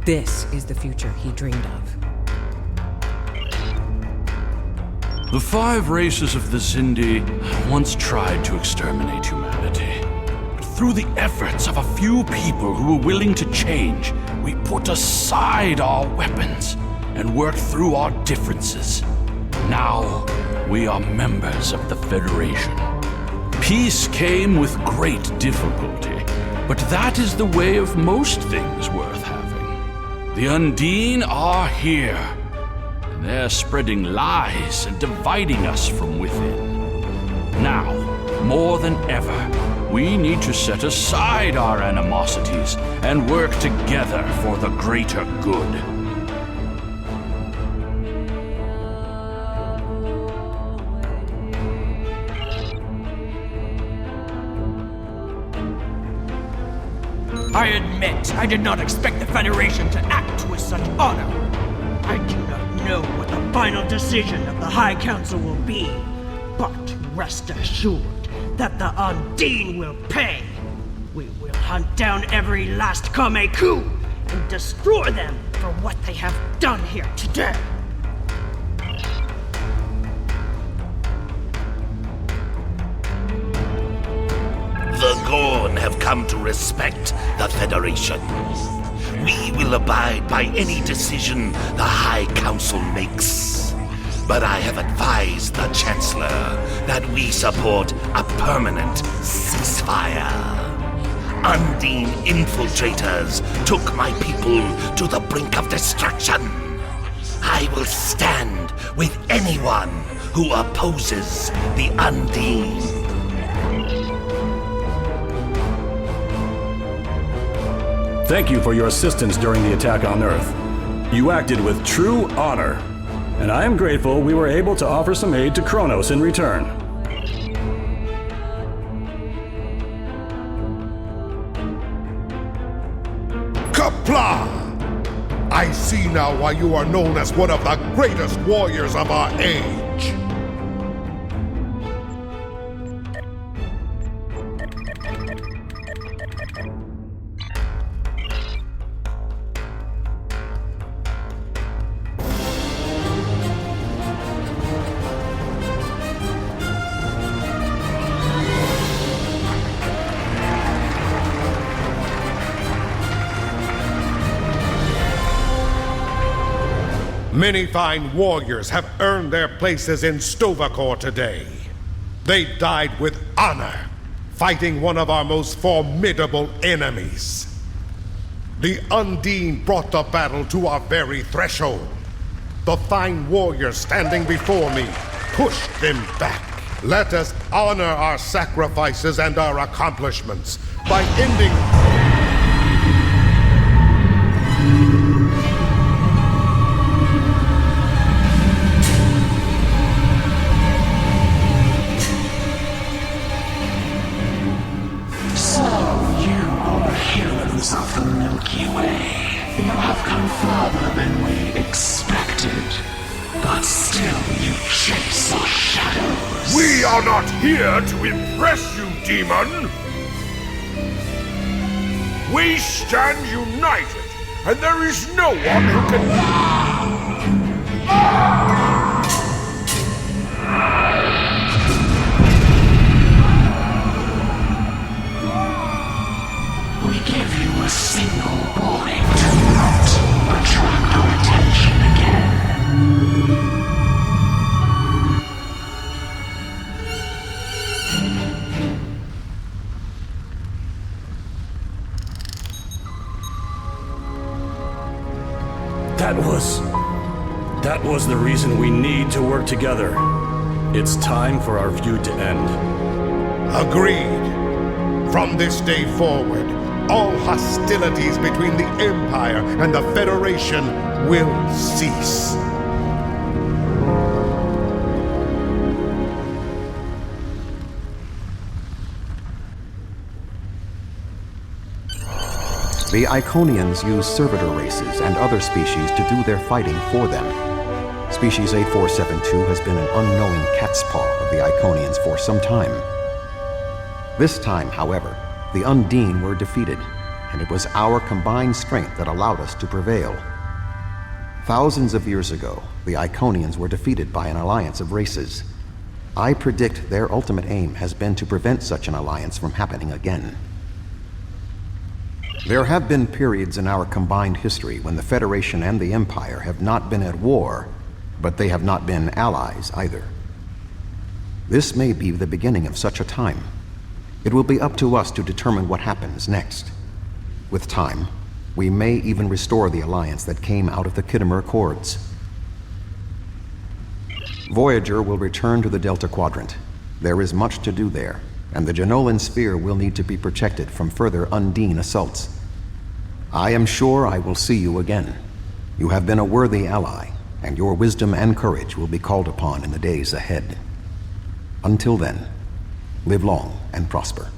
This is the future he dreamed of. The 5 races of the Xindi once tried to exterminate humanity. But through the efforts of a few people who were willing to change, we put aside our weapons and worked through our differences. Now, we are members of the Federation. Peace came with great difficulty, but that is the way of most things worth having. The Undine are here, and they're spreading lies and dividing us from within. Now, more than ever, we need to set aside our animosities and work together for the greater good. I admit, I did not expect the Federation to act with such honor. I do not know what the final decision of the High Council will be, but rest assured that the Undine will pay. We will hunt down every last Kameku and destroy them for what they have done here today. The Gorn have come to respect the Federation. We will abide by any decision the High Council makes. But I have advised the Chancellor that we support a permanent ceasefire. Undine infiltrators took my people to the brink of destruction. I will stand with anyone who opposes the Undine. Thank you for your assistance during the attack on Earth. You acted with true honor, and I am grateful we were able to offer some aid to Kronos in return. Qapla'! I see now why you are known as one of the greatest warriors of our age. Many fine warriors have earned their places in Sto-vo-kor today. They died with honor, fighting one of our most formidable enemies. The Undine brought the battle to our very threshold. The fine warriors standing before me pushed them back. Let us honor our sacrifices and our accomplishments by ending... Of the Milky Way, you have come further than we expected, but still you chase our shadows. We are not here to impress you, demon! We stand united, and there is no one who can... We give you a single warning to not attract our attention again. That was the reason we need to work together. It's time for our feud to end. Agreed. From this day forward, all hostilities between the Empire and the Federation will cease. The Iconians use servitor races and other species to do their fighting for them. Species 8472 has been an unknowing cat's paw of the Iconians for some time. This time, however, the Undine were defeated, and it was our combined strength that allowed us to prevail. Thousands of years ago, the Iconians were defeated by an alliance of races. I predict their ultimate aim has been to prevent such an alliance from happening again. There have been periods in our combined history when the Federation and the Empire have not been at war, but they have not been allies either. This may be the beginning of such a time. It will be up to us to determine what happens next. With time, we may even restore the alliance that came out of the Khitomer Accords. Voyager will return to the Delta Quadrant. There is much to do there, and the Jenolan Sphere will need to be protected from further Undine assaults. I am sure I will see you again. You have been a worthy ally, and your wisdom and courage will be called upon in the days ahead. Until then, live long and prosper.